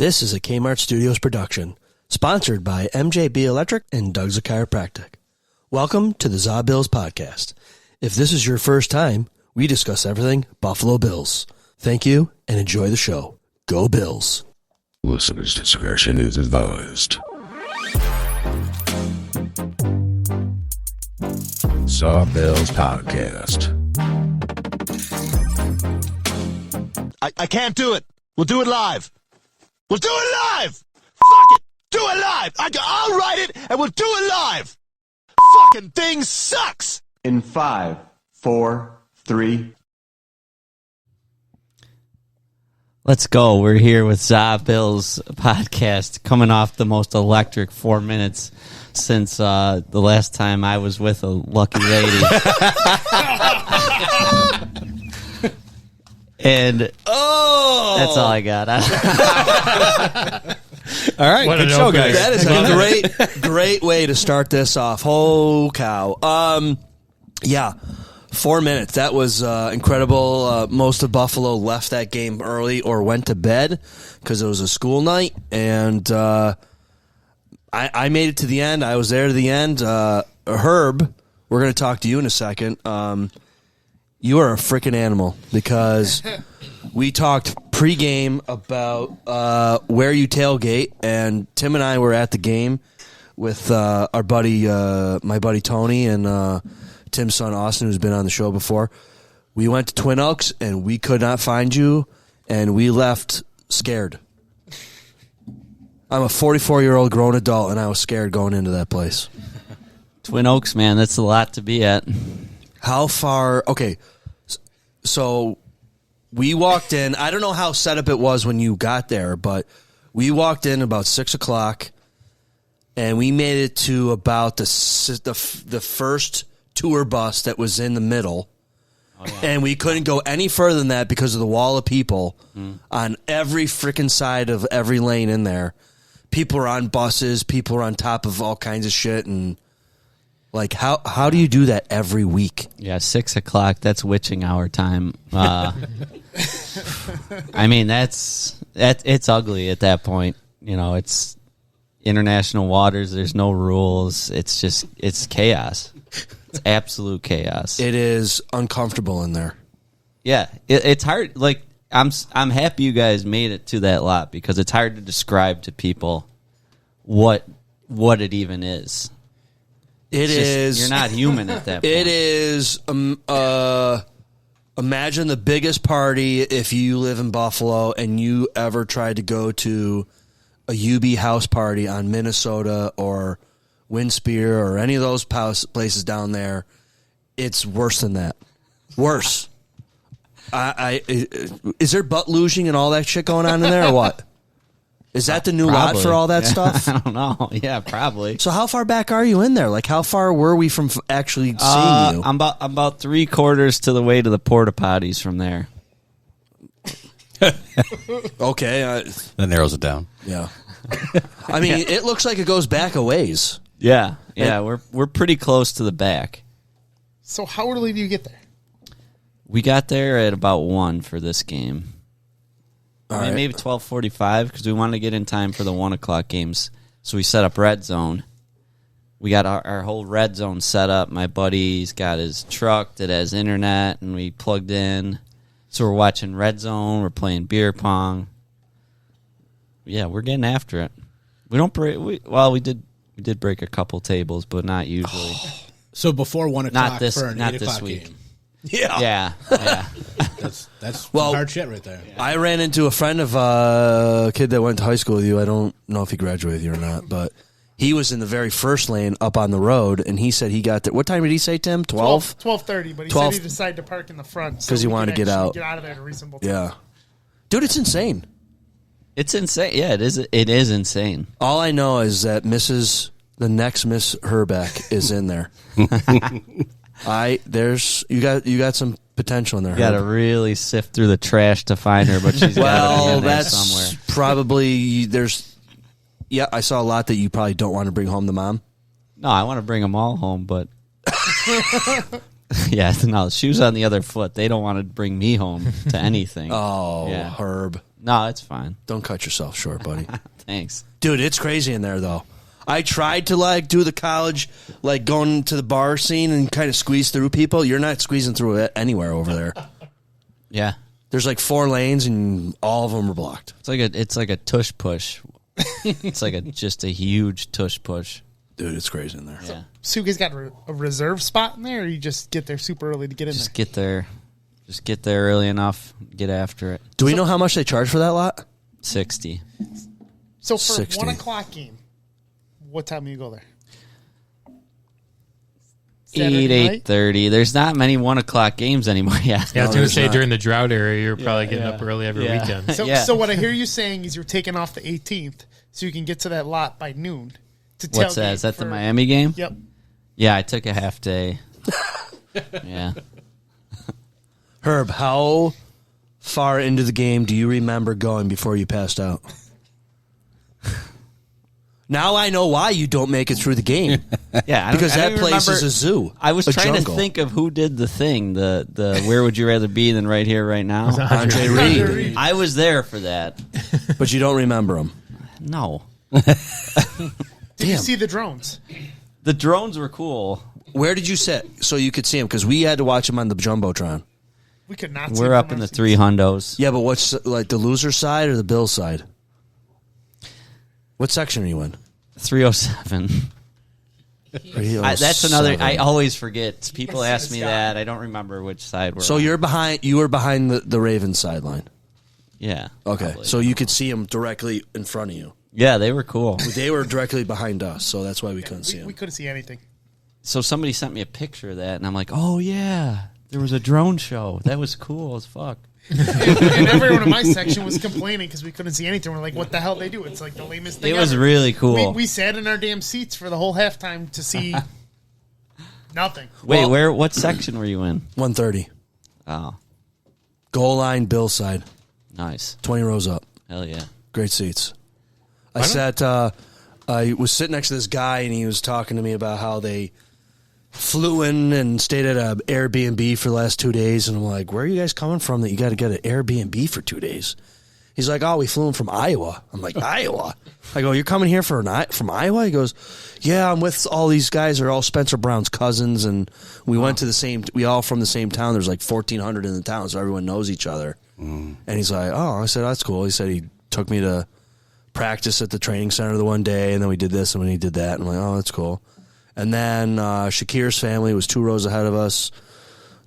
This is a Kmart Studios production, sponsored by MJB Electric and Doug's a Chiropractic. Welcome to the ZaBillsPodcast. If this is your first time, we discuss everything Buffalo Bills. Thank you and enjoy the show. Go Bills. Listener's discretion is advised. ZaBills Podcast. I can't do it. We'll do it live. We'll do it live. Fuck it. Do it live. I'll write it and we'll do it live. Fucking thing sucks. In 5, 4, 3. Let's go. We're here with ZaBill's podcast, coming off the most electric 4 minutes since the last time I was with a lucky lady. And that's all I got. All right, good show, guys. That is a great way to start this off. Oh, cow. Yeah, 4 minutes. That was incredible. Most of Buffalo left that game early or went to bed because it was a school night. And I made it to the end. I was there to the end. Herb, we're going to talk to you in a second. You are a freaking animal because we talked pregame about where you tailgate, and Tim and I were at the game with our buddy, my buddy Tony, and Tim's son Austin, who's been on the show before. We went to Twin Oaks, and we could not find you, and we left scared. I'm a 44-year-old grown adult, and I was scared going into that place. Twin Oaks, man, that's a lot to be at. How far? Okay, so we walked in. I don't know how set up it was when you got there, but we walked in about 6 o'clock, and we made it to about the first tour bus that was in the middle. Oh, yeah. And we couldn't go any further than that because of the wall of people on every freaking side of every lane in there. People are on buses. People are on top of all kinds of shit, and like, how do you do that every week? Yeah, 6 o'clock, that's witching hour time. I mean, it's ugly at that point. You know, it's international waters. There's no rules. It's chaos. It's absolute chaos. It is uncomfortable in there. Yeah, it's hard. Like, I'm happy you guys made it to that lot because it's hard to describe to people what it even is. You're not human at that point. It is, imagine the biggest party if you live in Buffalo and you ever tried to go to a UB house party on Minnesota or Winspear or any of those places down there. It's worse than that. Worse. Is there butt luging and all that shit going on in there or what? Is that the new lot for all that stuff? I don't know. Yeah, probably. So how far back are you in there? Like, how far were we from actually seeing you? I'm about 3/4 to the way to the porta potties from there. Okay. That narrows it down. Yeah. I mean, it looks like it goes back a ways. Yeah. We're pretty close to the back. So how early do you get there? We got there at about 1 for this game. Maybe 12:45 because we wanted to get in time for the 1 o'clock games. So we set up Red Zone. We got our whole Red Zone set up. My buddy's got his truck that has internet, and we plugged in. So we're watching Red Zone. We're playing beer pong. Yeah, we're getting after it. We don't break. We did break a couple tables, but not usually. So before 1 o'clock for an 8 not o'clock this week. game. Yeah. That's hard shit right there. I ran into a friend of a kid that went to high school with you. I don't know if he graduated with you or not, but he was in the very first lane up on the road, and he said he got there. What time did he say, Tim? 12? 12:30, but he 12. said he decided to park in the front. Because he wanted to get out. Get out of there at a reasonable time. Yeah. Dude, it's insane. It's insane. Yeah, it is. It is insane. All I know is that the next Miss Herbeck is in there. You got some potential in there. You got to really sift through the trash to find her, but she's got to be in there somewhere. Probably Yeah, I saw a lot that you probably don't want to bring home to mom. No, I want to bring them all home, but Yeah, no, shoes on the other foot. They don't want to bring me home to anything. Oh, yeah. Herb. No, it's fine. Don't cut yourself short, buddy. Thanks. Dude, it's crazy in there, though. I tried to, like, do the college, like, going to the bar scene and kind of squeeze through people. You're not squeezing through it anywhere over there. Yeah. There's, like, 4 lanes, and all of them are blocked. It's like a tush push. It's like just a huge tush push. Dude, it's crazy in there. Yeah. So you guys got a reserve spot in there, or you just get there super early to get in Just there? get there early enough, get after it. Do we know how much they charge for that lot? 60. So for 60. 1 o'clock game, what time do you go there? 8:30. There's not many 1 o'clock games anymore. Yeah, I was going to say during the drought era, you're probably getting up early every weekend. So what I hear you saying is you're taking off the 18th so you can get to that lot by noon. What's that? Is that the Miami game? Yep. Yeah, I took a half day. Yeah. Herb, how far into the game do you remember going before you passed out? Now I know why you don't make it through the game. Yeah, because that place is a zoo. I was trying jungle. to think of who did the thing. The where would you rather be than right here, right now? Andre Reed. I was there for that, but you don't remember him. No. Did you see the drones? The drones were cool. Where did you sit so you could see him? Because we had to watch him on the Jumbotron. We could not. We're up in the 3 hundos. Yeah, but what's like the loser side or the Bill side? What section are you in? 307. 307. That's another. I always forget. People ask me that. I don't remember which side we're So on. you were behind the Ravens sideline. Yeah. Okay, probably. so you could see them directly in front of you. Yeah, they were cool. They were directly behind us, so that's why we couldn't see them. We couldn't see anything. So somebody sent me a picture of that, and I'm like, oh, yeah, there was a drone show. That was cool as fuck. and everyone in my section was complaining because we couldn't see anything. We're like, what the hell they do? It's like the lamest thing It was ever. really cool. We sat in our damn seats for the whole halftime to see nothing. Wait, what section were you in? 130. Oh, Goal line, Bill side. nice. 20 rows up. Hell yeah. Great seats. I was sitting next to this guy, and he was talking to me about how they flew in and stayed at an Airbnb for the last 2 days. And I'm like, where are you guys coming from that you got to get an Airbnb for 2 days? He's like, oh, we flew in from Iowa. I'm like, Iowa? I go, you're coming here from Iowa? He goes, yeah, I'm with all these guys. They're all Spencer Brown's cousins, and we went to we all from the same town. There's like 1,400 in the town, so everyone knows each other. And he's like, oh, I said, that's cool. He said he took me to practice at the training center the one day, and then we did this and when he did that. And I'm like, oh, that's cool. And then Shakir's family was 2 rows ahead of us.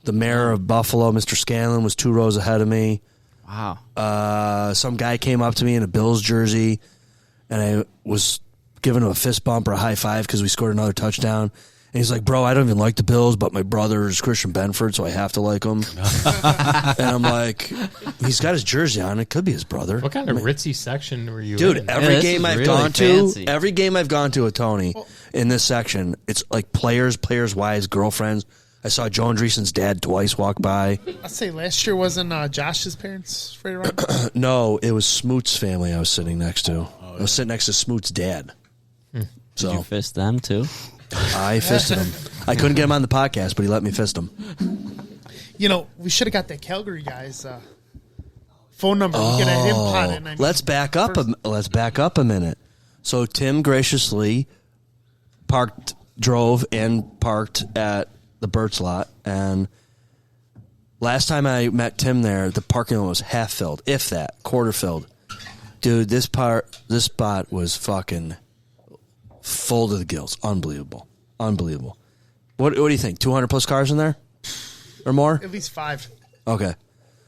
The mayor of Buffalo, Mr. Scanlon, was 2 rows ahead of me. Wow. Some guy came up to me in a Bills jersey, and I was giving him a fist bump or a high five because we scored another touchdown. And he's like, bro, I don't even like the Bills, but my brother is Christian Benford, so I have to like him. And I'm like, he's got his jersey on. It could be his brother. What kind of ritzy section were you Dude, in? every game I've really gone fancy. to, every game I've gone to with Tony in this section, it's like players, wives, girlfriends. I saw Joe Andreessen's dad twice walk by. I'd say last year wasn't Josh's parents right around? No, it was Smoot's family I was sitting next to. I was sitting next to Smoot's dad. Did you fist them too? I fisted him. I couldn't get him on the podcast, but he let me fist him. You know, we should have got that Calgary guy's phone number. We could have him pot it. And Let's back up. Let's back up a minute. So Tim graciously drove and parked at the Burt's lot, and last time I met Tim there, the parking lot was half filled, if that, quarter filled. Dude, this spot was fucking full to the gills. Unbelievable. What do you think? 200 plus cars in there? Or more? at least 5. Okay.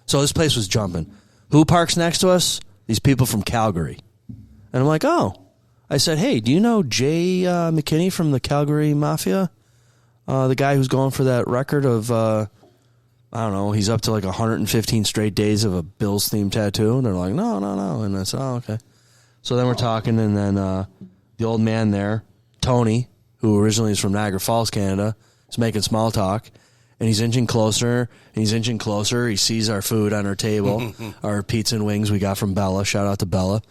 So this place was jumping. Who parks next to us? These people from Calgary. And I'm like, oh. I said, hey, do you know Jay McKinney from the Calgary Mafia? The guy who's going for that record of, I don't know, he's up to like 115 straight days of a Bills-themed tattoo. And they're like, no. And I said, oh, okay. So then we're talking, and then the old man there, Tony, who originally is from Niagara Falls, Canada, is making small talk. And he's inching closer, He sees our food on our table, our pizza and wings we got from Bella. Shout out to Bella.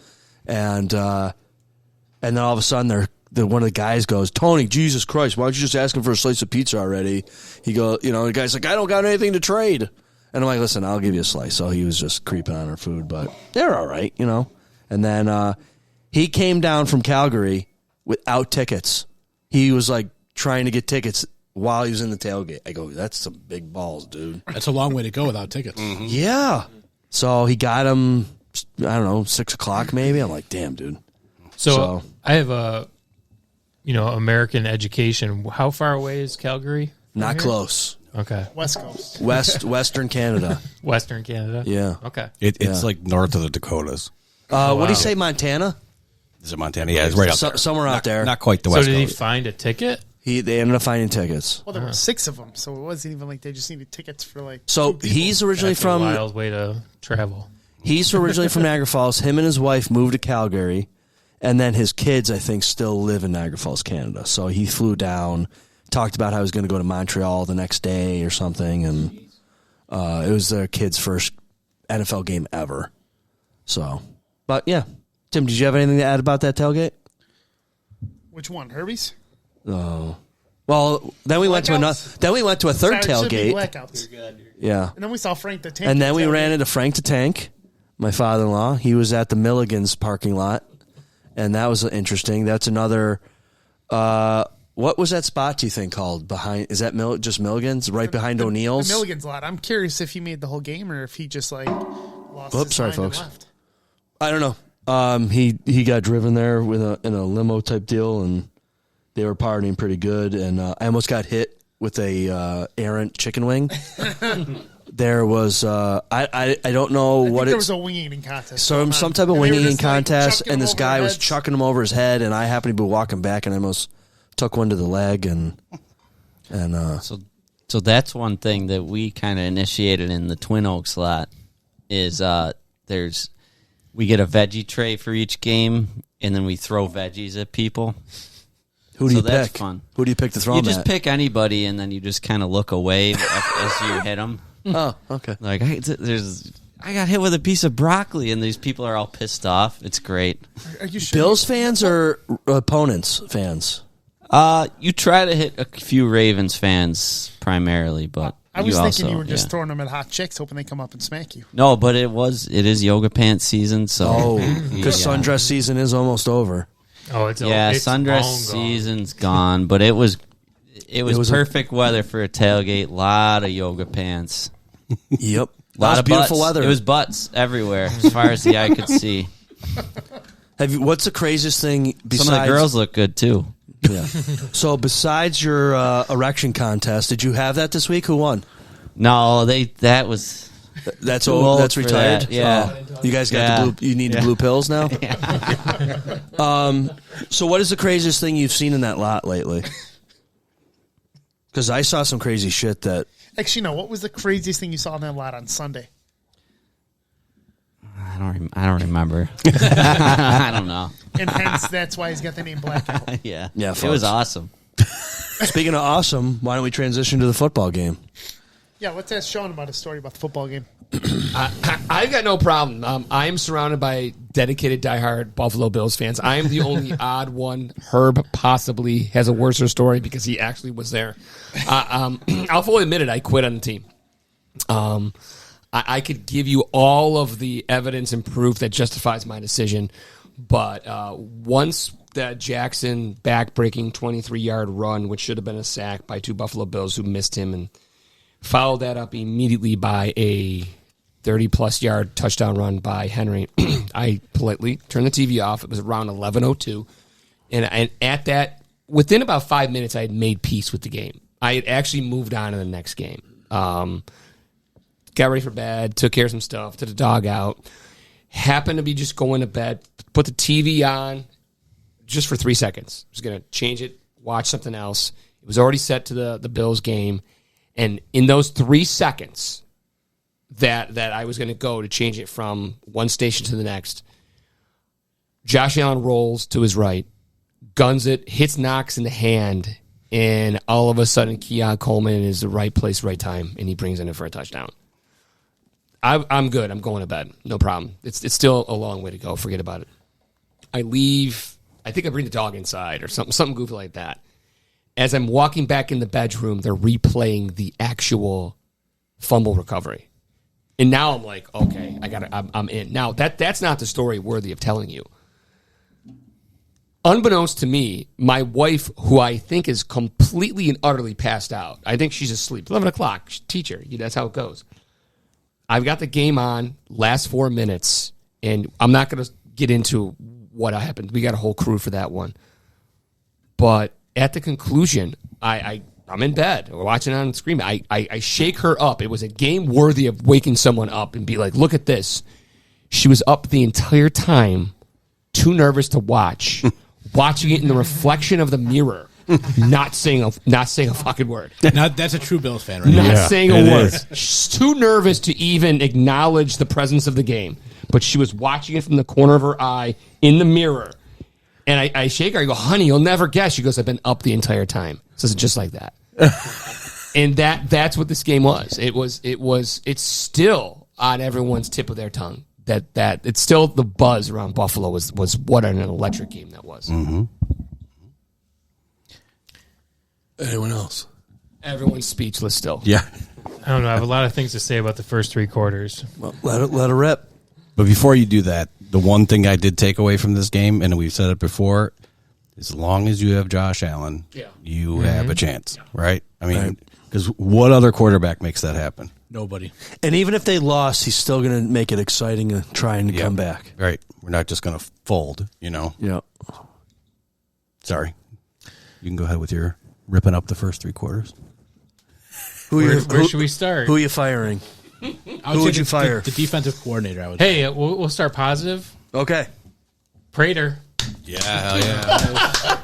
And then all of a sudden, one of the guys goes, Tony, Jesus Christ, why don't you just ask him for a slice of pizza already? He goes, the guy's like, I don't got anything to trade. And I'm like, listen, I'll give you a slice. So he was just creeping on our food, but they're all right, And then he came down from Calgary without tickets. He was like trying to get tickets while he was in the tailgate. I go, that's some big balls, dude. That's a long way to go without tickets. Mm-hmm. Yeah. So he got him, I don't know, 6 o'clock maybe. I'm like, damn, dude. So I have a, American education. How far away is Calgary? Not close. Okay. West Coast. Western Canada. Western Canada? Yeah. Okay. It's like north of the Dakotas. What do you say, Montana? Is it Montana? Yeah, it's right out there. Somewhere out there. Not quite the West So did Coast. he find a ticket? They ended up finding tickets. Well, there were 6 of them, so it wasn't even like they just needed tickets for like. So 2 people. he's originally That's from. a wild way to travel. He's originally from Niagara Falls. Him and his wife moved to Calgary, and then his kids, I think, still live in Niagara Falls, Canada. So he flew down, talked about how he was going to go to Montreal the next day or something, and it was their kid's first NFL game ever. So, but yeah, Tim, did you have anything to add about that tailgate? Which one, Herbie's? Oh, well, then we went to another. Then we went to a third Sorry, it should be tailgate. Blackouts. Yeah, And then we saw Frank the Tank. and then we tailgate. ran into Frank the Tank, my father-in-law. He was at the Milligan's parking lot, and that was interesting. That's another. What was that spot, do you think, called? Behind? Is that just Milligan's? Right behind O'Neill's? The Milligan's lot. I'm curious if he made the whole game or if he just lost Oops, his sorry, mind and folks. left. I don't know. He got driven there in a limo type deal, and they were partying pretty good. And I almost got hit with a errant chicken wing. There was I don't know I think what there it was a wing eating contest. some type of And they wing were eating just, like, contest, chucking and them this over guy their was heads. chucking him over his head, and I happened to be walking back, and I almost took one to the leg, and So that's one thing that we kind of initiated in the Twin Oaks lot is we get a veggie tray for each game, and then we throw veggies at people. who do you that's pick? fun. Who do you pick to throw You him just at? pick anybody, and then you just kind of look away as you hit them. Oh, okay. Like I got hit with a piece of broccoli, and these people are all pissed off. It's great. Are you sure? Bills fans or opponents fans? You try to hit a few Ravens fans primarily, but I was you thinking also, you were just yeah. throwing them at hot chicks, hoping they come up and smack you. No, but it is yoga pants season, so Because sundress season is almost over. Oh, it's sundress long gone. season's gone, but it was was perfect weather for a tailgate. Lot of yoga pants, Yep. lot of beautiful butts. weather. It was butts everywhere, as far as the eye could see. What's the craziest thing besides Some of the girls look good too. Yeah. So besides your erection contest, did you have that this week? Who won? No, that was That's Too old That's for retired. that, yeah. Oh, you guys got the blue. You need the blue pills now. So what is the craziest thing you've seen in that lot lately? Because I saw some crazy shit that. Actually, no. What was the craziest thing you saw in that lot on Sunday? I don't remember. I don't know. And hence, that's why he's got the name Blackout. Yeah, Yeah, it was folks. awesome. Speaking of awesome, why don't we transition to the football game? Yeah, let's ask Sean about a story about the football game. I've got no problem. I am surrounded by dedicated, diehard Buffalo Bills fans. I am the only odd one. Herb possibly has a worse story because he actually was there. I'll fully admit it. I quit on the team. I could give you all of the evidence and proof that justifies my decision, but once that Jackson back-breaking 23-yard run, which should have been a sack by 2 Buffalo Bills who missed him, and followed that up immediately by a 30-plus yard touchdown run by Henry, I politely turned the TV off. It was around 11:02, and at that, within about 5 minutes, I had made peace with the game. I had actually moved on to the next game. Got ready for bed, took care of some stuff, took the dog out, happened to be just going to bed, put the TV on just for 3 seconds. I was going to change it, watch something else. It was already set to the Bills game. And in those 3 seconds that I was going to go to change it from one station to the next, Josh Allen rolls to his right, guns it, hits Knox in the hand, and all of a sudden Keon Coleman is the right place, right time, and he brings in it for a touchdown. I'm good. I'm going to bed. No problem. It's still a long way to go. Forget about it. I leave I think I bring the dog inside or something goofy like that. As I'm walking back in the bedroom, they're replaying the actual fumble recovery. And now I'm like, okay, I'm in. Now that's not the story worthy of telling you. Unbeknownst to me, my wife, who I think is completely and utterly passed out, I think she's asleep. 11 o'clock, teacher, that's how it goes. I've got the game on, last 4 minutes, and I'm not going to get into what happened. We got a whole crew for that one. But at the conclusion, I'm in bed. We're watching on screen. I shake her up. It was a game worthy of waking someone up and be like, look at this. She was up the entire time, too nervous to watch, watching it in the reflection of the mirror, not saying a fucking word. Now, that's a true Bills fan, right? Not saying a word. She's too nervous to even acknowledge the presence of the game. But she was watching it from the corner of her eye in the mirror. And I shake her. I go, honey, you'll never guess. She goes, I've been up the entire time. So it's just like that. And that's what this game was. It's still on everyone's tip of their tongue. That it's still the buzz around Buffalo was what an electric game that was. Mm-hmm. Anyone else? Everyone's speechless still. Yeah. I don't know. I have a lot of things to say about the first three quarters. Well, let it rip. But before you do that, the one thing I did take away from this game, and we've said it before, as long as you have Josh Allen, you have a chance, right? I mean, because what other quarterback makes that happen? Nobody. And even if they lost, he's still going to make it exciting and trying to come back. Right. We're not just going to fold, Yeah. Sorry. You can go ahead with your ripping up the first three quarters. Where should we start? Who are you firing? Who would you fire? The defensive coordinator, I would say. Hey, we'll start positive. Okay. Prater. Yeah, hell yeah.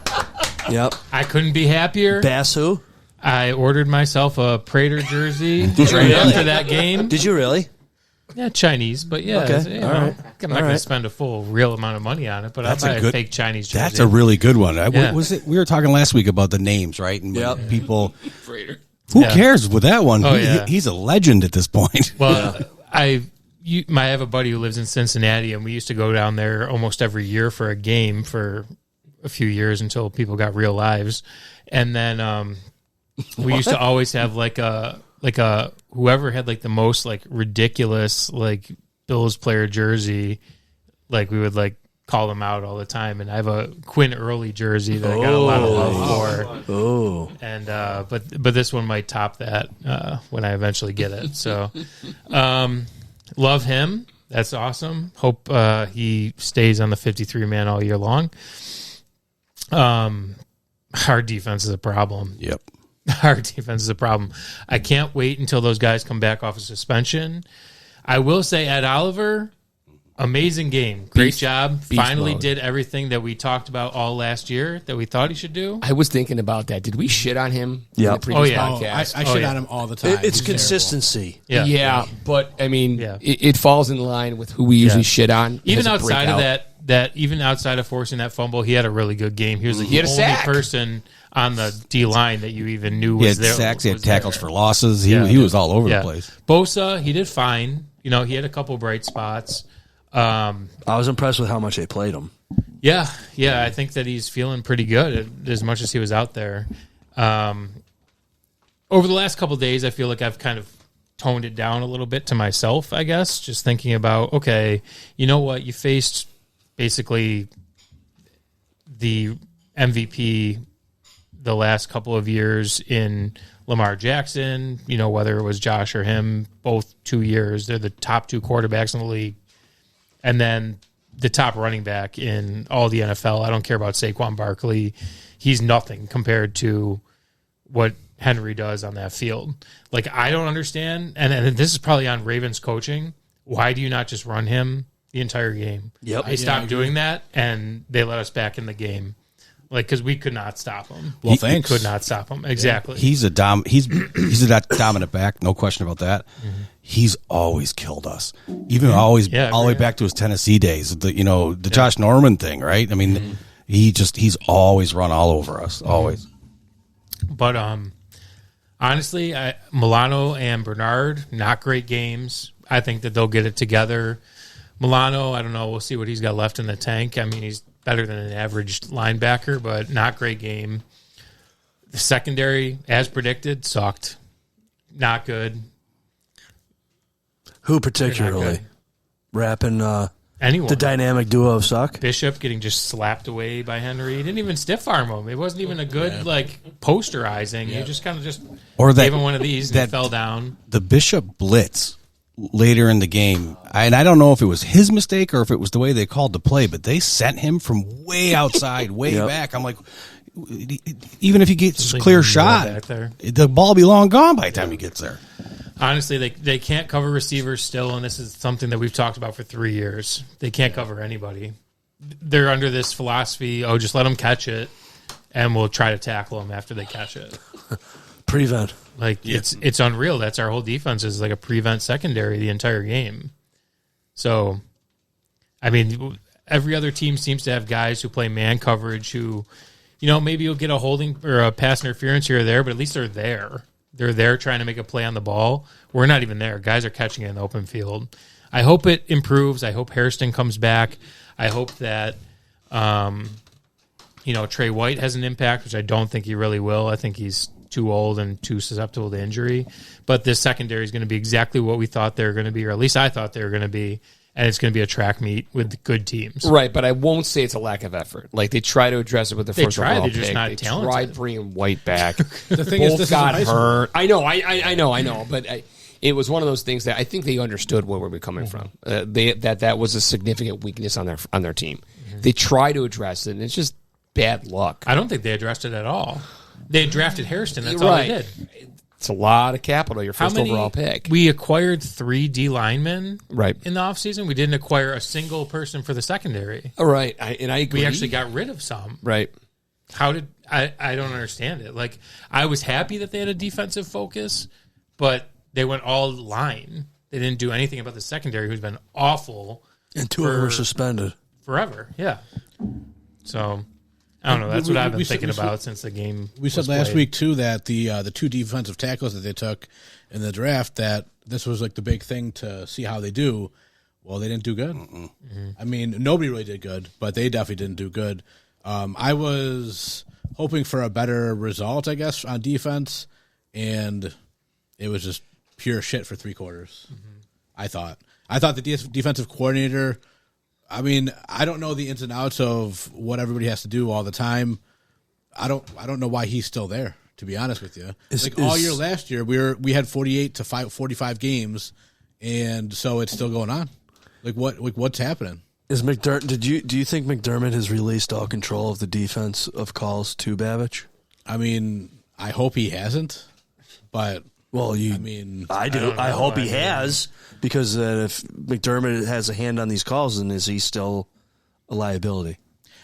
Yep. I couldn't be happier. Bass who? I ordered myself a Prater jersey after that game. Did you really? Yeah, Chinese, but yeah. Okay. All right. I'm not going to spend a full real amount of money on it, but I'll buy a fake Chinese jersey. That's a really good one. Was it? We were talking last week about the names, right? And people. Prater. Who cares with that one? Oh, He's a legend at this point. Well, I have a buddy who lives in Cincinnati, and we used to go down there almost every year for a game for a few years until people got real lives. And then we used to always have like a whoever had like the most like ridiculous like Bills player jersey, like we would like call them out all the time. And I have a Quinn Early jersey that I got a lot of love for. Oh, and but this one might top that when I eventually get it. So love him. That's awesome. Hope he stays on the 53-man all year long. Our defense is a problem. Yep. Our defense is a problem. I can't wait until those guys come back off of suspension. I will say Ed Oliver, amazing game. Great job. Finally did everything that we talked about all last year that we thought he should do. I was thinking about that. Did we shit on him in the previous podcast? I shit on him all the time. It's consistency. Yeah, but I mean, it falls in line with who we usually shit on. Even outside of that, even outside of forcing that fumble, he had a really good game. He was the only person on the D line that you even knew was there. He had sacks, he had tackles for losses. He was all over the place. Bosa, he did fine. He had a couple bright spots. I was impressed with how much they played him. Yeah, I think that he's feeling pretty good as much as he was out there. Over the last couple of days, I feel like I've kind of toned it down a little bit to myself, I guess, just thinking about, okay, you know what? You faced basically the MVP the last couple of years in Lamar Jackson, whether it was Josh or him, both 2 years. They're the top two quarterbacks in the league. And then the top running back in all the NFL. I don't care about Saquon Barkley. He's nothing compared to what Henry does on that field. Like, I don't understand, and this is probably on Ravens coaching, why do you not just run him the entire game? Yep. They stopped doing that, and they let us back in the game. Like, because we could not stop him. Well, thanks. We could not stop him. Exactly. He's a dominant back, no question about that. Mm-hmm. He's always killed us, even all the way back to his Tennessee days. The Josh Norman thing, right? I mean, he's always run all over us, always. But honestly, Milano and Bernard, not great games. I think that they'll get it together. Milano, I don't know. We'll see what he's got left in the tank. I mean, he's better than an average linebacker, but not great game. The secondary, as predicted, sucked. Not good. Who particularly? Rapping anyone. The dynamic duo of suck? Bishop getting just slapped away by Henry. He didn't even stiff arm him. It wasn't even a good posterizing. You just kind of gave him one of these and he fell down. The Bishop blitz later in the game, and I don't know if it was his mistake or if it was the way they called the play, but they sent him from way outside, way back. I'm like, even if he gets a clear shot, the ball will be long gone by the time he gets there. Honestly, they can't cover receivers still, and this is something that we've talked about for 3 years. They can't cover anybody. They're under this philosophy, just let them catch it, and we'll try to tackle them after they catch it. Prevent. It's unreal. That's our whole defense is like a prevent secondary the entire game. So, I mean, every other team seems to have guys who play man coverage who, maybe you'll get a holding or a pass interference here or there, but at least they're there. They're there trying to make a play on the ball. We're not even there. Guys are catching it in the open field. I hope it improves. I hope Hairston comes back. I hope that, Trey White has an impact, which I don't think he really will. I think he's too old and too susceptible to injury. But this secondary is going to be exactly what we thought they were going to be, or at least I thought they were going to be, and it's going to be a track meet with good teams. Right, but I won't say it's a lack of effort. Like, they try to address it with the first overall pick. They're just not talented. They tried bringing White back. The thing is, this got is hurt. I know, but it was one of those things that I think they understood where we were coming from. That was a significant weakness on their team. Mm-hmm. They try to address it, and it's just bad luck. I don't think they addressed it at all. They drafted Hairston. That's all they did. It's a lot of capital, your first overall pick. We acquired 3 D linemen in the offseason. We didn't acquire a single person for the secondary. Right, and I agree. We actually got rid of some. Right. How did I don't understand it. Like, I was happy that they had a defensive focus, but they went all line. They didn't do anything about the secondary, who's been awful. And 2 of them were suspended. Forever, yeah. So, I don't know. That's what I've been thinking about since the game. We said last week too that the 2 defensive tackles that they took in the draft, that this was like the big thing to see how they do. Well, they didn't do good. Mm-hmm. I mean, nobody really did good, but they definitely didn't do good. I was hoping for a better result, I guess, on defense, and it was just pure shit for 3 quarters. Mm-hmm. I thought the defensive coordinator. I mean, I don't know the ins and outs of what everybody has to do all the time. I don't know why he's still there, to be honest with you. All year last year, we had 48 to 45 games, and so it's still going on. What's happening? Is McDermott? Do you think McDermott has released all control of the defense of calls to Babich? I mean, I hope he hasn't, but I do. I hope he has, because if McDermott has a hand on these calls, then is he still a liability?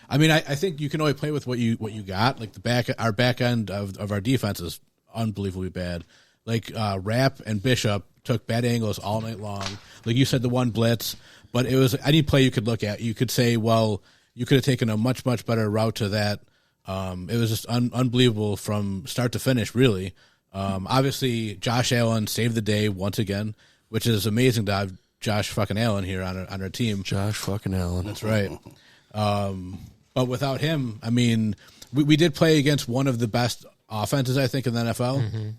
I mean, I think you can only play with what you got. Like our back end of our defense is unbelievably bad. Like Rapp and Bishop took bad angles all night long. Like you said, the one blitz, but it was any play you could look at. You could say, well, you could have taken a much better route to that. It was just unbelievable from start to finish, really. Obviously, Josh Allen saved the day once again, which is amazing to have Josh fucking Allen here on our team. Josh fucking Allen. That's right. But without him, I mean, we did play against one of the best offenses, I think, in the NFL. Mm-hmm.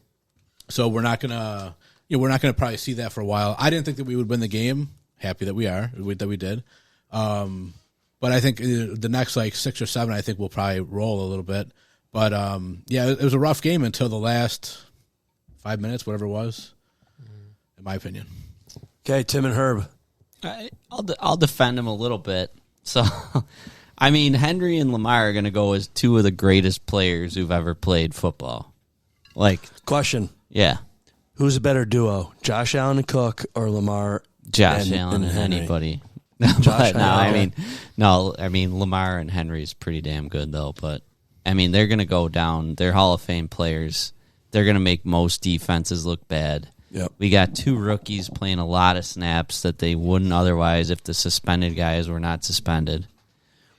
So we're not gonna probably see that for a while. I didn't think that we would win the game. Happy that we did. But I think the next 6 or 7, I think we'll probably roll a little bit. But it was a rough game until the last 5 minutes, whatever it was, in my opinion. Okay, Tim and Herb. I'll defend him a little bit. So, I mean, Henry and Lamar are going to go as 2 of the greatest players who've ever played football. Question. Yeah. Who's a better duo, Josh Allen and Cook, or Lamar? Josh Allen and anybody. I mean, Lamar and Henry is pretty damn good though. But I mean, they're going to go down. They're Hall of Fame players. They're going to make most defenses look bad. Yep. We got 2 rookies playing a lot of snaps that they wouldn't otherwise if the suspended guys were not suspended.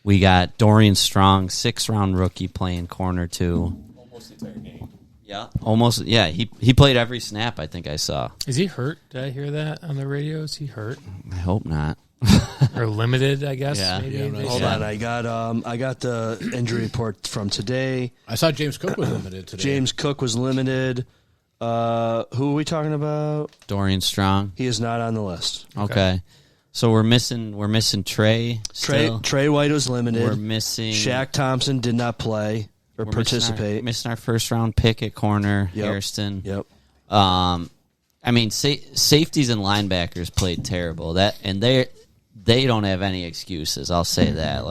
We got Dorian Strong, 6th-round rookie, playing corner too. Almost the entire game. Yeah, almost. Yeah, he played every snap. I think I saw. Is he hurt? Did I hear that on the radio? Is he hurt? I hope not. or limited, I guess. Yeah. Maybe. Hold on, I got the injury report from today. I saw James Cook was limited today. James Cook was limited. Who are we talking about? Dorian Strong. He is not on the list. Okay. So we're missing Trey. Trey White was limited. We're missing Shaq Thompson did not play or participate. Missing our first round pick at corner, Yep. Hairston. Yep. I mean, safeties and linebackers played terrible. They don't have any excuses. I'll say that.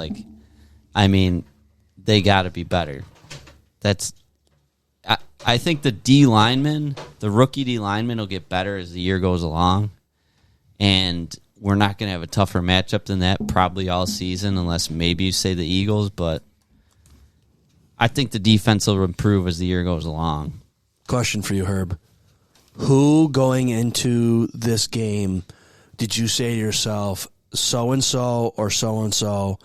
I mean, they got to be better. I think the D lineman, the rookie D lineman, will get better as the year goes along, and we're not going to have a tougher matchup than that probably all season, unless maybe you say the Eagles. But I think the defense will improve as the year goes along. Question for you, Herb. Who going into this game did you say to yourself, so-and-so or so-and-so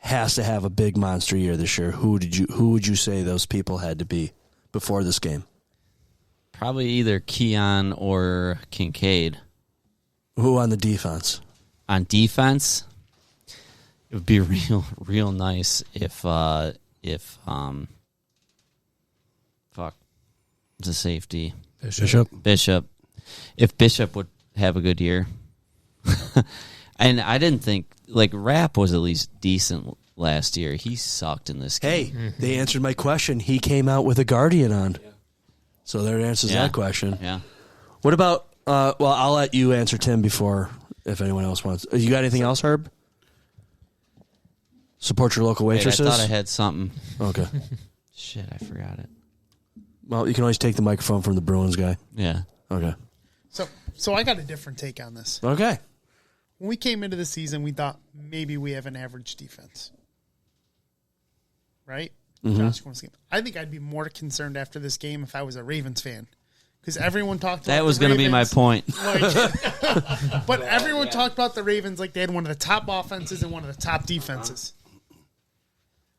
has to have a big monster year this year? Who would you say those people had to be before this game? Probably either Keon or Kincaid. Who on the defense? On defense, it would be real nice if the safety Bishop. If Bishop would have a good year. And I didn't think Rapp was at least decent last year. He sucked in this game. Hey, they answered my question. He came out with a Guardian on. Yeah. So that answers that question. Yeah. What about I'll let you answer Tim before if anyone else wants. You got anything else, Herb? Support your local waitresses? Wait, I thought I had something. Okay. Shit, I forgot it. Well, you can always take the microphone from the Bruins guy. Yeah. Okay. So I got a different take on this. Okay. When we came into the season, we thought maybe we have an average defense. Right? Mm-hmm. Josh, I think I'd be more concerned after this game if I was a Ravens fan. Because everyone talked about that was going to be my point. But everyone talked about the Ravens like they had one of the top offenses and one of the top defenses.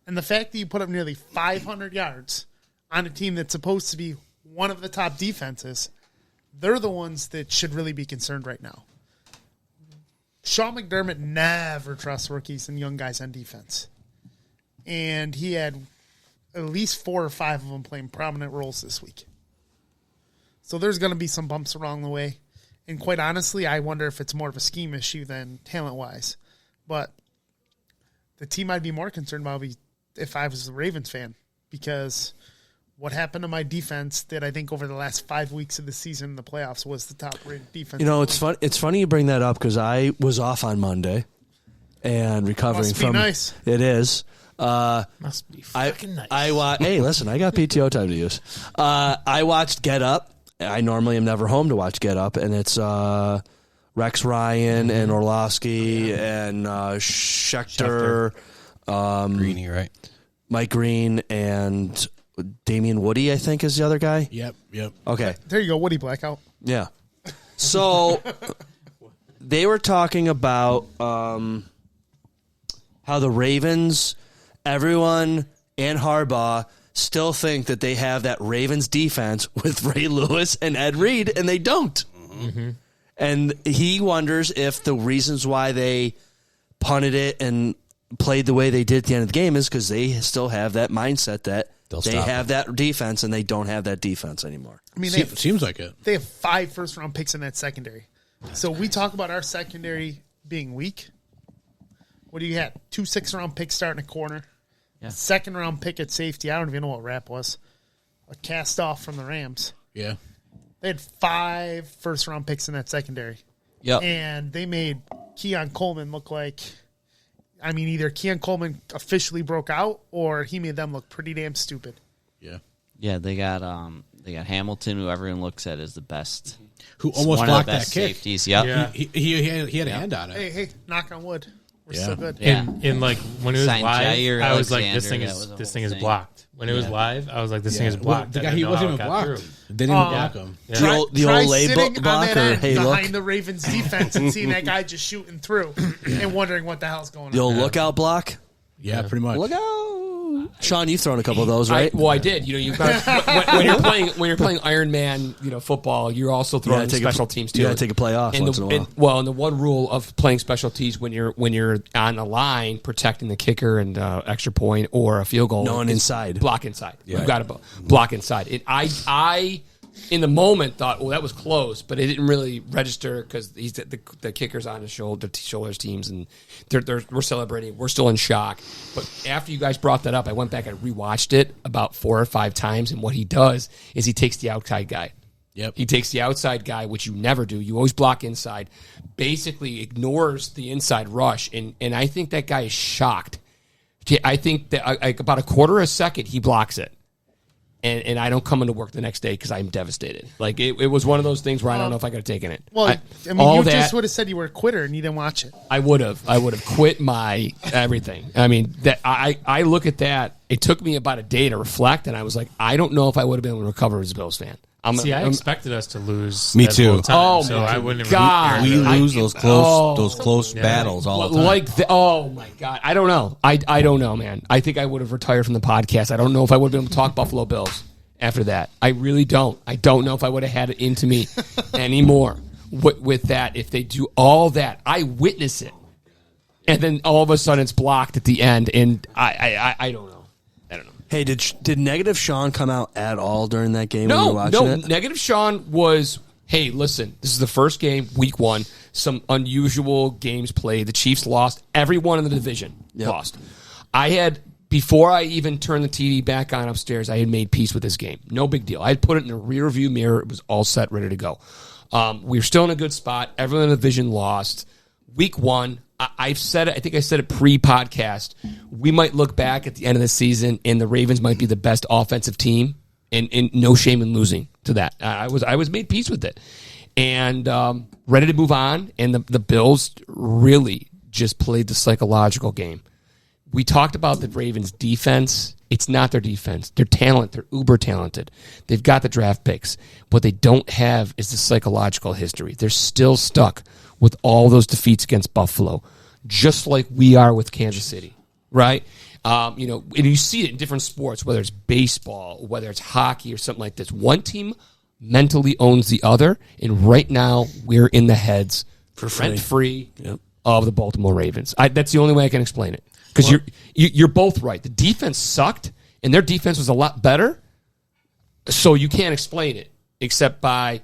And the fact that you put up nearly 500 yards on a team that's supposed to be one of the top defenses, they're the ones that should really be concerned right now. Sean McDermott never trusts rookies and young guys on defense. And he had at least 4 or 5 of them playing prominent roles this week. So there's going to be some bumps along the way. And quite honestly, I wonder if it's more of a scheme issue than talent-wise. But the team I'd be more concerned about would be if I was a Ravens fan. Because what happened to my defense that I think over the last 5 weeks of the season in the playoffs was the top-rated defense. You know, it's fun. It's funny you bring that up because I was off on Monday and recovering Must be from. nice. It is. Must be fucking nice. Hey, listen, I got PTO time to use. I watched Get Up. I normally am never home to watch Get Up, and it's Rex Ryan and Orlovsky and Schechter. Greeny, right? Mike Green and Damian Woody, I think, is the other guy. Yep. Okay. There you go, Woody Blackout. Yeah. So they were talking about how the Ravens, everyone, and Harbaugh still think that they have that Ravens defense with Ray Lewis and Ed Reed, and they don't. Mm-hmm. And he wonders if the reasons why they punted it and played the way they did at the end of the game is because they still have that mindset that they have that defense and they don't have that defense anymore. I mean, seems like it. They have 5 first-round picks in that secondary. So we talk about our secondary being weak. What do you have? 2 6-round picks starting a corner. Yeah. Second-round pick at safety. I don't even know what Rapp was. A cast-off from the Rams. Yeah. They had 5 first-round picks in that secondary. Yep. And they made Keon Coleman look like, I mean, either Keon Coleman officially broke out or he made them look pretty damn stupid. Yeah. Yeah, they got Hamilton, who everyone looks at as the best. Who almost one blocked of the best that kick. Safeties. Yep. Yeah. He had a hand on it. Hey, knock on wood. We're still good. Yeah. In like when it was Signed live, Jair I was like, this Alexander, thing is blocked. When it was live, I was like, this thing is Well, blocked. the I guy, didn't he know wasn't how even it got blocked. through. They didn't even block him. Yeah. The old lay sitting blocker. on that end Hey, look. behind the Ravens defense and seeing that guy just shooting through and wondering what the hell's going on. The old lookout block. Yeah, pretty much. Look out. Sean, you've thrown a couple of those, right? I did. You got when you're playing Iron Man, football. You're also throwing special teams too. You got to take a play off once in a while. And the one rule of playing special teams when you're on the line protecting the kicker and extra point or a field goal, no one inside, block inside. Yeah. You got to block inside. I in the moment thought, that was close, but it didn't really register because he's the kicker's on his shoulders teams, and we're celebrating. We're still in shock. But after you guys brought that up, I went back and rewatched it about 4 or 5 times, and what he does is he takes the outside guy. Yep. He takes the outside guy, which you never do. You always block inside. Basically ignores the inside rush, and I think that guy is shocked. I think that about a quarter of a second he blocks it. And I don't come into work the next day because I'm devastated. Like, it was one of those things where I don't know if I could have taken it. Well, you just would have said you were a quitter and you didn't watch it. I would have quit my everything. I mean, that I look at that. It took me about a day to reflect, and I was like, I don't know if I would have been able to recover as a Bills fan. I expected us to lose. Me too. I wouldn't have. We lose those close battles all the time. Oh my God, I don't know. I don't know, man. I think I would have retired from the podcast. I don't know if I would have been able to talk Buffalo Bills after that. I really don't. I don't know if I would have had it into me anymore with that. If they do all that, I witness it, and then all of a sudden it's blocked at the end, and I don't know. Hey, did Negative Sean come out at all during that game when you were watching it? Negative Sean was, hey, listen, this is the first game, week 1, some unusual games played. The Chiefs lost. Everyone in the division lost. Before I even turned the TV back on upstairs, I had made peace with this game. No big deal. I had put it in the rear view mirror. It was all set, ready to go. We were still in a good spot. Everyone in the division lost. Week 1, I've said it. I think I said it pre-podcast. We might look back at the end of the season, and the Ravens might be the best offensive team, and no shame in losing to that. I was made peace with it, and ready to move on. And the Bills really just played the psychological game. We talked about the Ravens' defense. It's not their defense. They're talented. They're uber talented. They've got the draft picks. What they don't have is the psychological history. They're still stuck with all those defeats against Buffalo, just like we are with Kansas City, right? And you see it in different sports, whether it's baseball, whether it's hockey or something like this. One team mentally owns the other, and right now we're in the heads rent-free of the Baltimore Ravens. That's the only way I can explain it. Because you're both right. The defense sucked, and their defense was a lot better, so you can't explain it except by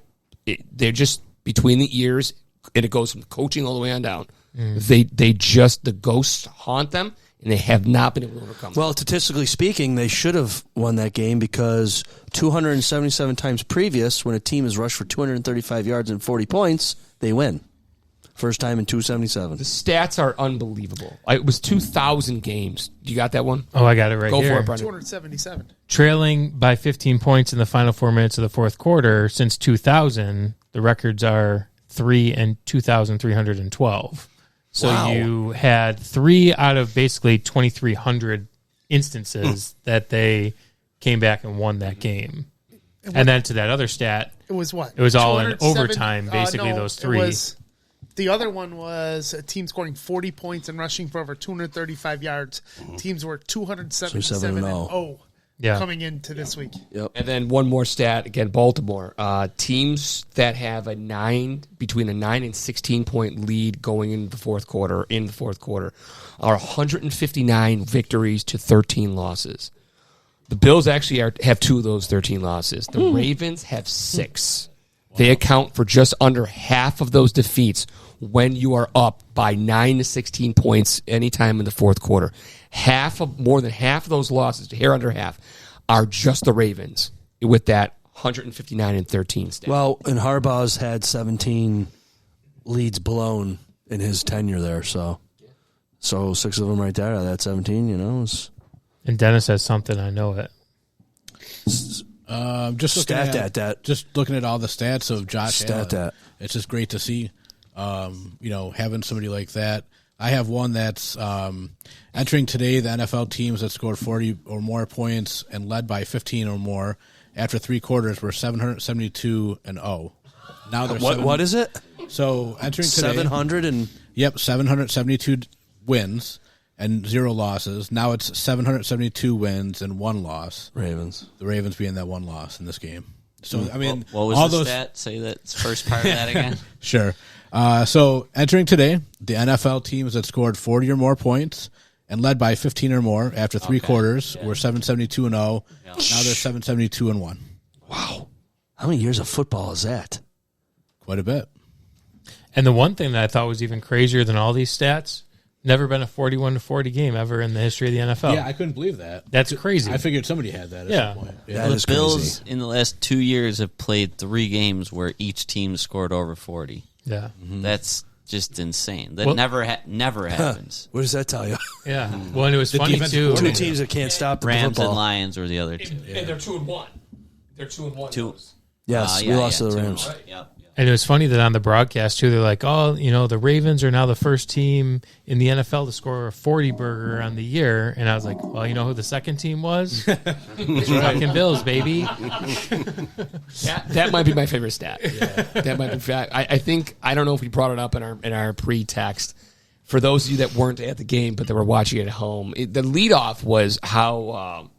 they're just between the ears, and it goes from coaching all the way on down. The ghosts haunt them, and they have not been able to overcome. Well, statistically speaking, they should have won that game because 277 times previous, when a team is rushed for 235 yards and 40 points, they win. First time in 277. The stats are unbelievable. It was 2,000 games. You got that one? Oh, I got it right here. Go for it, Brendan. 277. Trailing by 15 points in the final 4 minutes of the fourth quarter since 2000, the records are 3 and 2,312. So you had 3 out of basically 2,300 instances that they came back and won that game. And then to that other stat, it was what? It was all in overtime, basically, those 3. The other one was a team scoring 40 points and rushing for over 235 yards. Teams were 277 and 0 coming into this week. Yep. And then one more stat, again, Baltimore. Teams that have between a 9 and 16 point lead going into the fourth quarter are 159 victories to 13 losses. The Bills actually have 2 of those 13 losses. The Ravens have 6. They account for just under half of those defeats when you are up by 9 to 16 points anytime in the fourth quarter. More than half of those losses, here under half, are just the Ravens with that 159 and 13 stat. Well, and Harbaugh's had 17 leads blown in his tenure there, so 6 of them right there out of that 17, And Dennis has something, I know it. Just looking at all the stats of Josh Allen, it's just great to see. Having somebody like that. I have one that's entering today. The NFL teams that scored 40 or more points and led by 15 or more after 3 quarters were 772 and 0. Now they're what is it? So entering today, 700 and 772 wins. and 0 losses. Now it's 772 wins and 1 loss. Ravens. The Ravens being that 1 loss in this game. So I mean, what was all the those stat? Say that first part of that again. Sure. So entering today, the NFL teams that scored 40 or more points and led by 15 or more after 3 quarters were 772 and 0. Now they're 772 and 1. Wow. How many years of football is that? Quite a bit. And the one thing that I thought was even crazier than all these stats, never been a 41-40 game ever in the history of the NFL. Yeah, I couldn't believe that. That's crazy. I figured somebody had that at some point. Yeah. That is The Bills crazy. in the last 2 years have played 3 games where each team scored over 40. Yeah. That's just insane. That never happens. What does that tell you? Yeah. Well, and it was funny, defensive too. coordinator. 2 teams that can't stop the Rams football. and Lions were the other two. And they're 2-1. They're 2-1. Two. Yes, we lost to the two. Rams. Right. Yep. And it was funny that on the broadcast, too, they're like, oh, the Ravens are now the first team in the NFL to score a 40 burger on the year. And I was like, well, you know who the second team was? Fucking Bills, baby. That might be my favorite stat. That might be. I think I don't know if we brought it up in our pre-text. For those of you that weren't at the game but that were watching it at home, the leadoff was how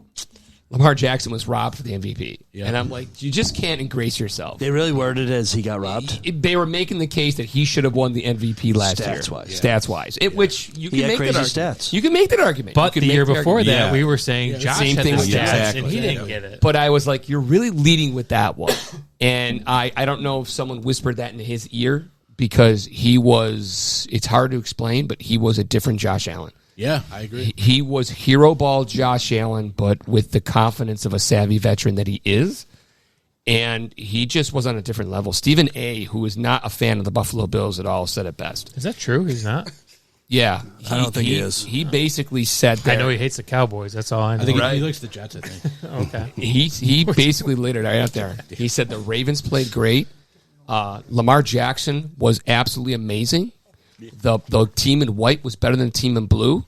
Lamar Jackson was robbed for the MVP, and I'm like, you just can't ingrace yourself. They really worded it as he got robbed. They were making the case that he should have won the MVP last year, stats-wise. Which you can had make crazy that argument. stats. You can make that argument. But the year before that, Yeah. we were saying Josh same had thing the with stats, Josh. and he didn't get it. But I was like, you're really leading with that one. And I don't know if someone whispered that in his ear because it's hard to explain, but he was a different Josh Allen. Yeah, I agree. He was hero ball Josh Allen, but with the confidence of a savvy veteran that he is. And he just was on a different level. Stephen A., who is not a fan of the Buffalo Bills at all, said it best. Is that true? He's not? Yeah. I don't think he is. He basically said that. I know he hates the Cowboys. That's all I know. I think he likes the Jets, I think. Okay. He basically laid it right out there. He said the Ravens played great. Lamar Jackson was absolutely amazing. The team in white was better than the team in blue,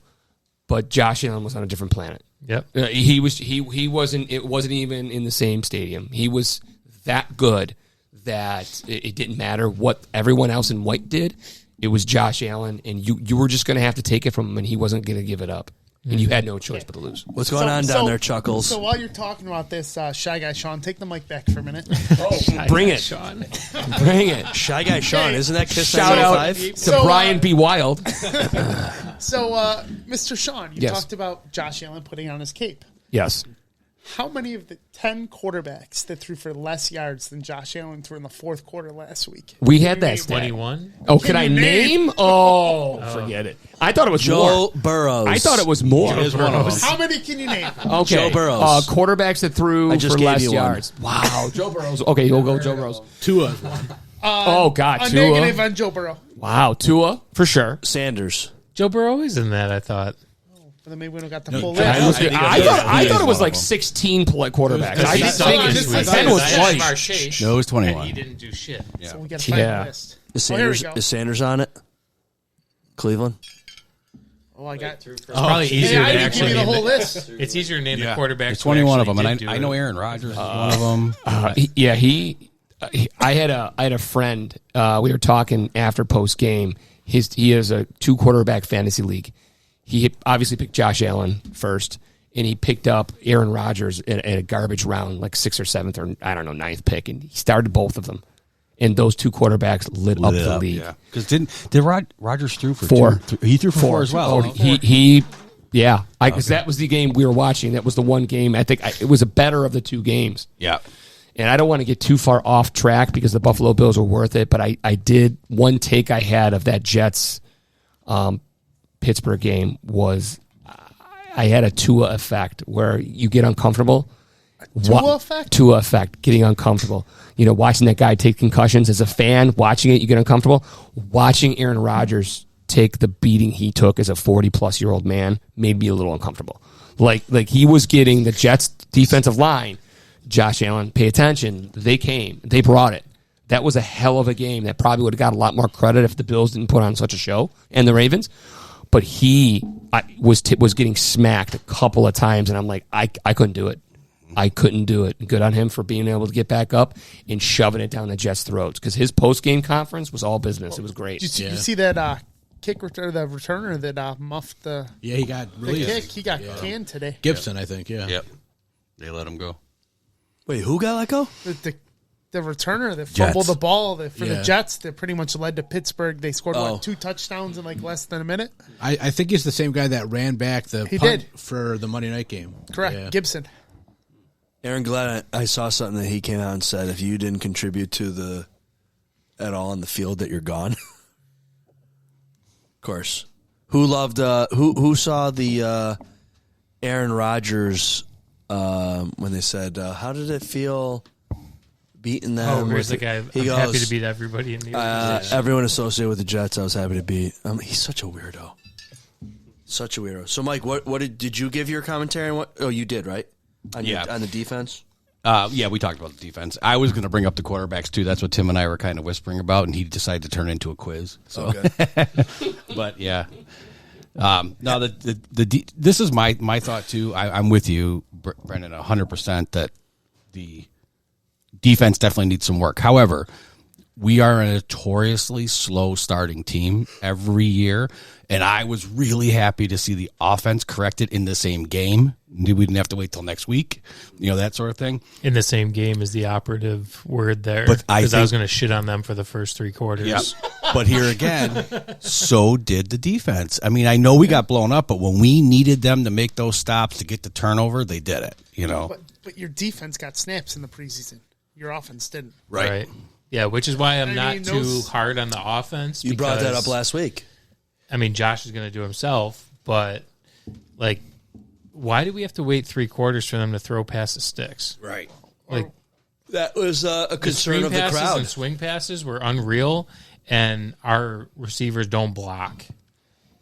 but Josh Allen was on a different planet. Yep. He wasn't. It wasn't even in the same stadium. He was that good that it didn't matter what everyone else in white did. It was Josh Allen, and you were just going to have to take it from him, and he wasn't going to give it up. And you had no choice but to lose. What's going on down there, Chuckles? So while you're talking about this, Shy Guy Sean, take the mic back for a minute. Bring it, Sean. bring it. Shy Guy Sean, isn't that Kiss Shout out 905? to Brian B. Wild. So, Mr. Sean, you Yes. talked about Josh Allen putting on his cape. Yes. How many of the 10 quarterbacks that threw for less yards than Josh Allen threw in the fourth quarter last week? We had that stat. 21? Oh, can I you name? name? Oh, forget it. I thought it was Joe more. Burrows. I thought it was more. How many can you name? Okay. Joe Burrows. Quarterbacks that threw I just for gave less you one. yards. Wow. Joe Burrows. Okay, you'll go Joe Burrows. Tua's one. Oh, God. A Tua. negative on Joe Burrow. Wow. Tua, for sure. Sanders. Joe Burrow is in that, I thought. But then maybe we don't got the full I list. think I thought it was one like of them. 16 quarterbacks. I He's think on it's this 10 week. was I had twice. Marchese, No, it was 21. and he didn't do shit. So we got to find Yeah. the list. Is Oh, here we Sanders, go. is Sanders on it? Cleveland? Oh, I got. It's probably Hey, easier I to didn't give actually you the name whole the, list. It's easier to name the quarterbacks. There's 21 of them, and I I know Aaron Rodgers is one of them. I had a friend. We were talking after post game. He has a 2 quarterback fantasy league. He obviously picked Josh Allen first, and he picked up Aaron Rodgers at a garbage round, like 6th or 7th or I don't know 9th pick, and he started both of them. And those 2 quarterbacks lit up the league. Yeah, because did Rodgers threw for 4? He threw for 4 as well. Because that was the game we were watching. That was the one game. I think it was a better of the 2 games. Yeah. And I don't want to get too far off track because the Buffalo Bills were worth it, but I did one take I had of that Jets Pittsburgh game was I had a Tua effect where you get uncomfortable. Tua effect? Tua effect, getting uncomfortable. You know, watching that guy take concussions as a fan, watching it, you get uncomfortable. Watching Aaron Rodgers take the beating he took as a 40-plus-year-old man made me a little uncomfortable. Like he was getting the Jets defensive line. Josh Allen, pay attention. They came. They brought it. That was a hell of a game that probably would have got a lot more credit if the Bills didn't put on such a show, and the Ravens. But he was getting smacked a couple of times, and I'm like, I couldn't do it. I couldn't do it. Good on him for being able to get back up and shoving it down the Jets' throats because his post-game conference was all business. It was great. Did you see that the returner that muffed the Yeah, he got the released. kick. He got canned today. Gibson, I think. Yeah. Yep. They let him go. Wait, who got let go? The returner that Jets. fumbled the ball for the Yeah. Jets that pretty much led to Pittsburgh. They scored 2 touchdowns in like less than a minute. I think he's the same guy that ran back the He punt did. for the Monday night game. Correct, Yeah. Gibson. Aaron Glenn, I saw something that he came out and said, if you didn't contribute at all on the field, that you're gone. Of course. Who saw the Aaron Rodgers when they said, how did it feel beating them? Oh, where's the guy? He I'm goes, happy to beat everybody in the organization. everyone associated with the Jets, I was happy to beat. He's such a weirdo. Such a weirdo. So, Mike, what did you give your commentary on what? Oh, you did, right? On the defense? Yeah, we talked about the defense. I was going to bring up the quarterbacks, too. That's what Tim and I were kind of whispering about, and he decided to turn it into a quiz. So. Okay. But, yeah. No, this is my thought, too. I'm with you, Brendan, 100% that the defense definitely needs some work. However, we are a notoriously slow starting team every year, and I was really happy to see the offense corrected in the same game. We didn't have to wait till next week, that sort of thing. In the same game is the operative word there. But Because I was going to shit on them for the first 3 quarters. Yep. But here again, so did the defense. I mean, I know we got blown up, but when we needed them to make those stops to get the turnover, they did it, But your defense got snaps in the preseason. Your offense didn't. Right. Yeah, which is why I'm I not mean, too those- hard on the offense. You brought that because, up last week. I mean, Josh is going to do himself, but, like, why do we have to wait 3 quarters for them to throw past the sticks? Right. Like, That was a concern screen of the passes crowd. and swing passes were unreal, and our receivers don't block.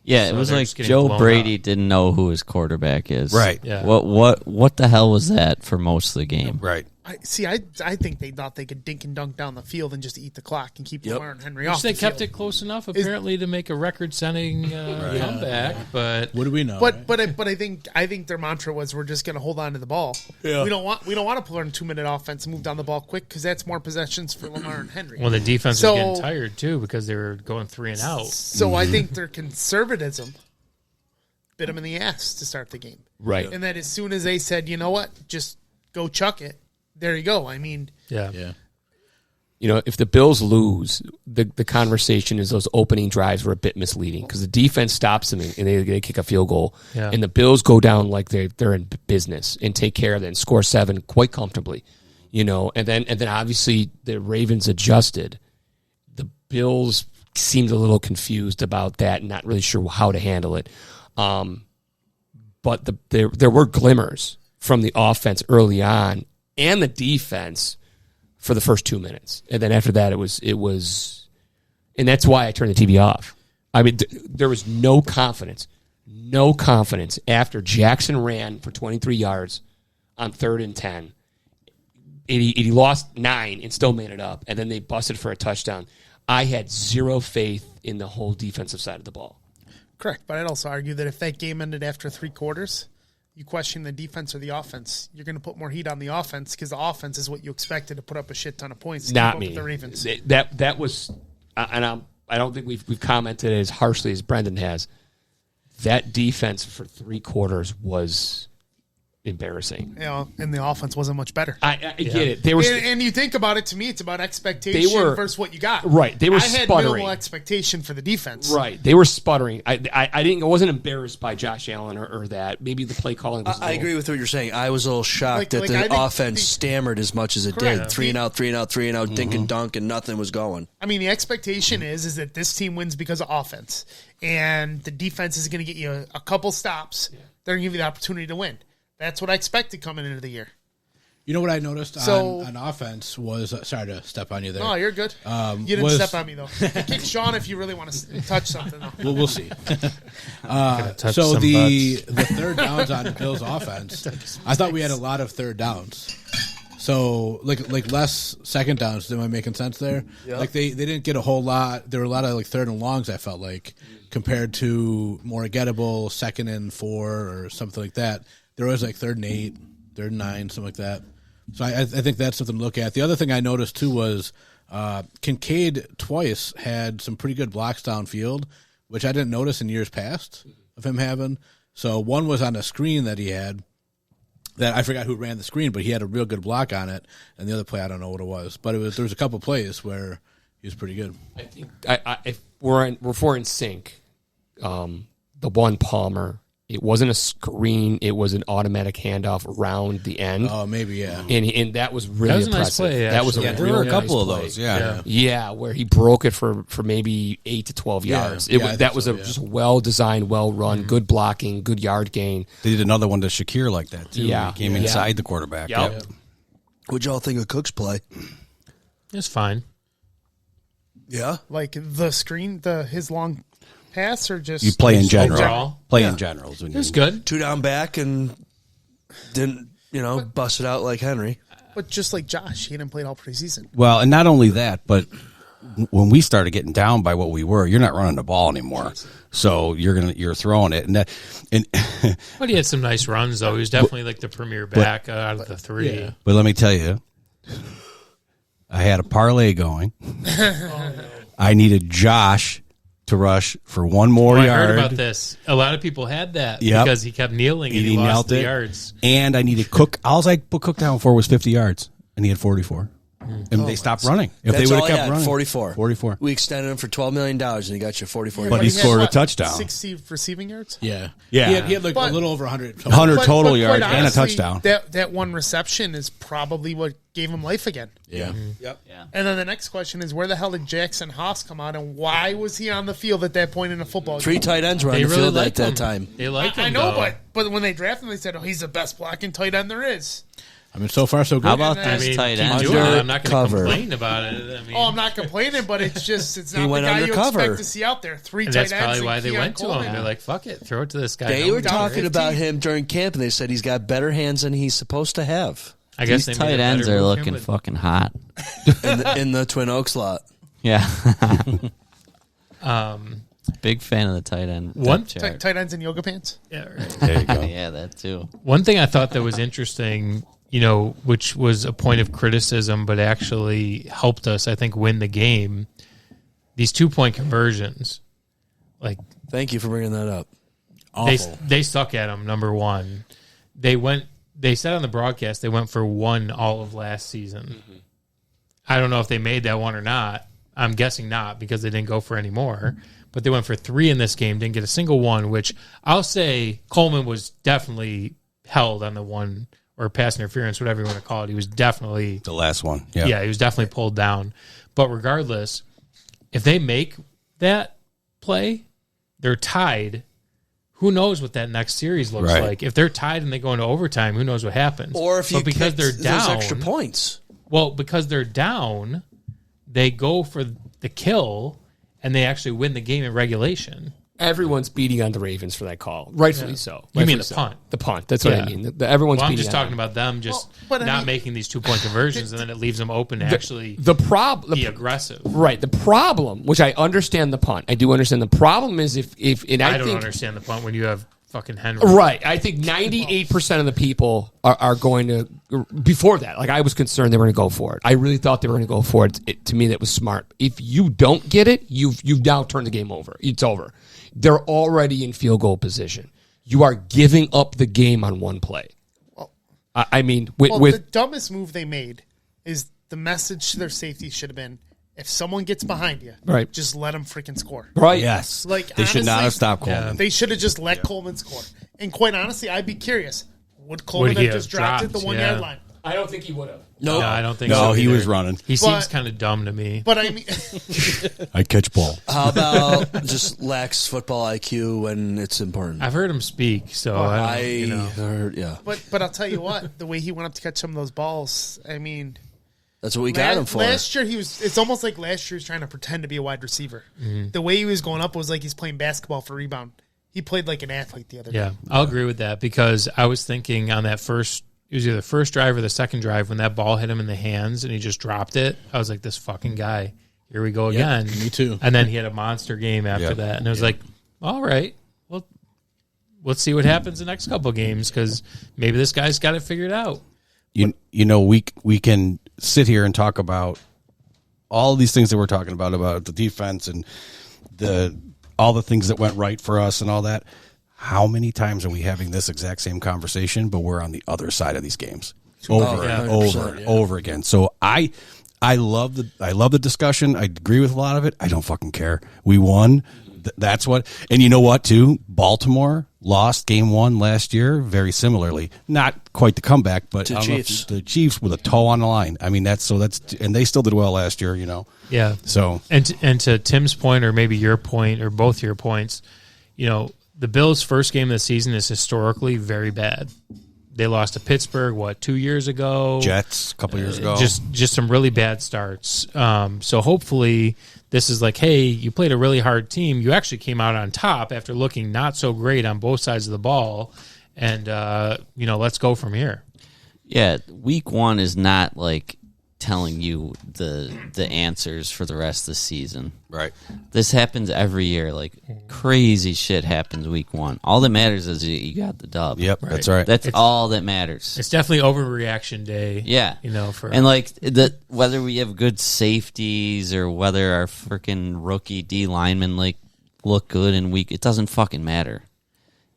Yeah, So it was they're like just getting Joe blown Brady up. didn't know who his quarterback is. Right. Yeah. What the hell was that for most of the game? Right. I think they thought they could dink and dunk down the field and just eat the clock and keep Lamar and Henry Which off they the kept field. it close enough, apparently, to make a record-setting comeback. But What do we know? But I think their mantra was we're just going to hold on to the ball. Yeah. We don't want to play in 2-minute offense and move down the ball quick because that's more possessions for Lamar and Henry. well, the defense So- was getting tired too because they were going 3 and out. So I think their conservatism bit them in the ass to start the game. Right. And that as soon as they said, you know what, just go chuck it, there you go. I mean, Yeah. If the Bills lose, the conversation is those opening drives were a bit misleading because the defense stops them and they kick a field goal, Yeah. and the Bills go down like they're in business and take care of it and score 7 quite comfortably, and then obviously the Ravens adjusted. The Bills seemed a little confused about that and not really sure how to handle it. But there were glimmers from the offense early on and the defense for the first 2 minutes, and then after that it was, and that's why I turned the TV off. I mean, there was no confidence after Jackson ran for 23 yards on 3rd and 10. He lost 9 and still made it up, and then they busted for a touchdown. I had zero faith in the whole defensive side of the ball. correct. But I'd also argue that if that game ended after 3 quarters, you question the defense or the offense. You're going to put more heat on the offense because the offense is what you expected to put up a shit ton of points. To Not keep up me. with the Ravens. That was, and I don't think we've commented as harshly as Brendan has. That defense for 3 quarters was embarrassing. And the offense wasn't much better. I get it. They were, and you think about it, to me, it's about expectation versus what you got. Right. They were I had sputtering. minimal expectation for the defense. Right. They were sputtering. I wasn't embarrassed by Josh Allen or that. Maybe the play calling was I agree with what you're saying. I was a little shocked that I the think offense stammered as much as it did. Correct. 3 and out, 3 and out, 3 and out, dink and dunk, and nothing was going. I mean, the expectation is that this team wins because of offense, and the defense is going to get you a couple stops. They're going to give you the opportunity to win. That's what I expected coming into the year. You know what I noticed So- on offense was sorry to step on you there. Oh, you're good. You didn't was- step on me, though. Kick Sean if you really want to touch something, though. We'll see. touch So some the third downs on Bill's offense, I thought we had a lot of third downs. So like less second downs. Am I making sense there? Yeah. Like they didn't get a whole lot. There were a lot of like third and longs. I felt like compared to more gettable 2nd and 4 or something like that. There was like 3rd and 8, 3rd and 9, something like that. So I think that's something to look at. The other thing I noticed too was Kincaid twice had some pretty good blocks downfield, which I didn't notice in years past of him having. So one was on a screen that he had that I forgot who ran the screen, but he had a real good block on it. And the other play, I don't know what it was, but there was a couple plays where he was pretty good. I think if we're in sync, the one Palmer, it wasn't a screen; it was an automatic handoff around the end. Oh, maybe yeah. And that was really That was a nice impressive. play, That was a actually. There were a real couple of nice those. play. Yeah. Yeah, where he broke it for maybe 8 to 12 Yeah. yards. Yeah, I think That was so, just well designed, well run, good blocking, good yard gain. They did another one to Shakir like that too. Yeah. He came Yeah. inside the quarterback. Yep. What'd y'all think of Cook's play? It's fine. Yeah. Like the screen, his long pass, or just You play in general. Overall? Play in general. Is when It was you- good. 2 down back and didn't, bust it out like Henry. But just like Josh, he didn't play it all preseason. Well, and not only that, but when we started getting down by what we were, you're not running the ball anymore. So you're throwing it, and But he had some nice runs, though. He was definitely like the premier back out of the three. Yeah. But let me tell you, I had a parlay going. I needed Josh to rush for one more I yard. heard about this. A lot of people had that Yep. because he kept kneeling and he lost knelt the it. yards. And I needed Cook. All I put Cook down for was 50 yards, and he had 44. And they stopped running. If That's they would all have he kept had, running, 44. 44. We extended him for $12 million, and he got you 44. But he had, scored a touchdown. 60 receiving yards. Yeah. Yeah. He had like But- a little over 100. 100 But- total but yards quite and a honestly, touchdown. That one reception is probably what gave him life again. Yeah. Yep. And then the next question is, where the hell did Jackson Haas come out, and why was he on the field at that point in a football 3 game? tight ends were on They the really field like at that him. time. They like him. I know, though. but when they drafted him, they said, "Oh, he's the best blocking tight end there is." I mean, so far so good. How about I this I mean, tight keep end? doing it. I'm not going to Undercover. complain about it. I mean, Oh, I'm not complaining, but it's not the went guy you undercover. expect to see out there. 3 and tight that's ends. probably and why they Keon went to him. Coleman. They're like, "Fuck it, throw it to this guy." They No were doubt. talking 15. about him during camp, and they said he's got better hands than he's supposed to have I guess These they made tight a ends better are move looking with- fucking hot. in the Twin Oaks lot. Yeah. Big fan of the tight end. One depth chart. Tight ends in yoga pants. Yeah, right. There you go. Yeah, that too. One thing I thought that was interesting, which was a point of criticism, but actually helped us, I think, win the game. These 2-point conversions, like Thank you for bringing that up. they suck at them. Number one, they said on the broadcast they went for 1 all of last season. Mm-hmm. I don't know if they made that one or not. I'm guessing not because they didn't go for any more. But they went for 3 in this game, didn't get a single one, which I'll say Coleman was definitely held on the one, or pass interference, whatever you want to call it. He was definitely, The last one. Yeah. he was definitely pulled down. But regardless, if they make that play, they're tied. Who knows what that next series looks Right. like? If they're tied and they go into overtime, who knows what happens? Or if you but because kicked they're those down, extra points. well, because they're down, they go for the kill and they actually win the game in regulation. Everyone's beating on the Ravens for that call, rightfully so. You mean Rightfully the so. punt. The punt. That's what Yeah. I mean. Everyone's Well, I'm beating just on talking them. about them just Well, but I not mean- making these 2-point conversions, and then it leaves them open to actually The problem. be aggressive. Right. The problem, which I understand the punt. I do understand the problem is if and I don't think, understand the punt when you have fucking Henry. Right. I think 98% of the people are going to, before that, like I was concerned they were going to go for it. I really thought they were going to go for it. To me, that was smart. If you don't get it, you've now turned the game over. It's over. They're already in field goal position. You are giving up the game on one play. I mean, Well, with the dumbest move they made is the message to their safety should have been, if someone gets behind you, Right. just let them freaking score. right. Yes. Like, They should not honestly, have stopped Coleman. They should have just let Coleman score. And quite honestly, I'd be curious, would Coleman he have have just dropped at the dropped? 1 Yeah. yard line? I don't think he would have. No, I don't think so. No, he either. was running. He seems But- kind of dumb to me. But I mean, I catch ball. How about just lacks football IQ when it's important? I've heard him speak, so I don't, heard, yeah. but I'll tell you what, the way he went up to catch some of those balls, I mean, That's what we got him for. last year it's almost like last year he was trying to pretend to be a wide receiver. The way he was going up was like he's playing basketball for rebound. He played like an athlete the other day. Yeah, I'll agree with that because I was thinking on that first, it was either the first drive or the second drive when that ball hit him in the hands and he just dropped it. I was like, this fucking guy, here we go again. me too. And then he had a monster game after Yep. that. And it was like, all right, well, let's see what happens the next couple of games because maybe this guy's got it figured out. You know, we can sit here and talk about all these things that we're talking about the defense and the all the things that went right for us and all that. How many times are we having this exact same conversation, but we're on the other side of these games over and over again? So I love the discussion. I agree with a lot of it. I don't fucking care. We won. That's what. And you know what? Too, Baltimore lost game 1 last year very similarly. Not quite the comeback, but the Chiefs with a toe on the line. I mean, that's and they still did well last year. Yeah. So and to Tim's point, or maybe your point, or both your points, the Bills' first game of the season is historically very bad. They lost to Pittsburgh, 2 years ago? Jets, a couple years ago. Just some really bad starts. So hopefully this is like, hey, you played a really hard team. You actually came out on top after looking not so great on both sides of the ball. And, let's go from here. Yeah, week 1 is not like telling you the answers for the rest of the season. Right. This happens every year. Like crazy shit happens week 1. All that matters is you got the dub. Yep, right. That's right. That's all that matters. It's definitely overreaction day. Yeah. And like whether we have good safeties or whether our freaking rookie D linemen look good in week, it doesn't fucking matter.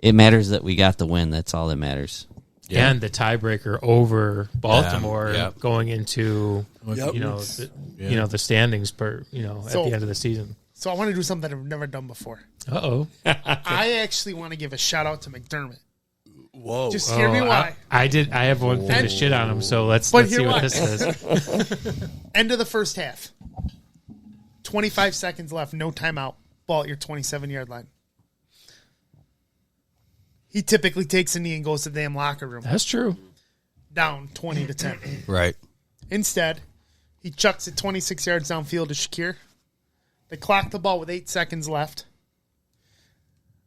It matters that we got the win. That's all that matters. Yeah. And the tiebreaker over Baltimore going into the standings at the end of the season. So I want to do something I've never done before. Uh-oh. I actually want to give a shout out to McDermott. Whoa. Just hear me why. I have one thing to shit on him, so let's see what this is. End of the first half. 25 seconds left, no timeout. Ball at your 27-yard line. He typically takes a knee and goes to the damn locker room. That's true. Down 20-10. Right. Instead, he chucks it 26 yards downfield to Shakir. They clock the ball with 8 seconds left.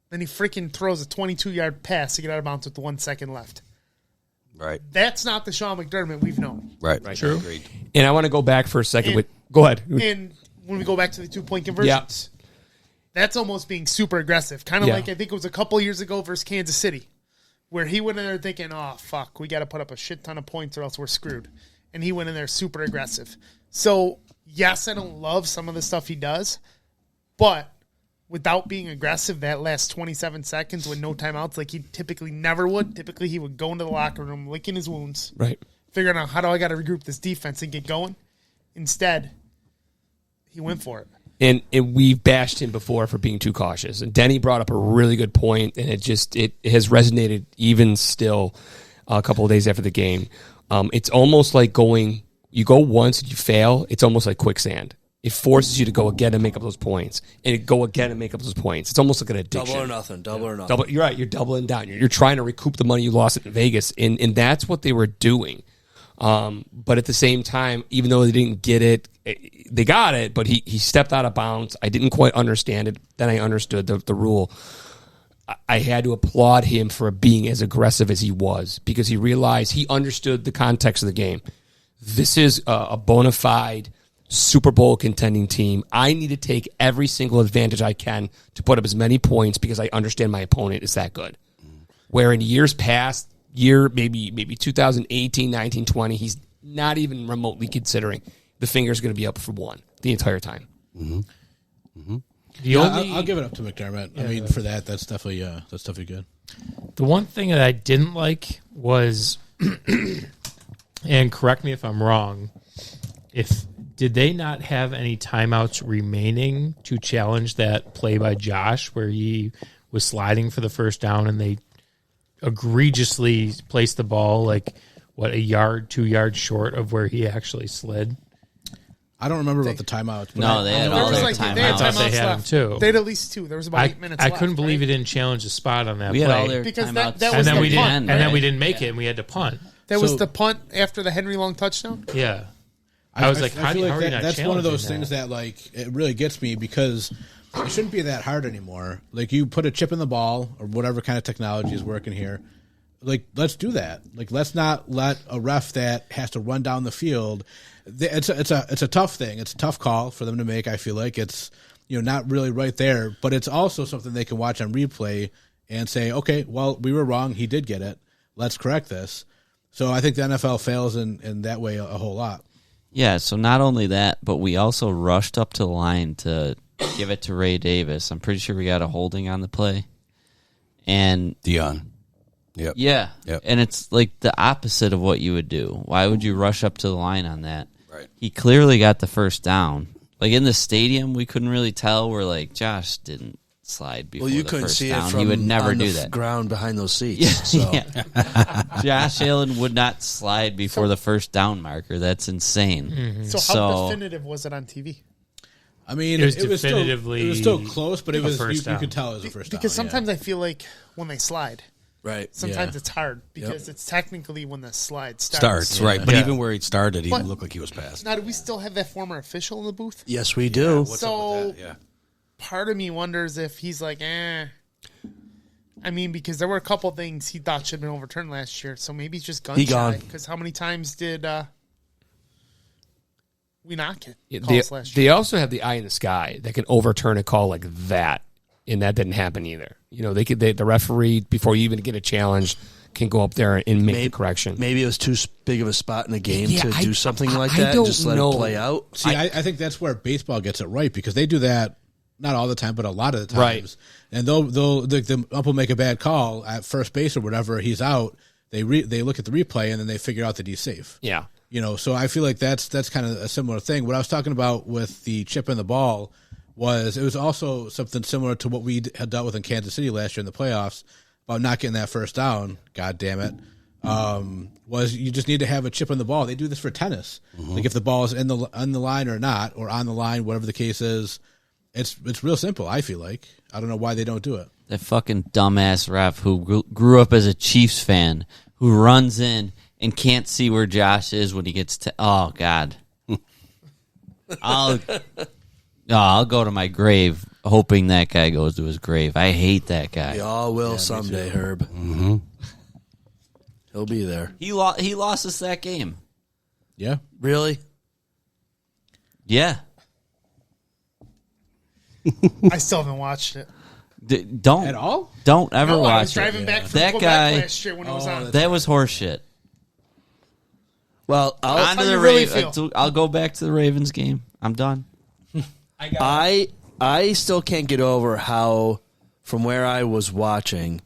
Then he freaking throws a 22-yard pass to get out of bounds with 1 second left. Right. That's not the Sean McDermott we've known. Right. True. Agreed. And I want to go back for a second. Go ahead. And when we go back to the 2-point conversions, that's almost being super aggressive. Kind of like I think it was a couple years ago versus Kansas City, where he went in there thinking, oh, fuck, we got to put up a shit ton of points or else we're screwed. And he went in there super aggressive. So, yes, I don't love some of the stuff he does, but without being aggressive that last 27 seconds with no timeouts like he typically never would, typically he would go into the locker room licking his wounds, right, figuring out how do I got to regroup this defense and get going. Instead, he went for it. And we've bashed him before for being too cautious. And Denny brought up a really good point, and it has resonated even still a couple of days after the game. It's almost like you go once and you fail, it's almost like quicksand. It forces you to go again and make up those points, and go again and make up those points. It's almost like an addiction. Double or nothing. You're right. You're doubling down. You're trying to recoup the money you lost in Vegas, and that's what they were doing. But at the same time, even though they didn't get it, they got it, but he stepped out of bounds. I didn't quite understand it. Then I understood the rule. I had to applaud him for being as aggressive as he was, because he realized, he understood the context of the game. This is a bona fide Super Bowl contending team. I need to take every single advantage I can to put up as many points because I understand my opponent is that good. Where in years past, maybe 2018, 19, 20, he's not even remotely considering the finger's going to be up for one the entire time. Mm-hmm. Mm-hmm. I'll give it up to McDermott. Yeah, I mean, for that's definitely good. The one thing that I didn't like was, and correct me if I'm wrong, did they not have any timeouts remaining to challenge that play by Josh where he was sliding for the first down and they egregiously placed the ball a yard, 2 yards short of where he actually slid? I don't remember about the timeouts. No, they had all their timeouts. I thought they had them too. They had at least 2. There was about 8 minutes I left. couldn't believe he didn't challenge the spot on that play. Had all their because timeouts. that was the punt. Then we didn't make it and we had to punt. That was the punt after the Henry Long touchdown? Yeah. I was like, how are you not that's one of those things that it really gets me, because it shouldn't be that hard anymore. Like, you put a chip in the ball or whatever kind of technology is working here. Like, let's do that. Like, let's not let a ref that has to run down the field. It's a tough thing. It's a tough call for them to make. I feel like it's not really right there, but it's also something they can watch on replay and say, okay, well, we were wrong. He did get it. Let's correct this. So I think the NFL fails in that way a whole lot. Yeah, so not only that, but we also rushed up to the line to give it to Ray Davis. I'm pretty sure we got a holding on the play. And Dion. Yep. Yeah. Yep. And it's like the opposite of what you would do. Why would you rush up to the line on that? Right. He clearly got the first down. Like in the stadium, we couldn't really tell. We're like, Josh didn't slide before you the couldn't first see down. it from He would never on do the that. ground behind those seats. Yeah. So. Yeah. Josh Allen would not slide before the first down marker. That's insane. So how definitive was it on TV? I mean, It was still definitively it was still close, but it a was first you down. could tell it was a first down. Because sometimes I feel like when they slide, Right. sometimes yeah. it's hard because it's technically when the slide starts. Starts, right. But Yeah. even where he started, he But- looked like he was past. Now, do we still have that former official in the booth? Yes, we do. What's up So with that? Yeah. part of me wonders if he's like, I mean, because there were a couple things he thought should have been overturned last year, so maybe he's just gun He shy. gone. Because how many times did we not get They, calls last year? they also have the eye in the sky that can overturn a call like that, and that didn't happen either. You know, the referee, before you even get a challenge, can go up there and make the correction. Maybe it was too big of a spot in the game Yeah, to I- do something like I that and don't just let know. it play out. See, I think that's where baseball gets it right because they do that not all the time, but a lot of the times. Right. And the ump will make a bad call at first base or whatever. He's out. They look at the replay and then they figure out that he's safe. Yeah. You know, so I feel like that's kind of a similar thing. What I was talking about with the chip in the ball was it was also something similar to what we had dealt with in Kansas City last year in the playoffs about not getting that first down. God damn it. Was you just need to have a chip in the ball. They do this for tennis. Like if the ball is on the line or not, or on the line, whatever the case is, it's real simple. I feel like I don't know why they don't do it. That fucking dumbass ref who grew up as a Chiefs fan, who runs in and can't see where Josh is when he gets to. Oh God, I'll go to my grave hoping that guy goes to his grave. I hate that guy. We all will someday, Herb. Mm-hmm. He'll be there. He lost us that game. Yeah. Really? Yeah. I still haven't watched it. Don't At all? Don't ever No, watch I was it. driving back from That Quebec guy. last year when it was on. That was horseshit. Well, On how to you the really Ravens. feel. I'll go back to the Ravens game. I'm done. I still can't get over how, from where I was watching,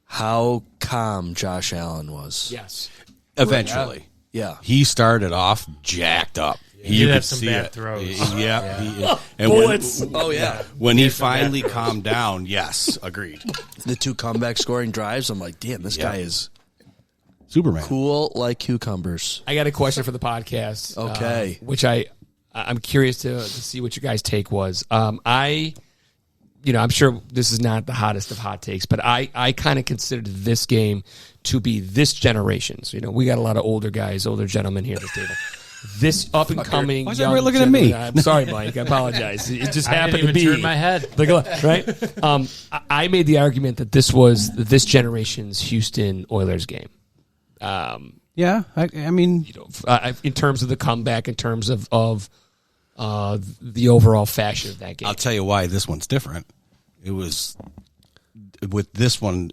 how calm Josh Allen was. Yes. Eventually. Yeah. He started off jacked up. He You did could have some see bad it. throws. Yeah. And Bullets. Oh, yeah. when he finally calmed down, yes, agreed. The two comeback scoring drives, I'm like, damn, this guy is Superman. cool like cucumbers. I got a question for the podcast. Okay. Which I'm curious to see what your guys' take was. I'm sure this is not the hottest of hot takes, but I kind of considered this game to be this generation's. You know, we got a lot of older guys, older gentlemen here at this table. This up and coming. Why is everybody looking at me? I'm sorry, Mike. I apologize. It just I happened didn't to even be turn my head. Like, right? I made the argument that this was this generation's Houston Oilers game. Yeah, I mean, In terms of the comeback, in terms of the overall fashion of that game. I'll tell you why this one's different. It was with this one.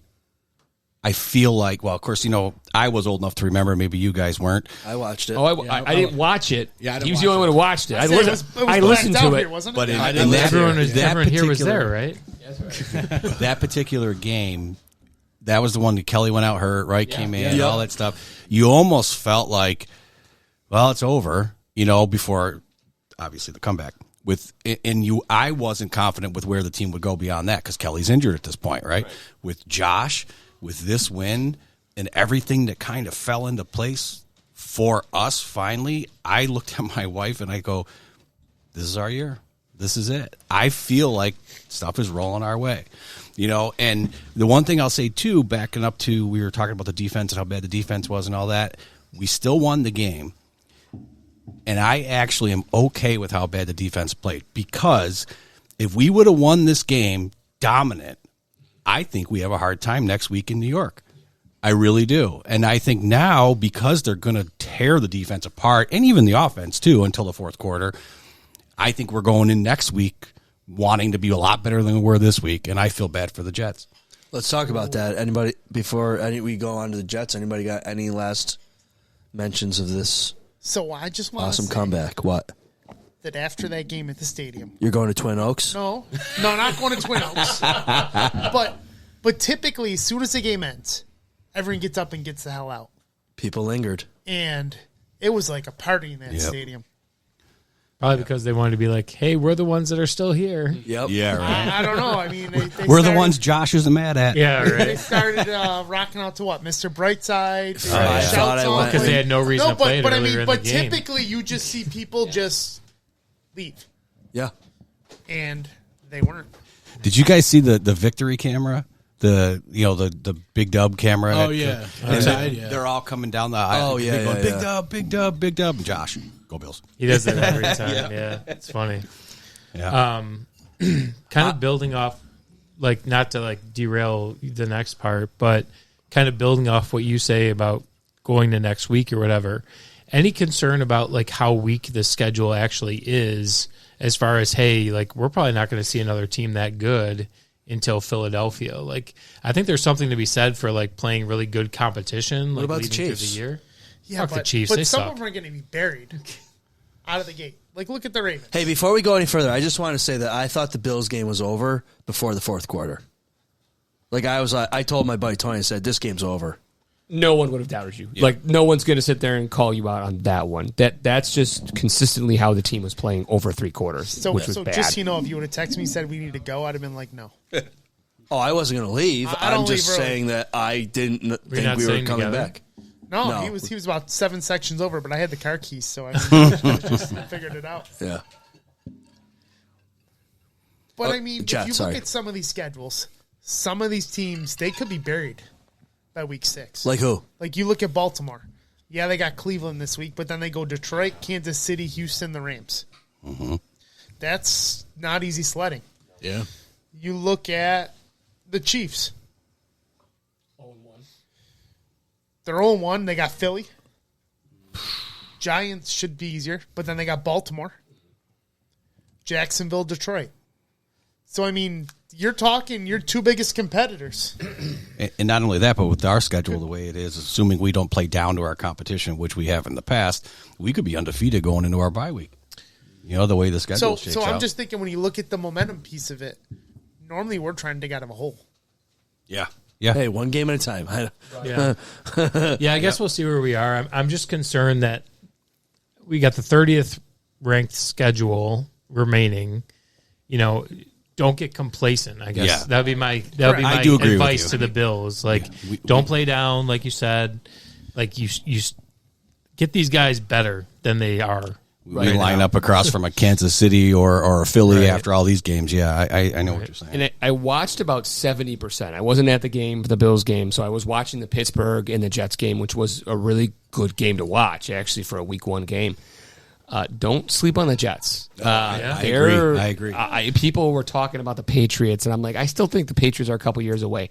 I feel like, well, of course, I was old enough to remember. Maybe you guys weren't. I watched it. I didn't watch it. Yeah, I didn't he was watch the only it. one who watched it. I It was listened blacked to out it. here, wasn't it? But in Everyone here was particular- there, right? that particular game, that was the one that Kelly went out hurt, right? Came in, all that stuff. You almost felt like, well, it's over, before obviously the comeback. I wasn't confident with where the team would go beyond that because Kelly's injured at this point, right? With Josh, with this win, and everything that kind of fell into place for us finally, I looked at my wife and I go, this is our year. This is it. I feel like stuff is rolling our way. And the one thing I'll say, too, backing up to we were talking about the defense and how bad the defense was and all that, we still won the game. And I actually am okay with how bad the defense played because if we would have won this game dominant, I think we have a hard time next week in New York. I really do. And I think now, because they're going to tear the defense apart and even the offense, too, until the fourth quarter, I think we're going in next week wanting to be a lot better than we were this week, and I feel bad for the Jets. Let's talk about that. Anybody, before we go on to the Jets, anybody got any last mentions of this So I just want awesome to say, comeback? What? that after that game at the stadium, You're going to Twin Oaks? no, not going to Twin Oaks, but typically, as soon as the game ends, everyone gets up and gets the hell out, People lingered. and it was like a party in that stadium. Probably because they wanted to be like, hey, we're the ones that are still here. Yep. Yeah, right. I don't know. I mean, they We're started, the ones Josh isn't mad at. Yeah, They right. started rocking out to what, Mr. Brightside. They I shouts thought I on, went- Because they had no reason to play it but I earlier mean, in but the game. typically you just see people just leave, Yeah. and they weren't. Did you guys see the victory camera? The big dub camera. Oh, yeah. Inside, yeah. They're all coming down the aisle. Oh, yeah, They're going, yeah, big yeah. dub, big dub, big dub. And Josh, go Bills. He does that every time. Yeah, it's funny. Yeah. Kind of building off, like, not to like derail the next part, but kind of building off what you say about going to next week or whatever. Any concern about like how weak the schedule actually is, as far as, hey, like, we're probably not going to see another team that good until Philadelphia. Like, I think there's something to be said for like playing really good competition. Like, about the leading through Chiefs? the year. Yeah, Fuck but the Chiefs. But They some suck. of them are going to be buried out of the gate. Like, look at the Ravens. Hey, before we go any further, I just want to say that I thought the Bills game was over before the fourth quarter. Like, I told my buddy Tony, I said, this game's over. No one would have doubted you. Like, no one's going to sit there and call you out on that one. That's just consistently how the team was playing over 3 quarters, So, which was so bad. just so you know, if you would have texted me and said we need to go, I'd have been like, no. Oh, I wasn't going to leave. I don't I'm just leave early. saying that I didn't not think we were staying coming together? back. No, No. he was about 7 sections over, but I had the car keys, so I just figured it out. Yeah. But I mean, Jets, if you sorry. look at some of these schedules, some of these teams, they could be buried by week 6. Like who? Like you look at Baltimore. Yeah, they got Cleveland this week, but then they go Detroit, Kansas City, Houston, the Rams. Mm-hmm. That's not easy sledding. Yeah. You look at the Chiefs. They're 0-1. They got Philly. Giants should be easier, but then they got Baltimore, Jacksonville, Detroit. So, I mean, you're talking your 2 biggest competitors. And not only that, but with our schedule the way it is, assuming we don't play down to our competition, which we have in the past, we could be undefeated going into our bye week. You know, the way the schedule shakes So I'm out. just thinking when you look at the momentum piece of it, normally we're trying to dig out of a hole. Yeah. Yeah. Hey, one game at a time. Yeah, I guess we'll see where we are. I'm just concerned that we got the 30th ranked schedule remaining. You know, don't get complacent. I guess Yeah. that'd be my I do agree with advice you. to the Bills. Like, we- don't play down, like you said. Like you get these guys better than they are. We line up across from a Kansas City or a Philly after all these games. Yeah, I know what you're saying. And I watched about 70%. I wasn't at the game, the Bills game, so I was watching the Pittsburgh and the Jets game, which was a really good game to watch, actually, for a Week 1 game. Don't sleep on the Jets. I agree. People were talking about the Patriots, and I'm like, I still think the Patriots are a couple years away.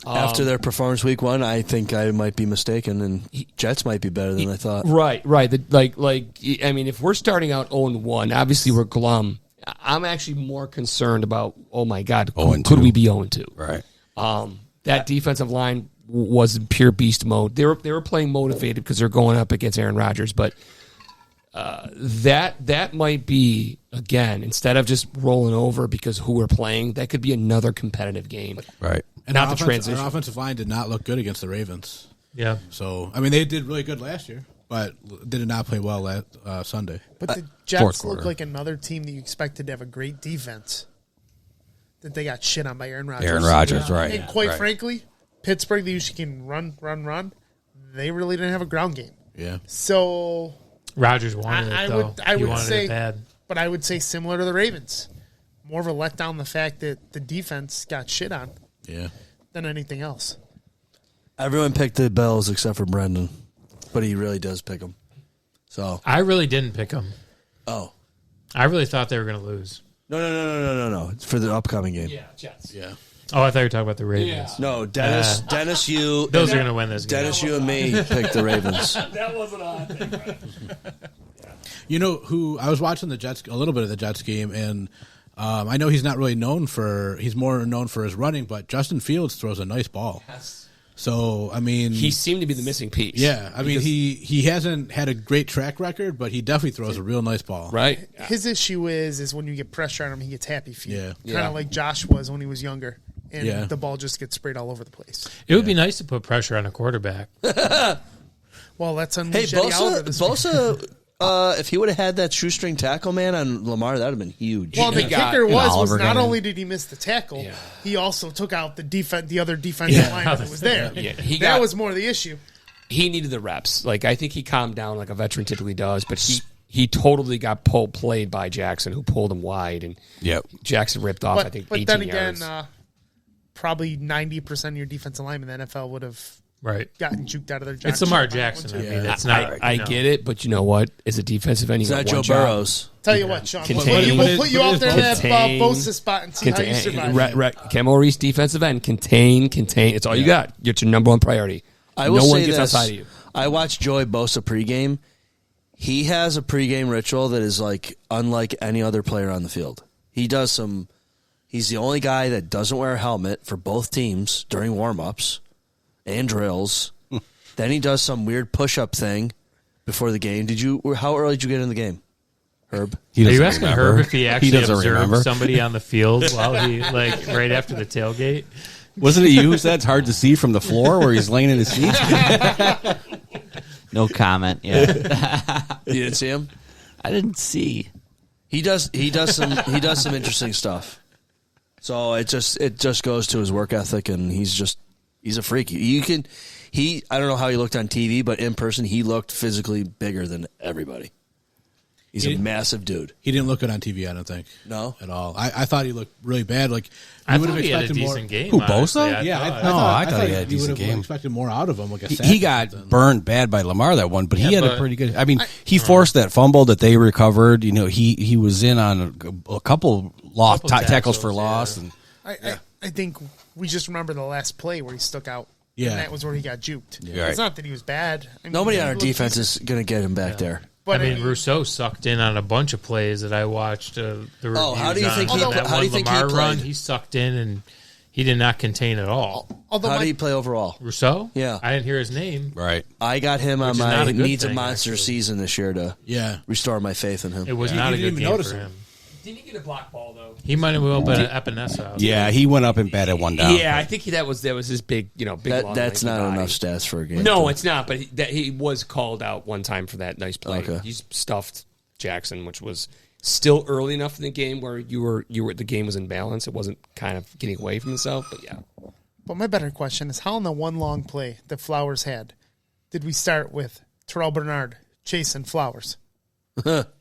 After their performance week 1, I think I might be mistaken, and Jets might be better than I thought. Right. I mean, if we're starting out 0-1, obviously we're glum. I'm actually more concerned about, oh my God, could we be 0-2? Right. That defensive line was in pure beast mode. They were playing motivated because they're going up against Aaron Rodgers, but that might be, again, instead of just rolling over because who we're playing, that could be another competitive game. Right. And Not our the transition. Our offensive line did not look good against the Ravens. Yeah. So, I mean, they did really good last year, but they did not play well last Sunday. But the fourth Jets quarter. look like another team that you expected to have a great defense. That they got shit on by Aaron Rodgers. Aaron Rodgers, right. And quite right. frankly, Pittsburgh, they usually can run. They really didn't have a ground game. Yeah. So, Rodgers wanted I it though. I He would wanted say, it bad. but I would say similar to the Ravens. More of a letdown the fact that the defense got shit on Yeah. than anything else. Everyone picked the Bills except for Brendan, but he really does pick them. So, I really didn't pick them. oh. I really thought they were going to lose. No. It's for the upcoming game. Jets. Yeah. Oh, I thought you were talking about the Ravens. No, Dennis, you. Bills are going to win this game. Dennis, you and me picked the Ravens. That wasn't odd. You know who I was watching the Jets, a little bit of the Jets game, and I know he's not really known for. He's more known for his running, but Justin Fields throws a nice ball. So, I mean... He seemed to be the missing piece. Yeah, I mean, he hasn't had a great track record, but he definitely throws a real nice ball. Right? His issue is when you get pressure on him, he gets happy feet. Yeah. Kind of like Josh was when he was younger. And the ball just gets sprayed all over the place. It would be nice to put pressure on a quarterback. Well, that's on Bosa, if he would have had that shoestring tackle, man, on Lamar, that would have been huge. Well, the kicker was not only did he miss the tackle, he also took out the other defensive line that was there. That was more the issue. He needed the reps. Like, I think he calmed down like a veteran typically does, but he totally got played by Jackson, who pulled him wide, and Jackson ripped off, I think, 18 yards. But then again, probably 90% of your defensive linemen in the NFL would have gotten juked out of their jobs. It's Lamar Jackson. I mean, it's not. I get it, but you know what? As a defensive end, you got Joe Burrows. Tell you what, Sean, we'll put you out there in that Bosa spot and see how you survive. Camo Reese, defensive end, contain. It's all you got. It's your number one priority. I will no one say gets this. outside of you. I watched Joey Bosa pregame. He has a pregame ritual that is like unlike any other player on the field. He does some. He's the only guy that doesn't wear a helmet for both teams during warm-ups and drills. Then he does some weird push-up thing before the game. How early did you get in the game, Herb? Are you asking Herb if he actually observed somebody on the field while he, right after the tailgate? Wasn't it you who said it's hard to see from the floor where he's laying in his seat? No comment. Yeah. You didn't see him? I didn't see. He does some interesting stuff. So it just goes to his work ethic, and he's a freak. I don't know how he looked on TV, but in person he looked physically bigger than everybody. He's a massive dude. He didn't look good on TV, I don't think. No? At all. I thought he looked really bad. Like, I thought he had a decent game. Who, Bosa? I thought he had a decent game. Expected more out of him. Like he got burned bad by Lamar that one, but he had a pretty good. I mean, he forced that fumble that they recovered. You know, he was in on a couple tackles for loss. And I think we just remember the last play where he stuck out. Yeah. And that was where he got juked. Yeah. It's not that he was bad. I mean, nobody on our defense is going to get him back there. But Rousseau sucked in on a bunch of plays that I watched. How do you think Lamar run? He sucked in and he did not contain at all. How did he play overall? Rousseau? Yeah. I didn't hear his name. Right. I got him on my needs a monster season this year to restore my faith in him. It was not a good game for him. Didn't he get a block ball though? He might have well been an Epinesa. Yeah, he went up and batted one down. Yeah, I think that was his big, big. That's not enough stats for a game. No, it's not. But he was called out one time for that nice play. Okay. He's stuffed Jackson, which was still early enough in the game where the game was in balance. It wasn't kind of getting away from itself. But yeah. But my better question is, how in the one long play that Flowers had, did we start with Terrell Bernard chasing Flowers?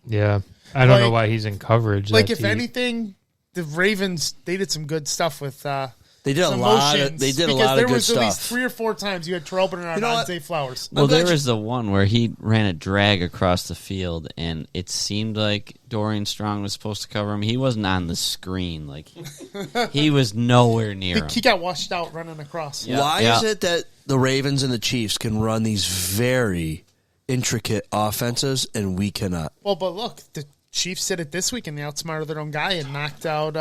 Yeah. I don't know why he's in coverage. If anything, the Ravens, they did some good stuff with they did a lot of good stuff. Because there was at least 3 or 4 times you had Terrell Bernard on Zay Flowers. Well, there was the one where he ran a drag across the field, and it seemed like Dorian Strong was supposed to cover him. He wasn't on the screen. Like he was nowhere near him. He got washed out running across. Yeah. Why is it that the Ravens and the Chiefs can run these very intricate offenses and we cannot? Well, but look, the Chiefs did it this week, and they outsmarted their own guy and knocked out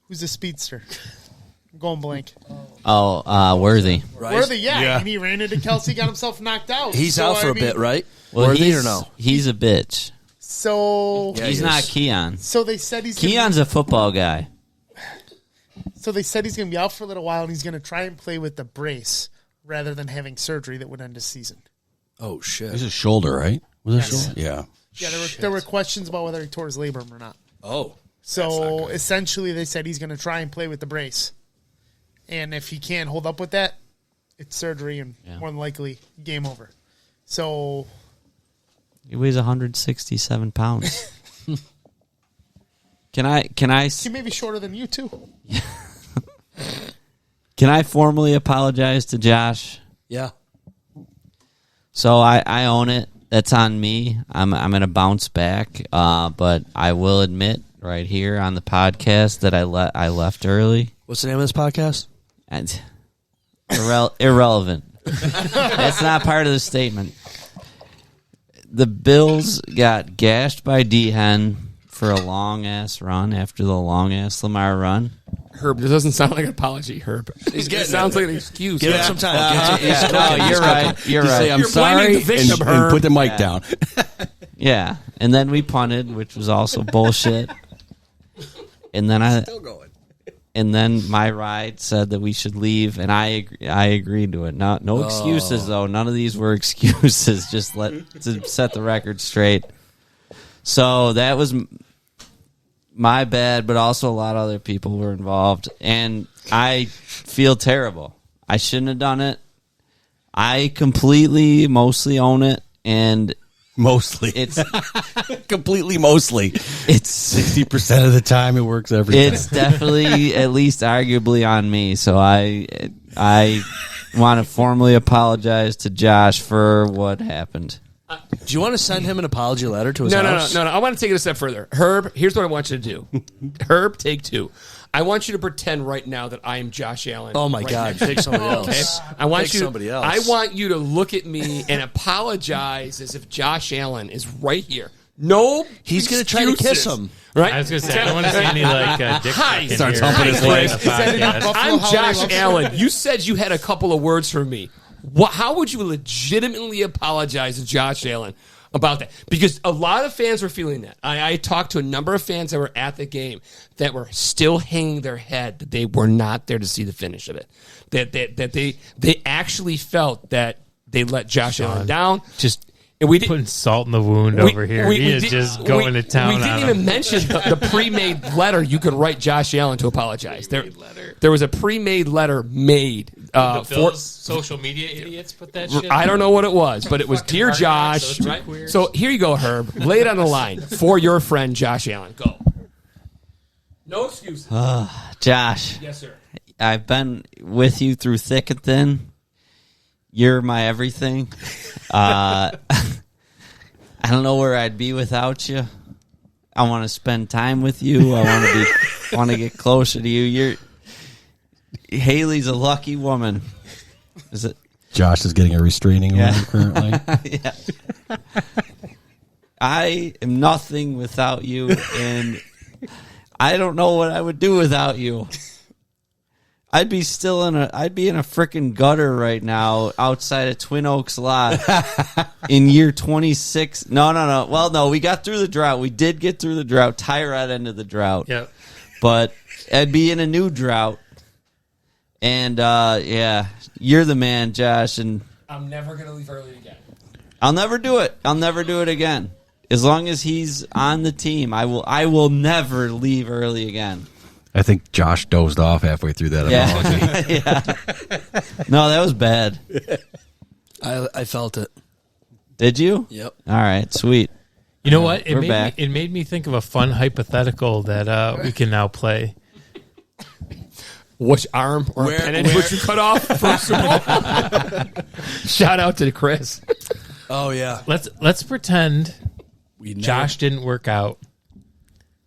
who's the speedster? I'm going blank. Worthy. Right? Worthy, yeah. And he ran into Kelsey, got himself knocked out. He's out for a bit, right? Well, Worthy or no? He's a bitch. So he's not Keon. So they said Keon's a football guy. So they said he's going to be out for a little while, and he's going to try and play with the brace rather than having surgery that would end his season. Oh shit! It's his shoulder, right? Was it shoulder? Yeah. Yeah, there were questions about whether he tore his labrum or not. Oh. So essentially they said he's going to try and play with the brace. And if he can't hold up with that, it's surgery and more than likely game over. So he weighs 167 pounds. Can I He may be shorter than you too. Can I formally apologize to Josh? Yeah. So I own it. That's on me. I'm going to bounce back, but I will admit right here on the podcast that I left early. What's the name of this podcast? And irrelevant. That's not part of the statement. The Bills got gashed by D-Hen for a long-ass run after the long-ass Lamar run. Herb, this doesn't sound like an apology, Herb. It sounds like an excuse. Give it some time. No, you're right. You're right. Say, I'm You're sorry, blaming the victim, and Herb. put the mic down. Yeah, and then we punted, which was also bullshit. And then And then my ride said that we should leave, and I agreed to it. No excuses though. None of these were excuses. Just to set the record straight. So that was my bad, but also a lot of other people were involved, and I feel terrible. I shouldn't have done it. I mostly own it, and Mostly. it's Completely mostly. it's 60% of the time it works every time. it's definitely at least arguably on me. So I want to formally apologize to Josh for what happened. Do you want to send him an apology letter to his No. house? I want to take it a step further. Herb, here's what I want you to do. Herb, take 2. I want you to pretend right now that I am Josh Allen. Oh, my right God. next to Pick you. somebody else. Okay? I want Pick you. somebody else. I want you to look at me and apologize as if Josh Allen is right here. No, He's going to try to kiss excuses. him. Right? I was going to say, I don't want to see any dick Hi. pic in Starts here. humping his During leg. the podcast. I'm Josh Allen. You said you had a couple of words for me. How would you legitimately apologize to Josh Allen about that? Because a lot of fans were feeling that. I talked to a number of fans that were at the game that were still hanging their head that they were not there to see the finish of it. That they actually felt that they let Josh Allen down. And we putting salt in the wound over here. He is just going to town. We didn't even mention the pre-made letter you could write Josh Allen to apologize. There was a pre-made letter made the for Bills social media idiots put that shit. I don't know what it was, but it was Dear Fucking hard, Josh. so it's too queer. So here you go, Herb. Lay it on the line for your friend Josh Allen. Go. No excuses. Josh. Yes, sir. I've been with you through thick and thin. You're my everything. I don't know where I'd be without you. I want to spend time with you. I want to get closer to you. Haley's a lucky woman. Is it? Josh is getting a restraining order currently. Yeah. I am nothing without you, and I don't know what I would do without you. I'd be in a freaking gutter right now outside of Twin Oaks lot in year 26. No. Well, no, we got through the drought. We did get through the drought. Tyrod ended the drought. Yep. But I'd be in a new drought. And, yeah, you're the man, Josh. And I'm never going to leave early again. I'll never do it. I'll never do it again. As long as he's on the team, I will never leave early again. I think Josh dozed off halfway through that apology. Yeah. No, that was bad. I felt it. Did you? Yep. All right, sweet. You know what? We're back. It made me think of a fun hypothetical that we can now play. Which arm or appendage would you cut off for Super Bowl? Shout out to Chris. Oh, yeah. Let's pretend Josh didn't work out.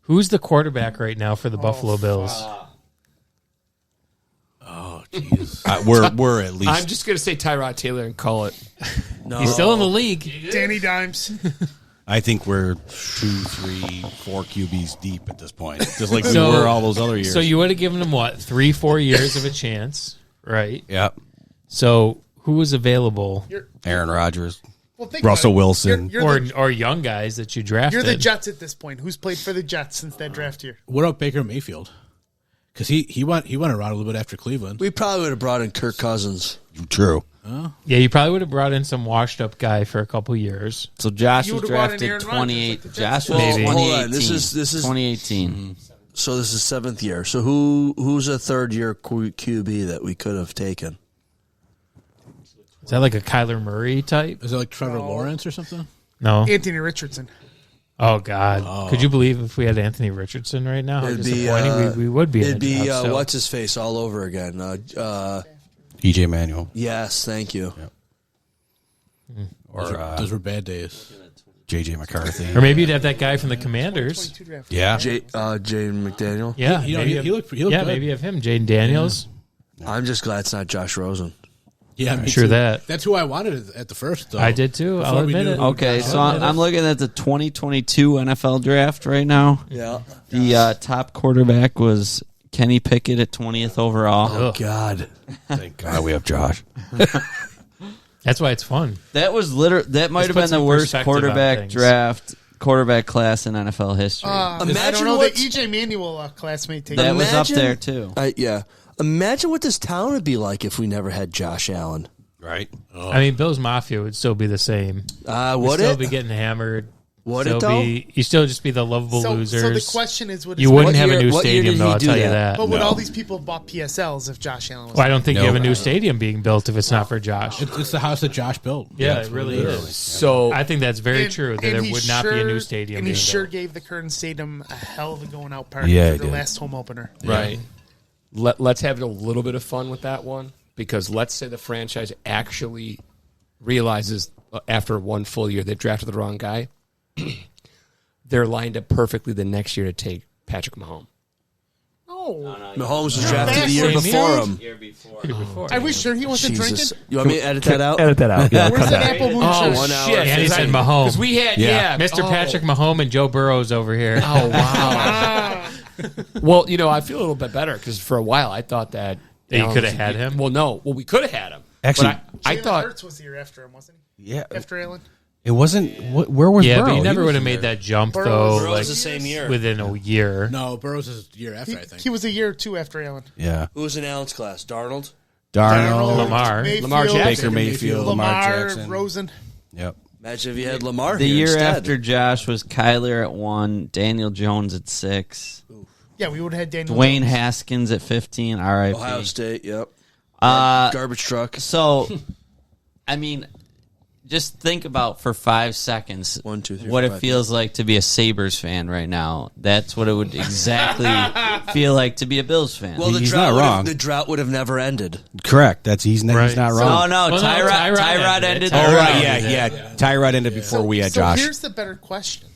Who's the quarterback right now for the Buffalo Bills? Oh, jeez. We're at least. I'm just going to say Tyrod Taylor and call it. No. He's still in the league. Danny Dimes. I think we're 2, 3, 4 QBs deep at this point, just like we were all those other years. So you would have given him what, 3-4 years of a chance, right? Yep. So who was available, Aaron Rodgers, Well, think Russell about it. Wilson. or young guys that you drafted? You're the Jets at this point. Who's played for the Jets since that draft year? What about Baker Mayfield? Because he went around a little bit after Cleveland. We probably would have brought in Kirk Cousins. True. Yeah, you probably would have brought in some washed up guy for a couple years. So Josh You was would have brought in drafted Aaron Rodgers 28. like the Jets Josh did. was Maybe. 2018. Hold on, this is 2018. So this is 7th year. So who's a third year QB that we could have taken? Is that like a Kyler Murray type? Is it like Trevor Lawrence or something? No. Anthony Richardson. Oh God! Could you believe if we had Anthony Richardson right now? How It'd be, disappointing we would be. It'd be in a job still. what's his face all over again. EJ Manuel. Yes, thank you. Yep. Or Those were bad days. JJ McCarthy. Or maybe you'd have that guy from the Commanders. 22 draft. Yeah. Jaden McDaniel. Yeah, He maybe looked yeah, good. maybe have him, Jaden Daniels. I'm just glad it's not Josh Rosen. Yeah, me Sure too. that. That's who I wanted at the first. Though. I did too. I'll Before we admit knew it. who Okay, Josh so was. I'm looking at the 2022 NFL draft right now. Yeah. The top quarterback was Kenny Pickett at 20th overall. Oh, God. Thank God we have Josh. That's why it's fun. That was that might have been the worst quarterback class in NFL history. I don't know, the EJ Manuel classmate. That was up there, too. Yeah. Imagine what this town would be like if we never had Josh Allen. Right? Oh. I mean, Bills Mafia would still be the same. Would still it? Be getting hammered. Would it, though? You still just be the lovable losers. So the question is, you wouldn't have a new stadium, though, I'll tell you that. But would all these people have bought PSLs if Josh Allen was I don't think you have a new stadium being built if it's not for Josh. It's the house that Josh built. Yeah, it really is. So I think that's very true, that there would not be a new stadium And being he sure built. gave the Curtin Stadium a hell of a going out party for the last home opener. Right. Let's have a little bit of fun with that one, because let's say the franchise actually realizes after one full year they've drafted the wrong guy. They're lined up perfectly the next year to take Patrick Mahomes. No. Mahomes was drafted the year before him. Year before. Are we sure he wasn't Jesus. drinking? You want me to edit that out? Edit that out. Yeah, Where's that apple moonshine? Oh, shit. And he said Mahomes. Because we had, Mr. Patrick Mahomes and Joe Burrow's over here. Oh, wow. Well, I feel a little bit better because for a while I thought that you could have had him? Well, no. Well, we could have had him. Actually, but I Jalen thought Hurts was the year after him, wasn't he? Yeah. After Allen? It wasn't. Where was Yeah, Burrow? but you never He would was have made there. that jump, Burrow though, was Burrow like was the same year. within a year. No, Burrow's is a year after, I think. He was a year or two after Allen. Yeah. Who was in Allen's class? Darnold? Darnold. Lamar. Lamar Jackson. Baker Mayfield. Lamar Jackson. Rosen. Yep. Imagine if you had Lamar The here year instead. after Josh was Kyler at 1, Daniel Jones at 6, Yeah, we would have had Daniel Dwayne Jones. Haskins at 15, RIP. Ohio State, yep. Uh, Garbage truck. So, I mean, just think about for 5 seconds 1, 2, 3, what 4, it 5, feels like to be a Sabres fan right now. That's what it would exactly feel like to be a Bills fan. Well, He's not wrong. The drought would have never ended. Correct. He's not Right. wrong. Oh, no, Well, no, Tyrod ended. Tyrod Oh, right. ended. Yeah. Tyrod ended before we had Josh. Here's the better question.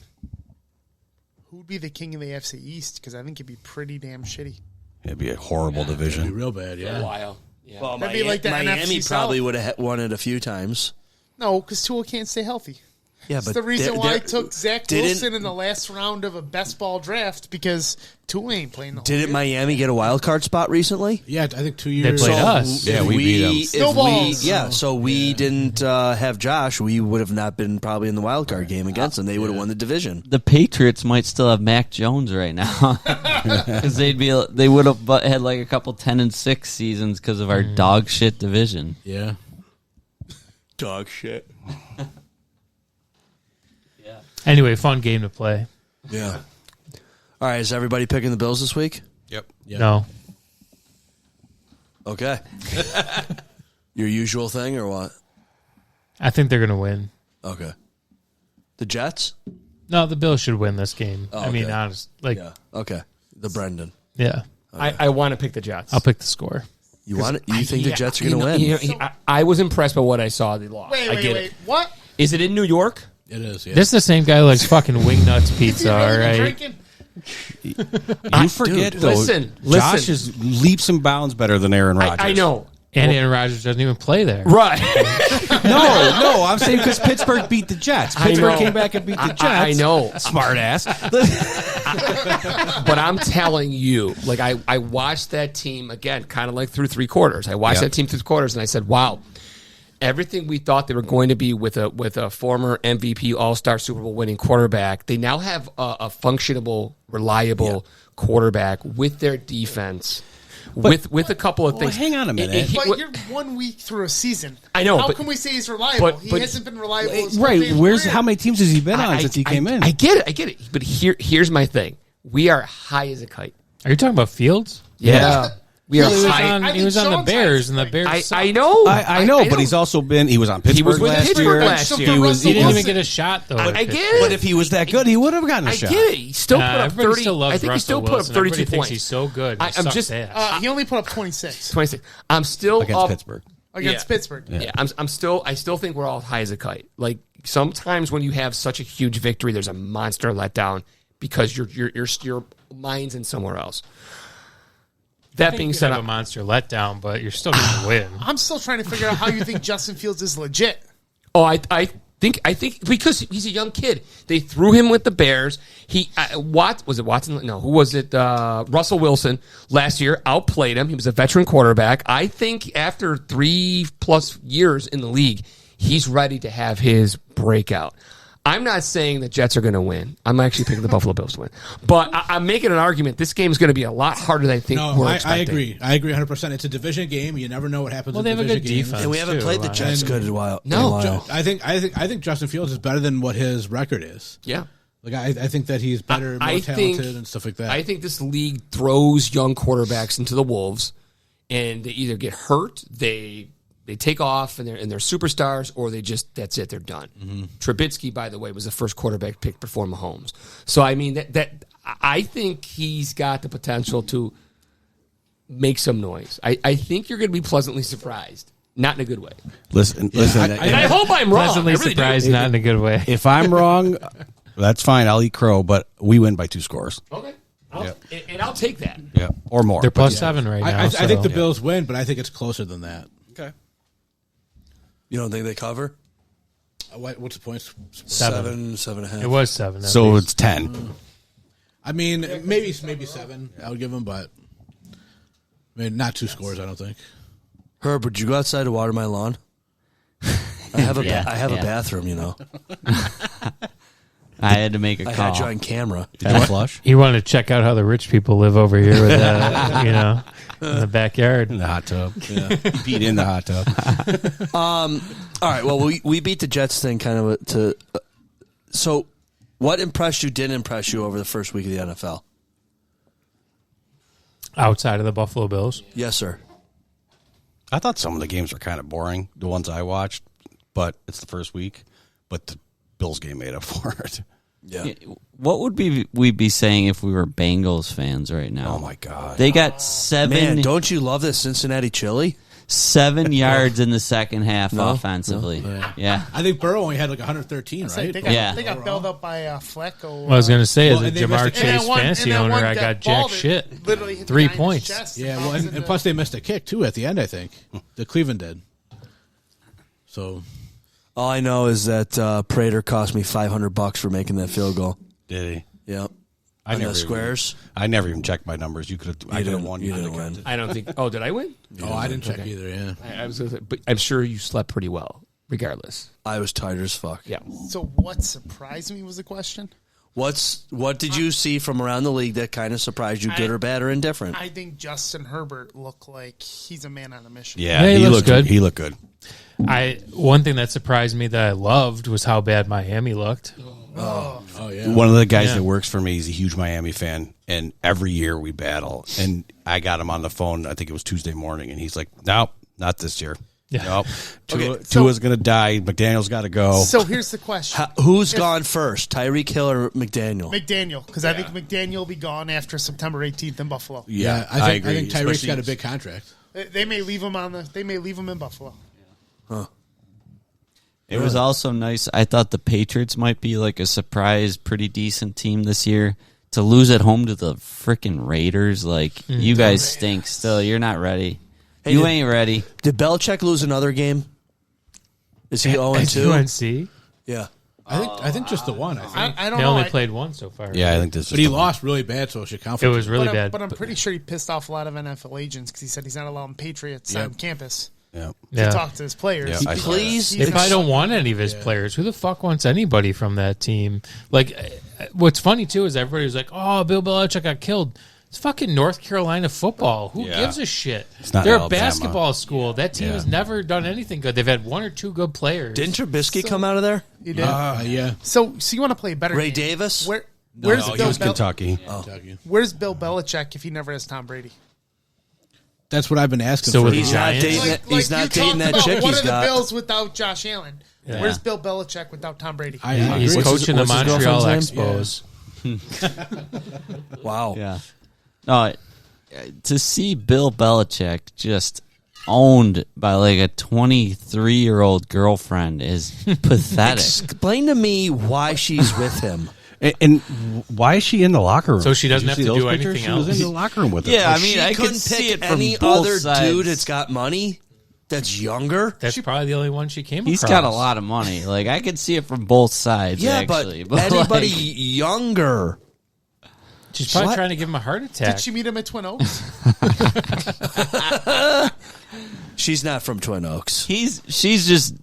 Who would be the king of the AFC East? Because I think it'd be pretty damn shitty. It'd be a horrible It'd be division. real bad, A yeah. while. Yeah. Well, That'd be like the Miami NFC probably South. would have won it a few times. No, because Tua can't stay healthy. Yeah, That's but the reason they're- why I they're- took Zach didn't- Wilson in the last round of a best ball draft, because Tua ain't playing the whole Didn't year. Miami get a wild card spot recently? Yeah, I think 2 They years. played us. Yeah, we beat them. Snowballs. So we didn't have Josh. We would have not been probably in the wild card game against them. They would have won the division. The Patriots might still have Mac Jones right now because they would have had like a couple 10-6 seasons because of our dog shit division. Yeah. Dog shit. Anyway, fun game to play. Yeah. All right, is everybody picking the Bills this week? Yep. No. Okay. Your usual thing or what? I think they're going to win. Okay. The Jets? No, the Bills should win this game. Oh, I mean, okay. honest. Like, Yeah. Okay. The Brendan. yeah. I want to pick the Jets. I'll pick the score. You want it? You think the Jets are going to win? I was impressed by what I saw. They lost. I get it. What? Is it in New York? It is, yeah. This is the same guy who likes fucking Wingnuts Is pizza, he all really right? drinking? You forget, though. listen. Josh is leaps and bounds better than Aaron Rodgers. I know. And Aaron Rodgers doesn't even play there. Right. No, I'm saying because Pittsburgh beat the Jets. I Pittsburgh know. came back and beat the Jets. I know. Smart ass. But I'm telling you, like I watched that team again, kind of like through 3 quarters. I watched that team through 3 quarters, and I said, "Wow, everything we thought they were going to be with a former MVP, All-Star, Super Bowl winning quarterback, they now have a functionable, reliable quarterback with their defense." With a couple of things. Hang on a minute. But you're 1 week through a season. I know, How but- can we say he's reliable? but- He but- hasn't been reliable. his whole Right. damn Where's career. how many teams has he been on since he came in? I get it. But here's my thing. We are high as a kite. Are you talking about Fields? Yeah. We are He was high. on, I he think was on the Sean's Bears, and the high. Bears sucked. I know. I know, but he's also been. He was on Pittsburgh He was with last Pittsburgh year. last year. He was. He didn't Wilson. even get a shot, though. I at get Pittsburgh. But if he was that good, he would have gotten a I shot. get it. He still put up everybody 30. still loves I think he Russell still put up Wilson. 32 Everybody thinks points. he's so good. I'm just He only put up 26 26. I'm still Against up Pittsburgh. against Pittsburgh. Yeah, I still think we're all high as a kite. Like sometimes when you have such a huge victory, there's a monster letdown because your mind's in somewhere else. That being said, have a monster letdown, but you're still going to win. I'm still trying to figure out how you think Justin Fields is legit. I I think because he's a young kid, they threw him with the Bears. Was it Watson? No, who was it? Russell Wilson last year outplayed him. He was a veteran quarterback. I think after 3+ years in the league, he's ready to have his breakout. I'm not saying the Jets are going to win. I'm actually picking the Buffalo Bills to win. But I'm making an argument. This game is going to be a lot harder than I think we're expecting. I agree 100%. It's a division game. You never know what happens Well, in they have a good division games. defense. And we haven't played the Jets good in a while. No. I think Justin Fields is better than what his record is. Yeah. Like I think that he's better, more talented, and stuff like that. I think this league throws young quarterbacks into the wolves, and they either get hurt, they take off, and they're superstars, or that's it, they're done. Mm-hmm. Trubisky, by the way, was the first quarterback picked before Mahomes. So I mean that I think he's got the potential to make some noise. I think you're going to be pleasantly surprised. Not in a good way. Listen. And I hope I'm wrong. Pleasantly surprised, not in a good way. If I'm wrong, that's fine. I'll eat crow, but we win by 2 scores. Okay. And I'll take that. Yeah, or more. They're +7 right now. I think the Bills win, but I think it's closer than that. Okay. You don't think they cover? What's the points? 7.5. It was 7. So it's 10. I mean, maybe 7. I would give them, but I mean, not 2 scores. I don't think. Herb, would you go outside to water my lawn? I have a bathroom, you know. I had to make a call. I had you on camera. Did you flush? He wanted to check out how the rich people live over here with in the backyard. In the hot tub. Yeah. Beat in the hot tub. All right, well, we beat the Jets thing kind of so what impressed you, didn't impress you over the first week of the NFL? Outside of the Buffalo Bills? Yes, sir. I thought some of the games were kind of boring, the ones I watched, but it's the first week. But the Bills game made up for it. Yeah. What would we be saying if we were Bengals fans right now? Oh, my God. They got 7. Man, don't you love this Cincinnati chili? 7 yards in the second half offensively. No. Yeah. I think Burrow only had like 113, right? They got bailed up by Flacco. What I was going to say is a and they Jamar missed a- Chase one- fantasy and that owner, one I got got jack balled, shit. literally hit the 3 guy in the points. chest. Yeah, well, and plus they missed a kick too at the end. I think the Cleveland did. So All I know is that Prater cost me $500 for making that field goal. Did he? Yep. I On never the squares. I never even checked my numbers. You could have. I could have won. You didn't win. I don't think. Oh, did I win? I didn't check either. Yeah. I was gonna say, but I'm sure you slept pretty well, regardless. I was tired as fuck. Yeah. So what surprised me was the question. What did you see from around the league that kind of surprised you, good or bad or indifferent? I think Justin Herbert looked like he's a man on a mission. Yeah, he he looks looked good. He looked good. One thing that surprised me that I loved was how bad Miami looked. Oh yeah. One of the guys that works for me, he's a huge Miami fan, and every year we battle. And I got him on the phone. I think it was Tuesday morning, and he's like, "Nope, not this year. Yeah. Nope, Okay, Tua's going to die. McDaniel's got to go." So here's the question: Who's gone first, Tyreek Hill or McDaniel? McDaniel, because I think McDaniel will be gone after September 18th in Buffalo. Yeah, I agree. think Tyreek's Especially- got a big contract. They may leave him They may leave him in Buffalo. It was also nice. I thought the Patriots might be like a surprise, pretty decent team this year. To lose at home to the freaking Raiders, like, you guys stink still. You're not ready. Hey, you ain't ready. Did Belichick lose another game? Is he 0-2? UNC? Yeah. I think just the one. I think. I don't They know. only played one so far. Yeah, I think this. But he lost really bad, so it should count for It was really but bad. But I'm pretty sure he pissed off a lot of NFL agents because he said he's not allowing Patriots on campus Yeah. to talk to his players. Yeah, I saw Please. They probably don't want any of his players. Who the fuck wants anybody from that team? Like, what's funny, too, is everybody was like, oh, Bill Belichick got killed. It's fucking North Carolina football. Who Yeah. gives a shit? It's not They're a Alabama. basketball school. That team has never done anything good. They've had 1 or 2 good players. Didn't Trubisky come out of there? He did. Yeah. So you want to play a better Ray game. Davis? Where's No, he Bill was Kentucky. Kentucky. Where's Bill Belichick if he never has Tom Brady? That's what I've been asking So for. with He's not Giants? dating that, he's you not dating talked that about chick What he's are the got. Bills without Josh Allen? Yeah. Where's Bill Belichick without Tom Brady? I agree. He's What's his- coaching the what's his Montreal girlfriend's Expos. Wow. Yeah. No, to see Bill Belichick just owned by like a 23-year-old girlfriend is pathetic. Explain to me why she's with him. And why is she in the locker room? So she doesn't Did you have see to those do pictures? anything She was else? in the locker room with her. Yeah, I She mean, I could couldn't see pick it from any both other sides. dude that's got money. That's younger? That's probably the only one she came He's across. got a lot of money. Like, I could see it from both sides, Yeah, actually. but anybody like, younger. She's probably trying to give him a heart attack. Did she meet him at Twin Oaks? She's not from Twin Oaks. she's just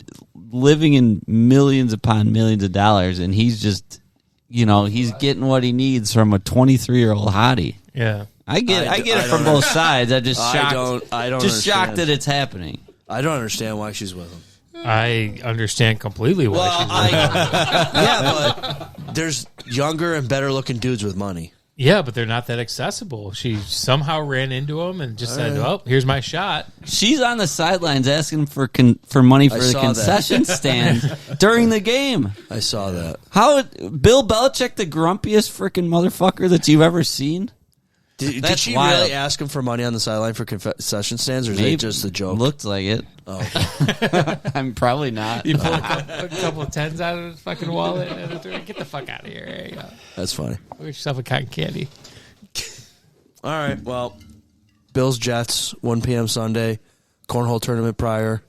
living in millions upon millions of dollars, and he's just, he's getting what he needs from a 23-year-old hottie. Yeah. I get it from both sides. I just shocked. I don't just understand. shocked that it's happening. I don't understand why she's with him. I understand completely why she's with him. Yeah, but there's younger and better looking dudes with money. Yeah, but they're not that accessible. She somehow ran into him and just said, "Well, here's my shot." She's on the sidelines asking for money for the concession stand during the game. I saw that. How Bill Belichick, the grumpiest freaking motherfucker that you've ever seen? Did she wild. really ask him for money on the sideline for concession stands, or is it just a joke? Looked like it. Oh, okay. I'm probably not. You pull a couple of tens out of his fucking wallet and get the fuck out of here. There you go. That's funny. Go get yourself a cotton candy. All right, well, Bills Jets 1 p.m. Sunday, cornhole tournament prior.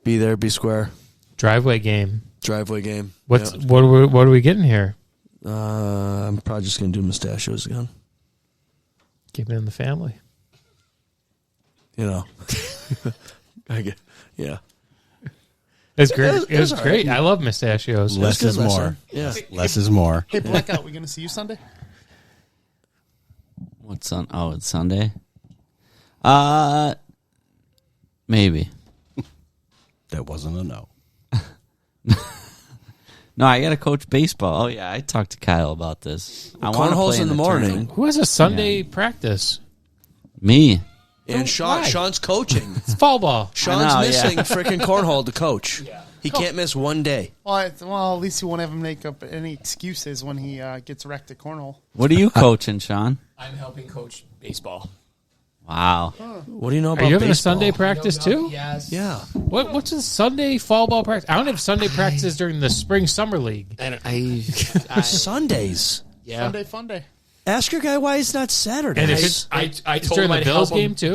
Be there, be square. Driveway game. Driveway game. What are we getting here? I'm probably just gonna do mustachios again. Keep it in the family. I get, yeah. It's great. It was all great. right. I love mustachios. Less is more. Yeah. Less is more. Hey, Blackout, we going to see you Sunday? What's on? Oh, it's Sunday. Maybe. That wasn't a no. No, I got to coach baseball. Oh yeah, I talked to Kyle about this. I wanna Cornhole's play in the morning. tournament. Who has a Sunday practice? Me. And Sean's coaching. It's fall ball. Sean's I know, missing yeah. freaking cornhole to coach. He can't miss one day. Well, at least you won't have him make up any excuses when he gets wrecked at cornhole. What are you coaching, Sean? I'm helping coach baseball. Wow. What do you know about Are you having a baseball? Sunday practice too? Yes. Yeah. What's a Sunday fall ball practice? I don't have Sunday practices during the spring summer league. Sundays. Yeah. Sunday fun day. Ask your guy why it's not Saturday. And if it's I it's told during him the I'd Bills help him game too.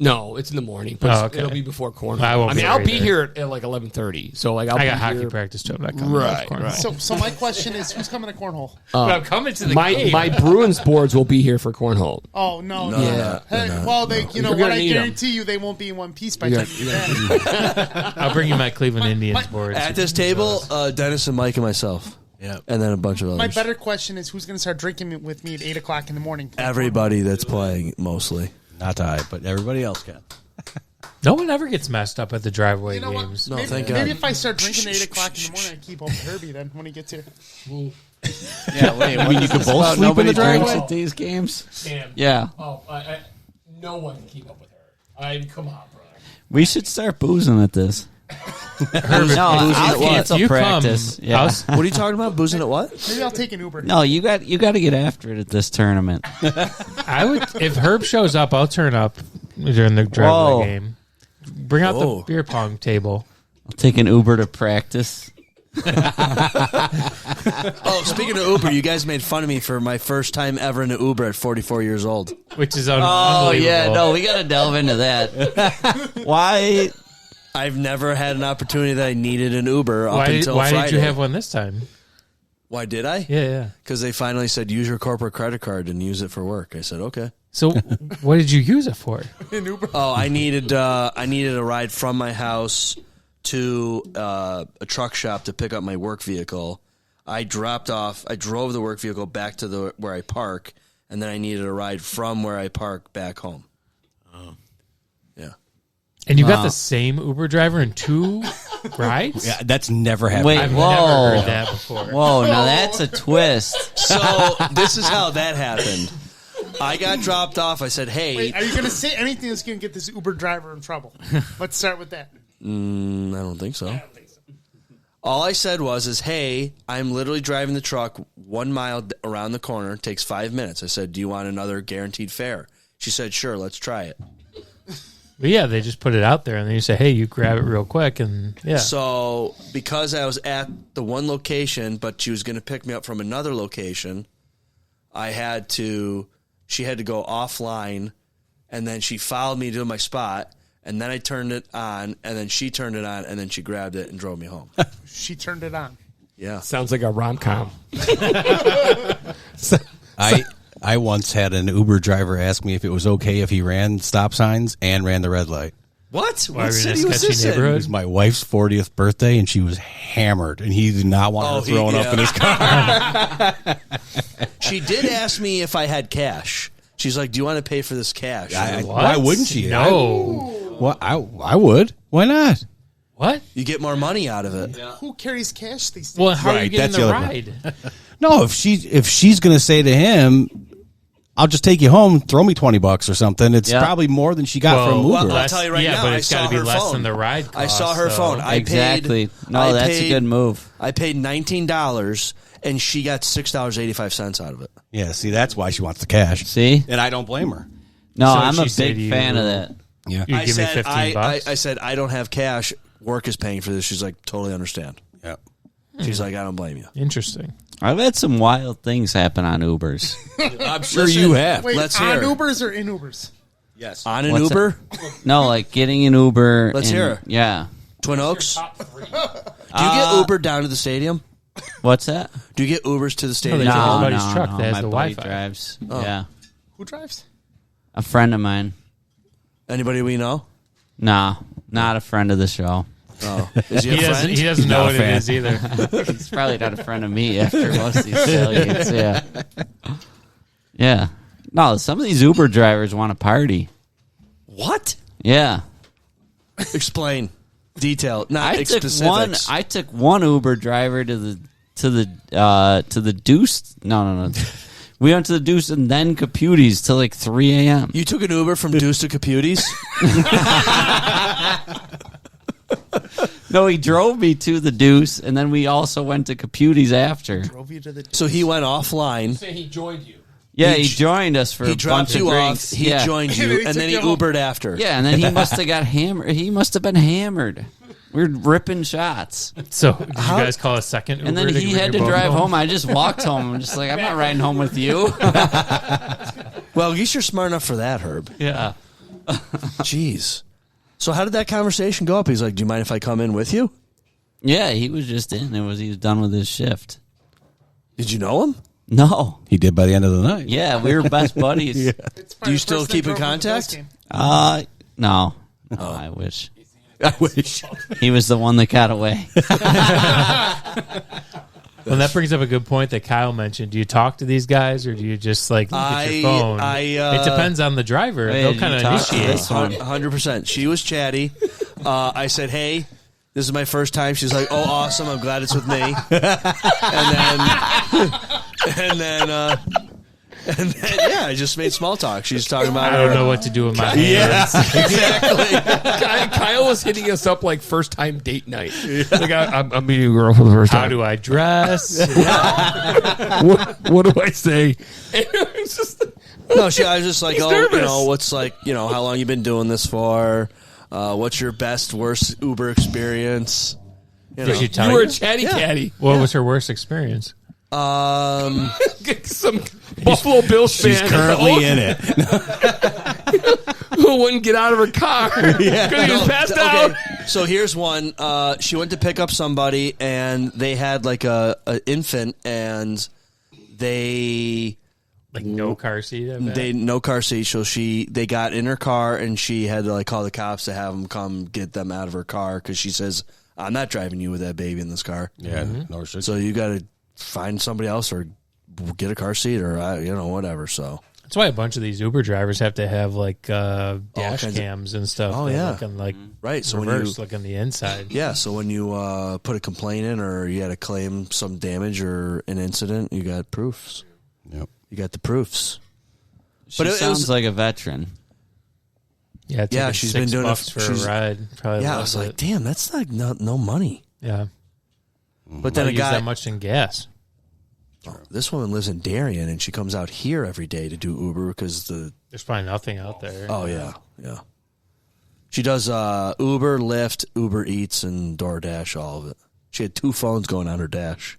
No, it's in the morning, but Oh, okay. it'll be before cornhole. I won't be I'll there be either. here at like 11:30. So like I'll I be got hockey here. practice too. I'm not coming. Right, to cornhole. right. So my question is, who's coming to cornhole? But I'm coming to the game. My Bruins boards will be here for cornhole. Oh no! Yeah. Hey, well, you know You're what? gonna I need 'em. guarantee you, they won't be in one piece by Yeah, the time you get back. I'll bring you my Cleveland Indians boards. At this table, Dennis and Mike and myself. Yeah. And then a bunch of others. My better question is, who's going to start drinking with me at 8:00 in the morning? Everybody that's playing, mostly. Not I, but everybody else can. No one ever gets messed up at the driveway You know what? games. No, maybe, thank maybe God. if I start drinking at 8:00 in the morning, I keep home with Herbie. Then when he gets here, Yeah, wait. I mean, you could both sleep in nobody the drinks driveway? at these games. Sam. Yeah, Oh, no one can keep up with her. Come on, brother. we should start boozing at this. Herbert, No, I'll cancel you practice. Come, Yeah. What are you talking about? Boozing at what? maybe I'll take an Uber. No, you got to get after it at this tournament. I would if Herb shows up, I'll turn up during the driveway Whoa. game. Bring out Whoa. the beer pong table. I'll take an Uber to practice. Oh, speaking of Uber, you guys made fun of me for my first time ever in an Uber at 44 years old. Which is Oh unbelievable. yeah, no, we got to delve into that. Why? I've never had an opportunity that I needed an Uber up Why until did Friday. you have one this time? Why did I? Yeah. Because they finally said, use your corporate credit card and use it for work. I said, okay. So what did you use it for? Oh, I needed a ride from my house to a truck shop to pick up my work vehicle. I drove the work vehicle back to where I park, and then I needed a ride from where I park back home. Oh. Yeah. And you got the same Uber driver in 2 rides? Yeah, that's never happened. Wait, I've whoa. never heard that before. Whoa, now that's a twist. So this is how that happened. I got dropped off. I said, hey. Wait, are you going to say anything that's going to get this Uber driver in trouble? Let's start with that. I don't think so. All I said was, hey, I'm literally driving the truck 1 mile around the corner. It takes 5 minutes. I said, do you want another guaranteed fare? She said, sure, let's try it. But yeah, they just put it out there, and then you say, hey, you grab it real quick, and yeah. So because I was at the one location, but she was going to pick me up from another location, she had to go offline, and then she followed me to my spot, And then I turned it on, and then she turned it on, and then she grabbed it and drove me home. She turned it on. Yeah. Sounds like a rom-com. I once had an Uber driver ask me if it was okay if he ran stop signs and ran the red light. What? Why What were you in a city was sketchy this in? It neighborhood? was my wife's 40th birthday, and she was hammered, and he did not want her throwing up in his car. She did ask me if I had cash. She's like, "Do you want to pay for this cash?" Why wouldn't she? No. I would. Why not? What? You get more money out of it. Who carries cash these days? Well, how are you Right, getting that's the the other ride? No, if she's going to say to him, "I'll just take you home, throw me $20 or something," it's probably more than she got from Uber. Well, I'll tell you right now, but I it's saw got to be her less phone. than the ride cost. I saw her so- phone. Exactly. No, that's a good move. I paid $19, and she got $6.85 out of it. Yeah, see, that's why she wants the cash. See? And I don't blame her. No, So I'm a she said big fan of that. Yeah. You I give me said, $15. I said, I don't have cash. Work is paying for this. She's like, totally understand. Yeah. She's like, I don't blame you. Interesting. I've had some wild things happen on Ubers. I'm sure you have. Wait, Let's on hear it. Ubers or in Ubers? Yes. On an What's Uber? No, like getting an Uber. Let's and- hear it. Yeah. Twin Oaks? Do you get Uber down to the stadium? What's that? Do you get Ubers to the No, stadium? they take his No, buddy's no, truck no. that has My the buddy Wi-Fi. drives. Oh. Yeah. Who drives? A friend of mine. Anybody we know? Nah, not a friend of the show. Oh. Is he a friend? He doesn't know not what a it fan. is either. He's probably not a friend of me after most of these tailgates. Yeah. Yeah. No, some of these Uber drivers want to party. What? Yeah. Explain. Detail. Not I took specifics. one Uber driver to the Deuce. No. We went to the Deuce and then Caputi's till like 3 a.m. You took an Uber from Deuce to Caputi's? No, he drove me to the Deuce, and then we also went to Caputi's after. Drove you to the. So he went offline. Say he joined you. Yeah, He he joined us for He a dropped bunch of you drinks. off. He yeah. joined And then you, he and then he took you home. Ubered after. Yeah, and then he must have got hammered. He must have been hammered. We were ripping shots. So did you guys call a second Uber? And then he bring had to you both drive home. I just walked home. I'm just like, I'm not riding home with you. Well, at least you're smart enough for that, Herb. Yeah. Jeez. So how did that conversation go up? He's like, "Do you mind if I come in with you?" Yeah, he was just in. He was done with his shift. Did you know him? No. He did by the end of the night. Yeah, we were best buddies. It's Do you probably the still person keep that in drove him to the Bills contact? game. No. Oh, I wish. I wish. He was the one that got away. Well, that brings up a good point that Kyle mentioned. Do you talk to these guys, or do you just like look at your phone? it It depends on the driver. Hey, They'll did kind you of talk to initiate. this one? 100%. She was chatty. I said, "Hey, this is my first time." She's like, "Oh, awesome! I'm glad it's with me." And then, yeah, I just made small talk. She's talking about. I don't know what to do with my hands. Kyle was hitting us up like first time date night. Like I'm meeting a girl for the first How time. do I dress? what do I say? And it's just, No, I was just like, He's "Oh, nervous. what's like, how long you been doing this for? What's your best, worst Uber experience?" Did she tell you were a you? chatty catty. What was her worst experience? Um, Some Buffalo Bills fan. She's currently in it. Who wouldn't get out of her car because he was passed out. So here's one. She went to pick up somebody, and they had like a infant, and they Like no car seat? I bet. no car seat. So they got in her car, and she had to like call the cops to have them come get them out of her car because she says, "I'm not driving you with that baby in this car." Yeah, nor should. So you got to find somebody else or get a car seat or whatever. So That's why a bunch of these Uber drivers have to have like dash kinds of- cams and stuff. Oh, that yeah. look on, like right. So when reverse, you look on the inside. yeah, so when you put a complaint in or you had to claim some damage or an incident, you got proofs. Yep. You got the proofs. She sounds like a veteran. Yeah, it's Yeah, like she's $6 been doing it- bucks for she's- a ride. Probably Yeah, I loves was like, it. damn, that's like no money. Yeah, But then then a use guy, that much in gas. this woman lives in Darien and she comes out here every day to do Uber because There's probably nothing out there. oh yeah. She does Uber, Lyft, Uber Eats, and DoorDash, all of it. She had 2 phones going on her dash.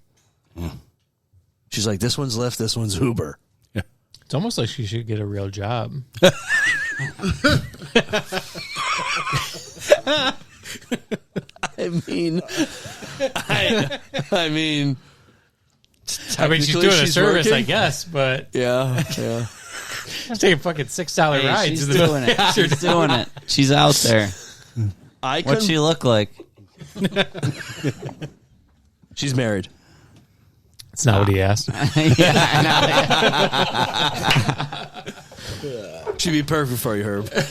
She's like, this one's Lyft, this one's Uber. It's almost like she should get a real job. I mean, she's doing a service, working. I guess, but yeah. She's taking fucking $6 rides. She's doing it. She's doing it. She's out there. What's she look like? She's married. That's not what he asked. She'd be perfect for you, Herb. Well,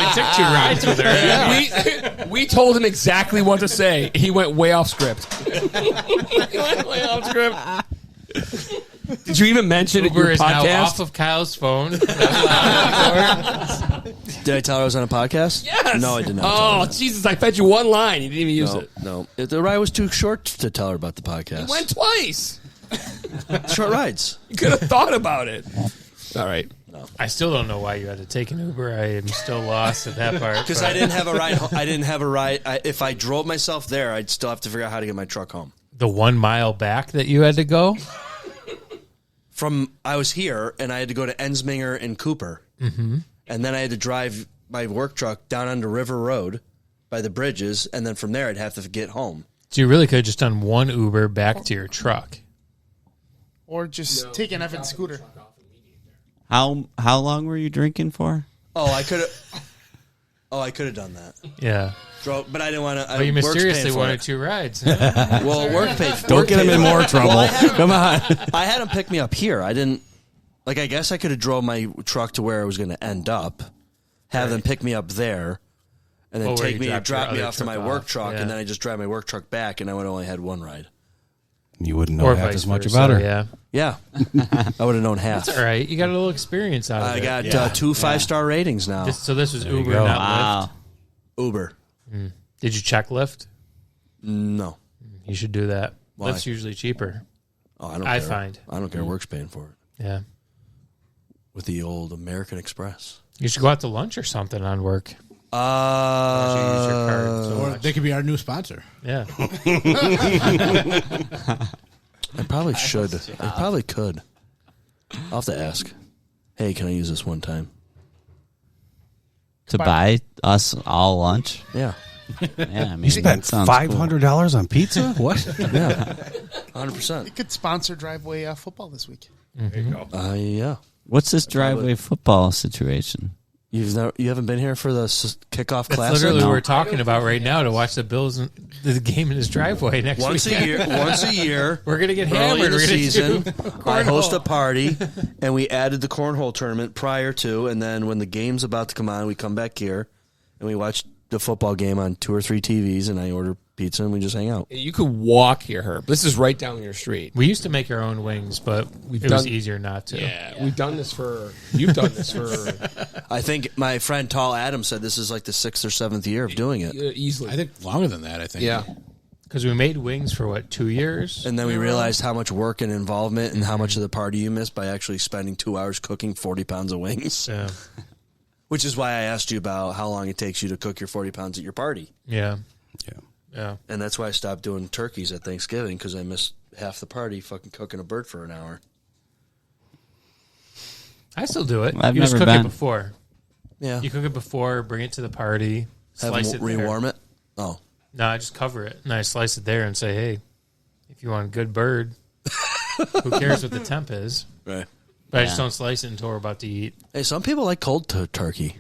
he took 2 rides with her. Yeah. We told him exactly what to say. He went way off script. Did you even mention Uber it in your is podcast? now off of Kyle's phone. Did I tell her I was on a podcast? Yes. No, I did not. Oh, Jesus. I fed you one line. You didn't even use it. No. The ride was too short to tell her about the podcast. You went twice. Short rides. You could have thought about it. All right. No. I still don't know why you had to take an Uber. I am still lost at that part. Because I didn't have a ride. I didn't have a ride. If I drove myself there, I'd still have to figure out how to get my truck home. The 1 mile back that you had to go? I was here, and I had to go to Ensminger and Cooper. Mm-hmm. And then I had to drive my work truck down onto River Road by the bridges, and then from there I'd have to get home. So you really could have just done 1 Uber back to your truck. Or just take an Evan's scooter. How long were you drinking for? I could have done that. Yeah. But I didn't want to. But you mysteriously wanted 2 rides. Huh? Well, work paid. Don't get him in more trouble. Come on. I had him pick me up here. I didn't. I guess I could have drove my truck to where I was going to end up, have them pick me up there, and then drop me off to my work truck, and then I just drive my work truck back, and I would only had 1 ride. You wouldn't know half as much about her. Yeah. I would have known half. That's all right. You got a little experience out of it. I got 2 5-star ratings now. So this was Uber, not Lyft? Uber. Did you check Lyft? No. You should do that. Why? Lyft's usually cheaper. Oh, I don't I care. find. I don't care. Work's paying for it. Yeah. With the old American Express. You should go out to lunch or something on work. Use your card or they could be our new sponsor. Yeah. I probably should. I probably could. I'll have to ask. Hey, can I use this one time? To buy us all lunch? Yeah. Yeah, I mean, You spent $500 on pizza? What? Yeah. 100%. You could sponsor Driveway football this week. There you go. Yeah. What's this driveway football situation? You haven't been here for the kickoff That's class? literally what we're talking about right now, to watch the Bills, the game in his driveway next Once week. Once a year. We're going to get early hammered. in the We're gonna season. I host a cornhole. party, and we added the cornhole tournament prior to, and then when the game's about to come on, we come back here, and we watch the football game on 2 or 3 TVs, and I order pizza, and we just hang out. You could walk here, Herb. This is right down your street. We used to make our own wings, but it was easier not to. Yeah, we've done this for... You've done this for... I think my friend Tall Adam said this is like the 6th or 7th year of doing it. Easily. I think longer than that, I think. Yeah. Because we made wings for, 2 years? And then we realized how much work and involvement and how much of the party you missed by actually spending 2 hours cooking 40 pounds of wings. Yeah. Which is why I asked you about how long it takes you to cook your 40 pounds at your party. Yeah. Yeah. Yeah. And that's why I stopped doing turkeys at Thanksgiving, because I missed half the party fucking cooking a bird for an hour. I still do it. I've You just never cook been. it before. Yeah. You cook it before, bring it to the party, slice it there. Rewarm it? Oh. No, I just cover it, and I slice it there and say, hey, if you want a good bird, who cares what the temp is? Right. But I just don't slice it until we're about to eat. Hey, some people like cold turkey.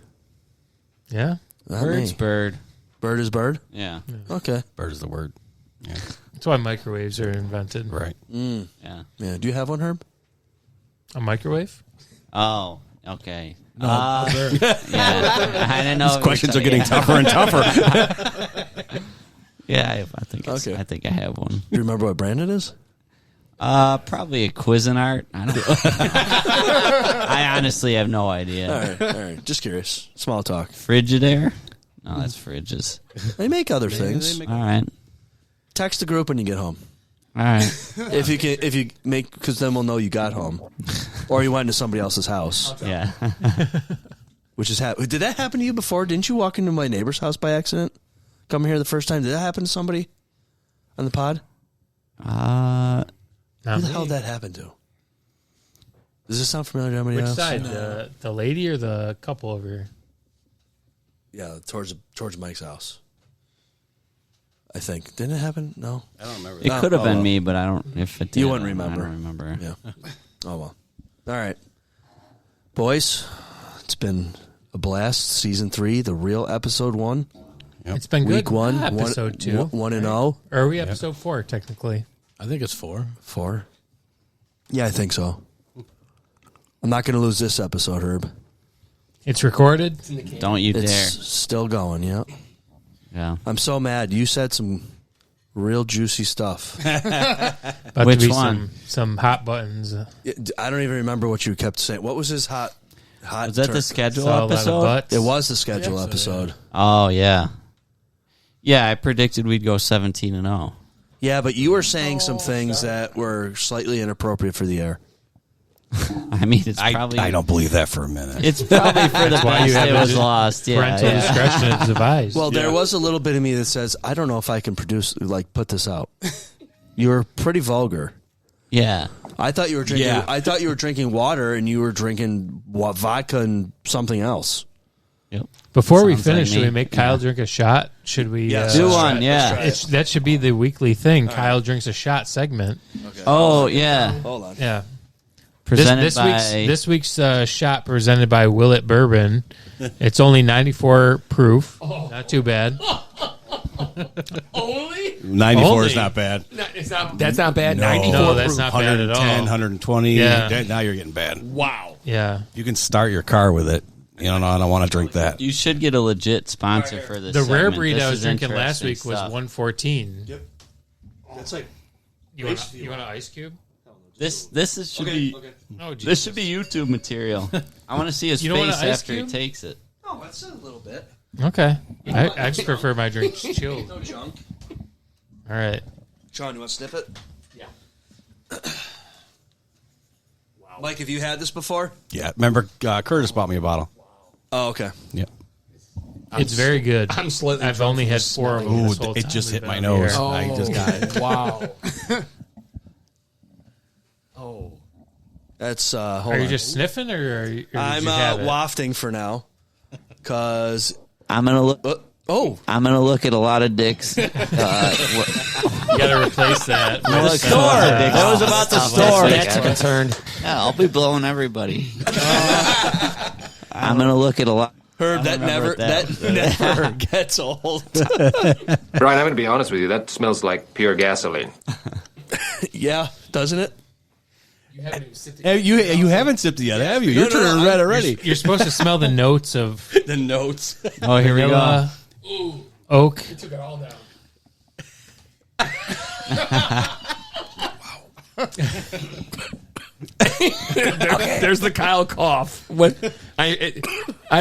Yeah? Not Bird's me. bird. Bird is bird? Yeah. Okay. Bird is the word. Yeah. That's why microwaves are invented. Right. Yeah. Yeah. Do you have one, Herb? A microwave? Oh, okay. Yeah. I didn't know. These questions are getting tougher and tougher. Yeah, I think Okay. I think I have one. Do you remember what brand it is? Probably a Cuisinart. I don't. I honestly have no idea. All right. Just curious. Small talk. Frigidaire? No, that's fridges. They make other things. All right. Text the group when you get home. All right. If you make, because then we'll know you got home, or you went to somebody else's house. Yeah. Which is did that happen to you before? Didn't you walk into my neighbor's house by accident? Coming here the first time, did that happen to somebody on the pod? Not Who the me. hell did that happen to? Does this sound familiar to anybody Which else? side? The lady or the couple over here? Yeah, towards Mike's house. I think. Didn't it happen? No. I don't remember. It could have been me, but I don't. If it did, You wouldn't I remember. don't remember. Yeah. Oh, well. All right. Boys, it's been a blast. Season 3, the real episode 1. It's been good. Week 1. Episode 2. 1 and 0. Or are we episode 4, technically? I think it's 4. 4. Yeah, I think so. I'm not going to lose this episode, Herb. It's recorded. Don't you It's dare. still going, yeah. Yeah. I'm so mad. You said some real juicy stuff. About Which to be one? Some hot buttons. I don't even remember what you kept saying. What was his hot Was that the schedule Saw a lot of episode? butts. It was the schedule episode. Oh, yeah. Yeah, I predicted we'd go 17-0. Yeah, but you were saying some things that were slightly inappropriate for the air. I mean, it's probably. I don't believe that for a minute. It's probably for the why you best have it a was dis- lost. Yeah, Parental yeah. discretion is advised. Well, there was a little bit of me that says, I don't know if I can put this out. You were pretty vulgar. Yeah. I thought you were drinking. Yeah. I thought you were drinking water, and you were drinking vodka and something else. Yep. Before we Sounds finish, like should me. we make Kyle drink a shot? Should we Yes. Do Let's one, try it. yeah. Let's try it. That should be the weekly thing. Kyle drinks a shot segment. Oh, yeah. Hold on. Yeah. Presented this by. week's shot presented by Willet Bourbon. It's only 94 proof. Not too bad. Only? 94 Only. is not bad. That's not bad. 94 No, that's proof. not bad at all. 110, 120. Yeah. Now you're getting bad. Wow. Yeah. You can start your car with it. You know, I don't want to drink that. You should get a legit sponsor for this. The rare segment. breed This I was is drinking last interesting week was stuff. 114. Yep. That's like You want an ice cube? This should be Oh, this should be YouTube material. I want to see his You don't want face an ice after cube? he takes it. oh, that's a little bit. Okay. I just prefer my drinks chilled. No junk. All right. Sean, you want to sniff it? Yeah. Mike, have you had this before? Yeah. Remember, Curtis bought me a bottle. Oh, okay. Yeah. It's very good. I'm slightly I've only had 4 of them. Ooh, this whole it time just we've hit been my on the nose. air. I just got it. Wow. Oh. That's hold Are you on. just sniffing, or did I'm you have it? wafting for now, cause I'm gonna look. I'm gonna look at a lot of dicks. You got to replace that. The with, store. That was about the store. That's a concern. Yeah, I'll be blowing everybody. I'm gonna look at a lot. Herb, that remember never that. never gets old. Brian, I'm going to be honest with you. That smells like pure gasoline. Yeah, doesn't it? You haven't sipped it yet, have you? You're turning red already. You're supposed to smell the notes of The notes. Oh, here we go. vanilla, oak. Took it all down. There's the Kyle cough. When I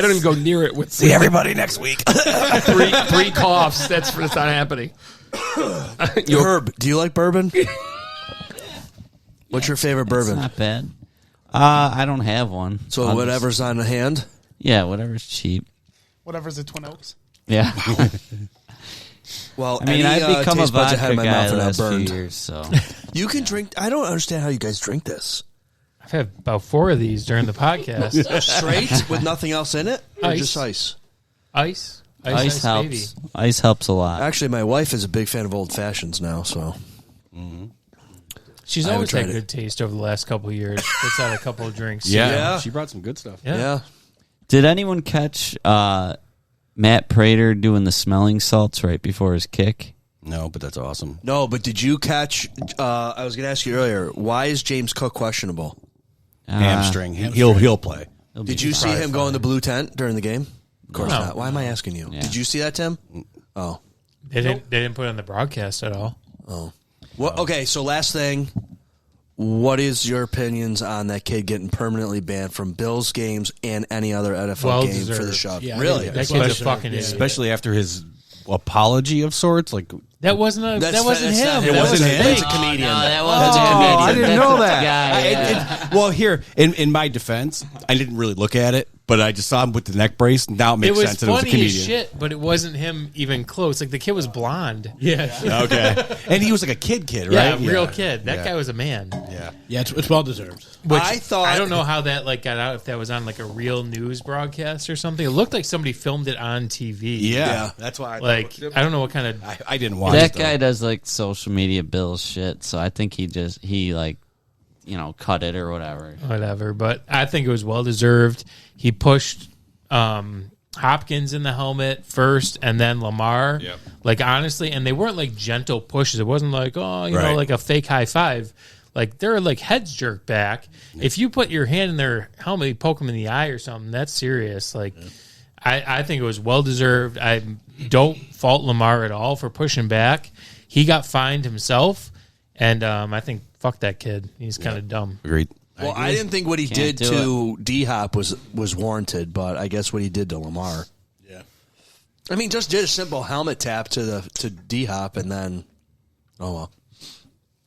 don't even go near it with See everybody next week. three coughs. That's not happening. Herb, do you like bourbon? What's your favorite bourbon? Not bad. I don't have one. So I'll whatever's on hand. Yeah, whatever's cheap. Whatever's a Twin Oaks. Yeah. Well, I mean, any, I've become a taste buds I had vodka in my guy mouth the are now last few burned. years, so. You can drink. I don't understand how you guys drink this. I've had about 4 of these during the podcast. Straight with nothing else in it, or Ice. just ice. Ice Ice helps. baby. Ice helps a lot. Actually, my wife is a big fan of old fashions now. So She's I always haven't had tried good taste over the last couple of years. Puts out a couple of drinks. Yeah. She brought some good stuff. Yeah. Did anyone catch Matt Prater doing the smelling salts right before his kick? No, but that's awesome. No, but did you catch? I was going to ask you earlier. Why is James Cook questionable? Hamstring. He'll play. Did you see him go in the blue tent during the game? Of course No. not. Why am I asking you? Yeah. Did you see that, Tim? Oh. They didn't put it on the broadcast at all. Oh. Well, okay, so last thing. What is your opinions on that kid getting permanently banned from Bills games and any other NFL Well game for the deserved. shove? Yeah, Really? That kid's a fucking idiot. Especially after his apology of sorts. Like, That wasn't him. That's That wasn't not him. him. That was wasn't him? fake. That's a comedian. that That's a comedian. I didn't know that. Guy, yeah. Well, here in my defense, I didn't really look at it, but I just saw him with the neck brace. Now it makes was sense that it was a funny comedian. as shit, but it wasn't him even close. Like the kid was blonde. Yeah. Okay, and he was like a kid, right? Yeah, real kid. That guy was a man. Yeah, it's well deserved. Which I I don't know how that like got out. If that was on like a real news broadcast or something, it looked like somebody filmed it on TV. Yeah, that's why. I don't know what kind of. I didn't watch That it, guy does like social media Bill shit, so I think he like, cut it or whatever. But I think it was well deserved. He pushed Hopkins in the helmet first, and then Lamar. Yep. Like honestly, and they weren't like gentle pushes. It wasn't like Right. like a fake high five. Like they're like heads jerked back. If you put your hand in their helmet, you poke them in the eye or something, that's serious. Like I think it was well deserved. I don't fault Lamar at all for pushing back. He got fined himself, and I think fuck that kid. He's kind of dumb. Agreed. Well, I didn't think what he Can't did do to D-Hop was warranted, but I guess what he did to Lamar. Yeah. I mean, just did a simple helmet tap to D-Hop, and then, oh well.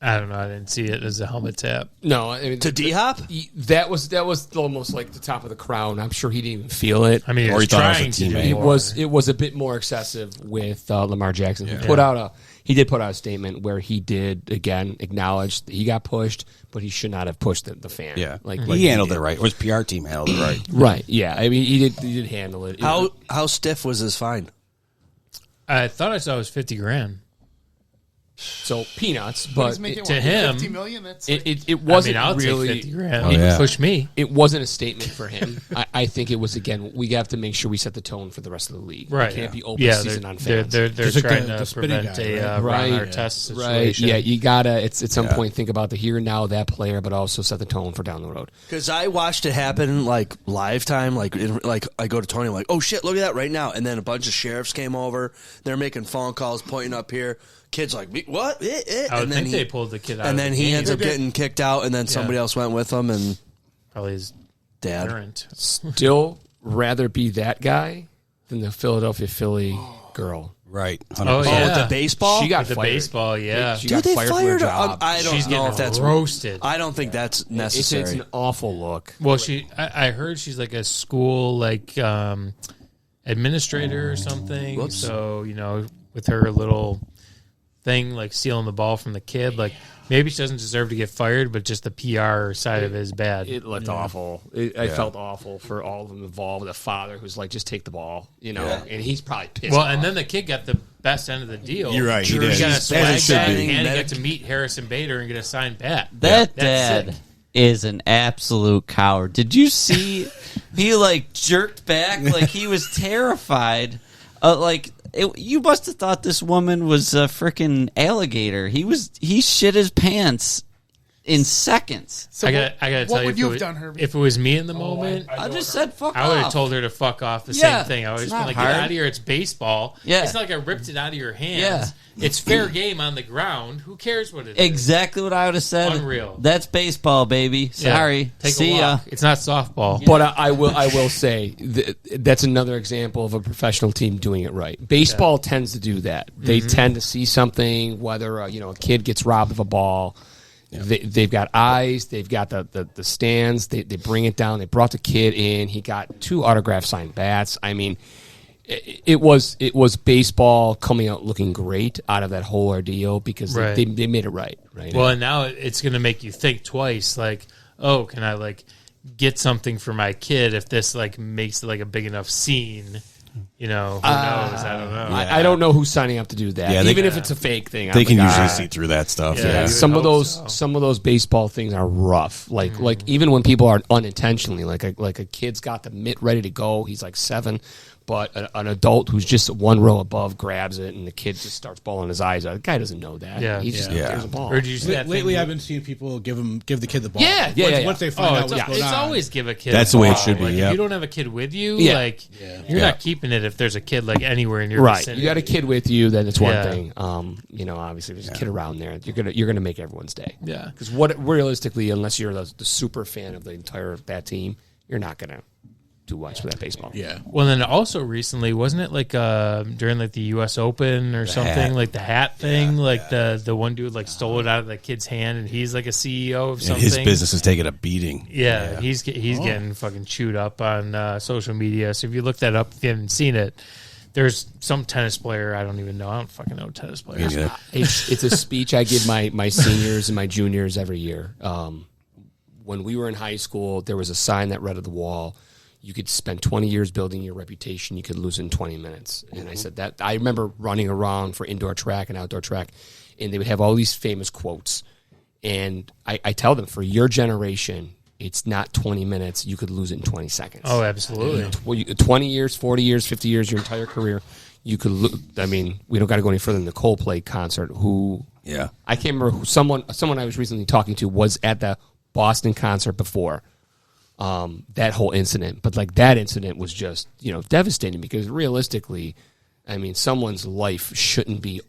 I don't know. I didn't see it as a helmet tap. No, I mean, To D-Hop? that was almost like the top of the crown. I'm sure he didn't even feel it. I mean, Or he he was thought it was a trying to do teammate. more. It was a bit more excessive with Lamar Jackson. He did put out a statement where he did again acknowledge that he got pushed, but he should not have pushed the fan. Yeah, like he handled it right. Or his PR team handled it right. Right. Yeah. I mean, he did handle it. How stiff was his fine? I thought I saw it was $50,000. So peanuts, He's but making, to what, him, $50 million. That's it wasn't I'll really. take $50,000. Oh, He yeah. pushed me. It wasn't a statement for him. I think it was, again, we have to make sure we set the tone for the rest of the league. Right. We can't be open Yeah, season on they're fans. They're trying the to spinning prevent guy, a right? Ron Artest Right. situation. Yeah, you gotta. It's at some point think about the here and now of that player, but also set the tone for down the road. Because I watched it happen like live time, like I go to Tony, I'm like, oh shit, look at that right now, and then a bunch of sheriffs came over. They're making phone calls, pointing up here. Kid's like, what? I would think they pulled the kid out. and of then the he game. ends up getting kicked out, and then somebody else went with him, and Probably his dad. parent. Still rather be that guy than the Philadelphia Philly girl. Right. 100%. Oh, Oh, yeah. with the baseball? She got With the fired. baseball, yeah. She Dude, got they fired from her fired her. job. I don't She's know getting if that's roasted. I don't think that's It's necessary. an awful look. Well, I heard she's like a school administrator or something. Whoops. So with her little thing like stealing the ball from the kid, like maybe she doesn't deserve to get fired, but just the PR side of it is bad. It looked awful. I felt awful for all of them involved. The father who's like, just take the ball, and he's probably pissed Well, off. and then the kid got the best end of the deal. You're right, he did. He got a As it swag should bag, be. and he got to meet Harrison Bader and get a signed bat. That That's dad sick. is an absolute coward. Did you see? He like jerked back like he was terrified. You must have thought this woman was a freaking alligator. He shit his pants in seconds. So I gotta tell you, what would you if have it- done, Herbie? If it was me in the moment, I just said fuck I would have off. told her to fuck off. The Yeah, same thing. I would have it's just been not like, hard. get out of here. It's baseball. Yeah. It's not like I ripped it out of your hands. Yeah. It's fair game on the ground. Who cares what it is? Exactly what I would have said. Unreal. That's baseball, baby. Yeah. Sorry. Take See a ya. walk. It's not softball. But I will say that's another example of a professional team doing it right. Baseball tends to do that. They tend to see something, whether a kid gets robbed of a ball. They've got eyes. They've got the stands. They bring it down. They brought the kid in. He got 2 autograph signed bats. I mean, it was baseball coming out looking great out of that whole ordeal because Right. they made it right. Right. Well, and now it's going to make you think twice. Like, oh, can I get something for my kid if this makes it a big enough scene? Who knows? I don't know. I don't know who's signing up to do that. Yeah, Even if it's a fake thing, They I'm can like, usually "Ah." see through that stuff. Yeah, Yeah. you would Some of hope those so. some of those baseball things are rough. Like even when people are unintentionally like a kid's got the mitt ready to go. He's like 7, but an adult who's just 1 row above grabs it, and the kid just starts bawling his eyes out. The guy doesn't know that. Yeah. He just Yeah. there's a ball. Or did you see that Lately, thing? I've been seeing people give the kid the ball. Yeah, yeah, Once they find Oh, out it's, what's going it's on. always give a kid. That's a the way it ball. should be, If yep. you don't have a kid with you, Yeah. you're Yeah. not keeping it if there's a kid anywhere in your Right. vicinity. You got a kid with you, then it's one Yeah. thing. Obviously, there's a kid around there. You're gonna make everyone's day. Yeah. Because realistically, unless you're the super fan of that team, you're not gonna to watch that baseball. Yeah. Well, then also recently, wasn't it like during like the U.S. Open or something, hat. like the hat thing, like the one dude like stole it out of the kid's hand, and he's like a CEO of And something. his business is taking a beating. Yeah, he's getting fucking chewed up on social media. So if you look that up, if you haven't seen it, there's some tennis player. I don't even know. I don't fucking know tennis players. Yeah. It's a speech I give my seniors and my juniors every year. When we were in high school, there was a sign that read on the wall, you could spend 20 years building your reputation, you could lose it in 20 minutes. And I said that. I remember running around for indoor track and outdoor track, and they would have all these famous quotes. And I tell them, for your generation, it's not 20 minutes. You could lose it in 20 seconds. Oh, absolutely. 20 years, 40 years, 50 years, your entire career, you could lose. I mean, we don't got to go any further than the Coldplay concert. Yeah. I can't remember who, someone I was recently talking to was at the Boston concert before that whole incident. But like that incident was just, devastating, because realistically, I mean, someone's life shouldn't be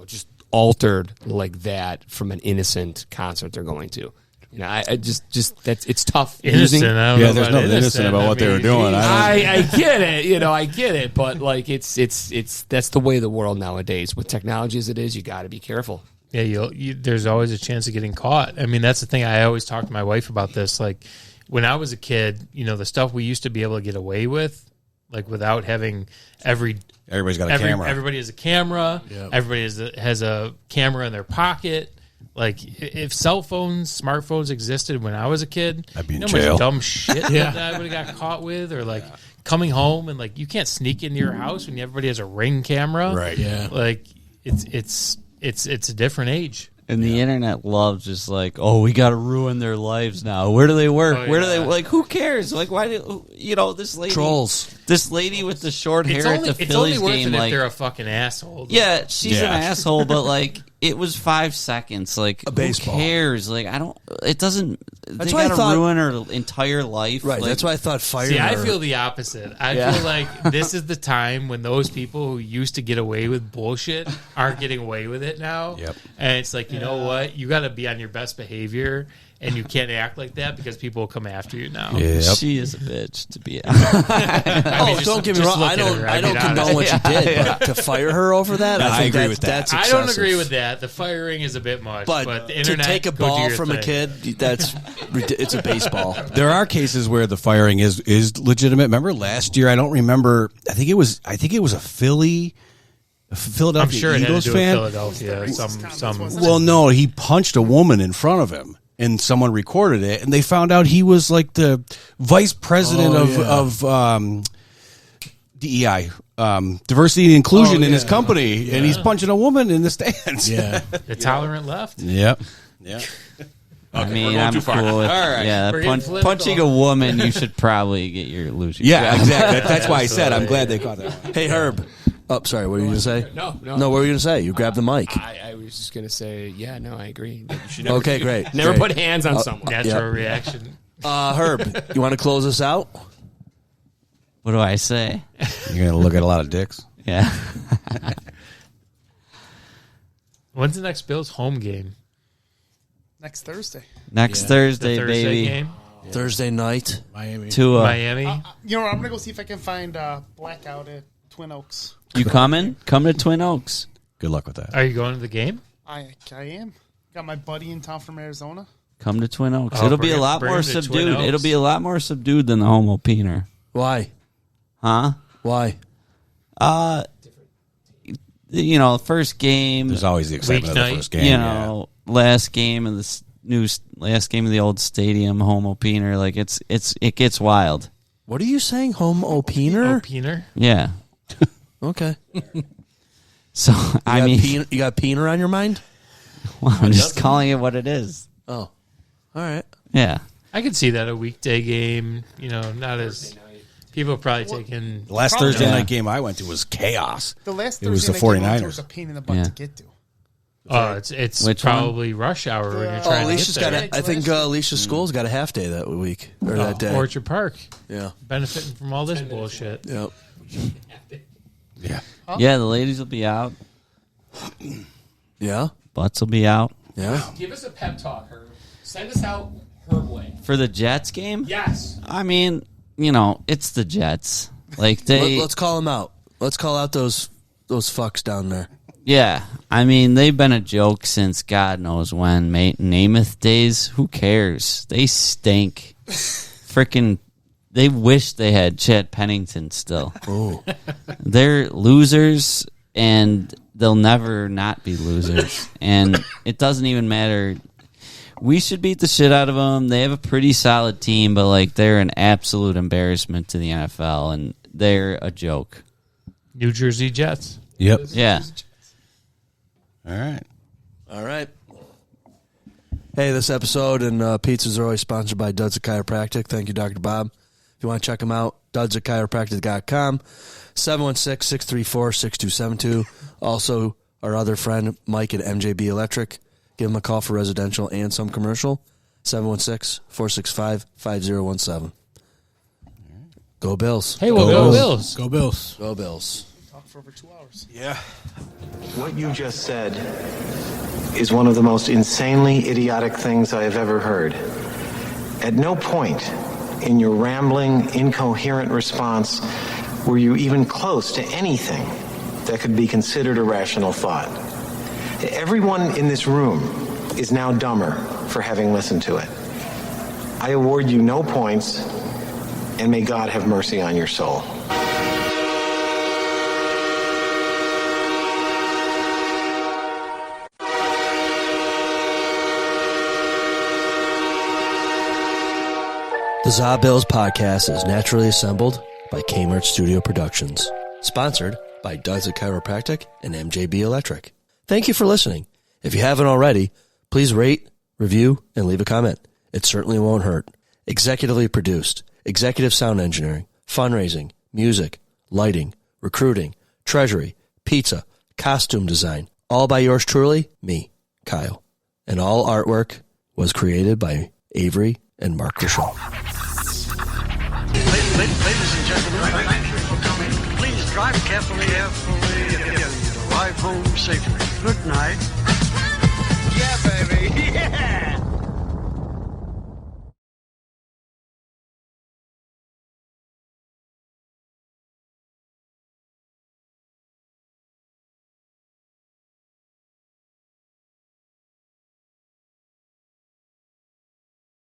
just altered like that from an innocent concert they're going to. I just that's it's tough. Innocent. I don't know there's about nothing innocent about what they were doing. I get it. I get it. But like it's that's the way of the world nowadays. With technology as it is, you got to be careful. Yeah, there's always a chance of getting caught. I mean, that's the thing. I always talk to my wife about this. Like, when I was a kid, the stuff we used to be able to get away with, like without having everybody's got a camera. Everybody has a camera. Yep. Everybody has a camera in their pocket. Like, if smartphones existed when I was a kid, I'd be in much jail. Dumb shit that I would have got caught with, or like coming home and like you can't sneak into your house when everybody has a Ring camera. Right. Yeah. Like it's a different age. And the internet loves just like, we got to ruin their lives now. Where do they work? Where do they, like, who cares? Like, why do, this lady. Trolls. This lady with the short hair at the it's Phillies only worth game. it Like, if they're a fucking asshole. yeah, she's an asshole, but like, it was 5 seconds. Like, a baseball. Who cares? Like, it doesn't, that's they why got to ruin her entire life. Right, like, that's why I thought fire. See, I feel the opposite. I feel like this is the time when those people who used to get away with bullshit aren't getting away with it now. Yep. And it's like, you know what? You got to be on your best behavior, and you can't act like that because people will come after you now. Yep. She is a bitch to be. Don't get me wrong. I don't condone what you did, but to fire her over that, I think agree with that. That's I excessive. don't agree with that. The firing is a bit much, but the to internet, take a go do ball your from a thing. kid, it's a baseball. There are cases where the firing is legitimate. Remember last year? I don't remember. I think it was a Philadelphia I'm sure it had Eagles to do fan. with Philadelphia. Some Well, no, he punched a woman in front of him, and someone recorded it, and they found out he was like the vice president of DEI, diversity and inclusion in his company, and he's punching a woman in the stands. Yeah. the tolerant left. Yep. Yeah. I mean, I'm cool with We're getting political. punching a woman. You should probably get your losing. Yeah, exactly. That's why I said I'm glad they caught that one. Hey, Herb. Oh, sorry. What were you going to say? No. What were you going to say? You grabbed the mic. I was just gonna say, I agree. You should Okay, great. Never Great. put hands on someone. Natural reaction. Herb, you want to close us out? What do I say? You're gonna look at a lot of dicks. Yeah. When's the next Bills home game? Next Thursday. Next The Thursday, Thursday baby. game? Thursday night. Miami. To Miami. You know what? I'm gonna go see if I can find Blackout at Twin Oaks. you coming? Come to Twin Oaks. Good luck with that. Are you going to the game? I am. Got my buddy in town from Arizona. Come to Twin Oaks. Oh, It'll be bring a it- lot bring more it to Twin subdued. Oaks. It'll be a lot more subdued than the home opener. Why? Huh? Why? First game. There's always the excitement of the Weeknight. first game. Last game of the last game of the old stadium home opener. Like it gets wild. What are you saying? Home opener? Opener? Yeah. Okay. So You got peener on your mind? well, I'm just calling it what it is. Oh, all right. Yeah. I could see that a weekday game, not as people are probably taking. The last Probably Thursday not. night game I went to was chaos. The last It was Thursday the night game I went to 49ers. was a pain in the butt Yeah. to get to. It's Which probably rush hour when you're trying to Alicia's get there. I think Alicia's school's got a half day that week or that day. Orchard Park, Yeah. benefiting from all this bullshit. Yep. Yeah. Yeah, the ladies will be out. Yeah. Butts will be out. Yeah. Give us a pep talk, Herb. Send us out Herb way. For the Jets game? Yes. I mean, it's the Jets. Like let's call them out. Let's call out those fucks down there. Yeah, I mean, they've been a joke since God knows when. Namath days, who cares? They stink. Freaking, they wish they had Chad Pennington still. Oh. They're losers, and they'll never not be losers. And it doesn't even matter. We should beat the shit out of them. They have a pretty solid team, but, like, they're an absolute embarrassment to the NFL, and they're a joke. New Jersey Jets. Yep. Yeah. All right. Hey, this episode and pizzas are always sponsored by Duds of Chiropractic. Thank you, Dr. Bob. If you want to check them out, dudsofchiropractic.com, 716-634-6272. Also, our other friend, Mike at MJB Electric. Give him a call for residential and some commercial, 716-465-5017. Go Bills. Hey, well, go Bills. Go Bills. Go Bills. Talk for over 2 hours. Yeah. What you just said is one of the most insanely idiotic things I have ever heard. At no point in your rambling, incoherent response were you even close to anything that could be considered a rational thought. Everyone in this room is now dumber for having listened to it. I award you no points, and may God have mercy on your soul. The ZaBillsPodcast is naturally assembled by Kmart Studio Productions. Sponsored by Duds of Chiropractic and MJB Electric. Thank you for listening. If you haven't already, please rate, review, and leave a comment. It certainly won't hurt. Executively produced. Executive sound engineering. Fundraising. Music. Lighting. Recruiting. Treasury. Pizza. Costume design. All by yours truly, me, Kyle. And all artwork was created by Avery and Mark Deschamps. Ladies and gentlemen, thank you for coming. Please drive carefully and arrive home safely. Good night. Yeah, baby. Yeah.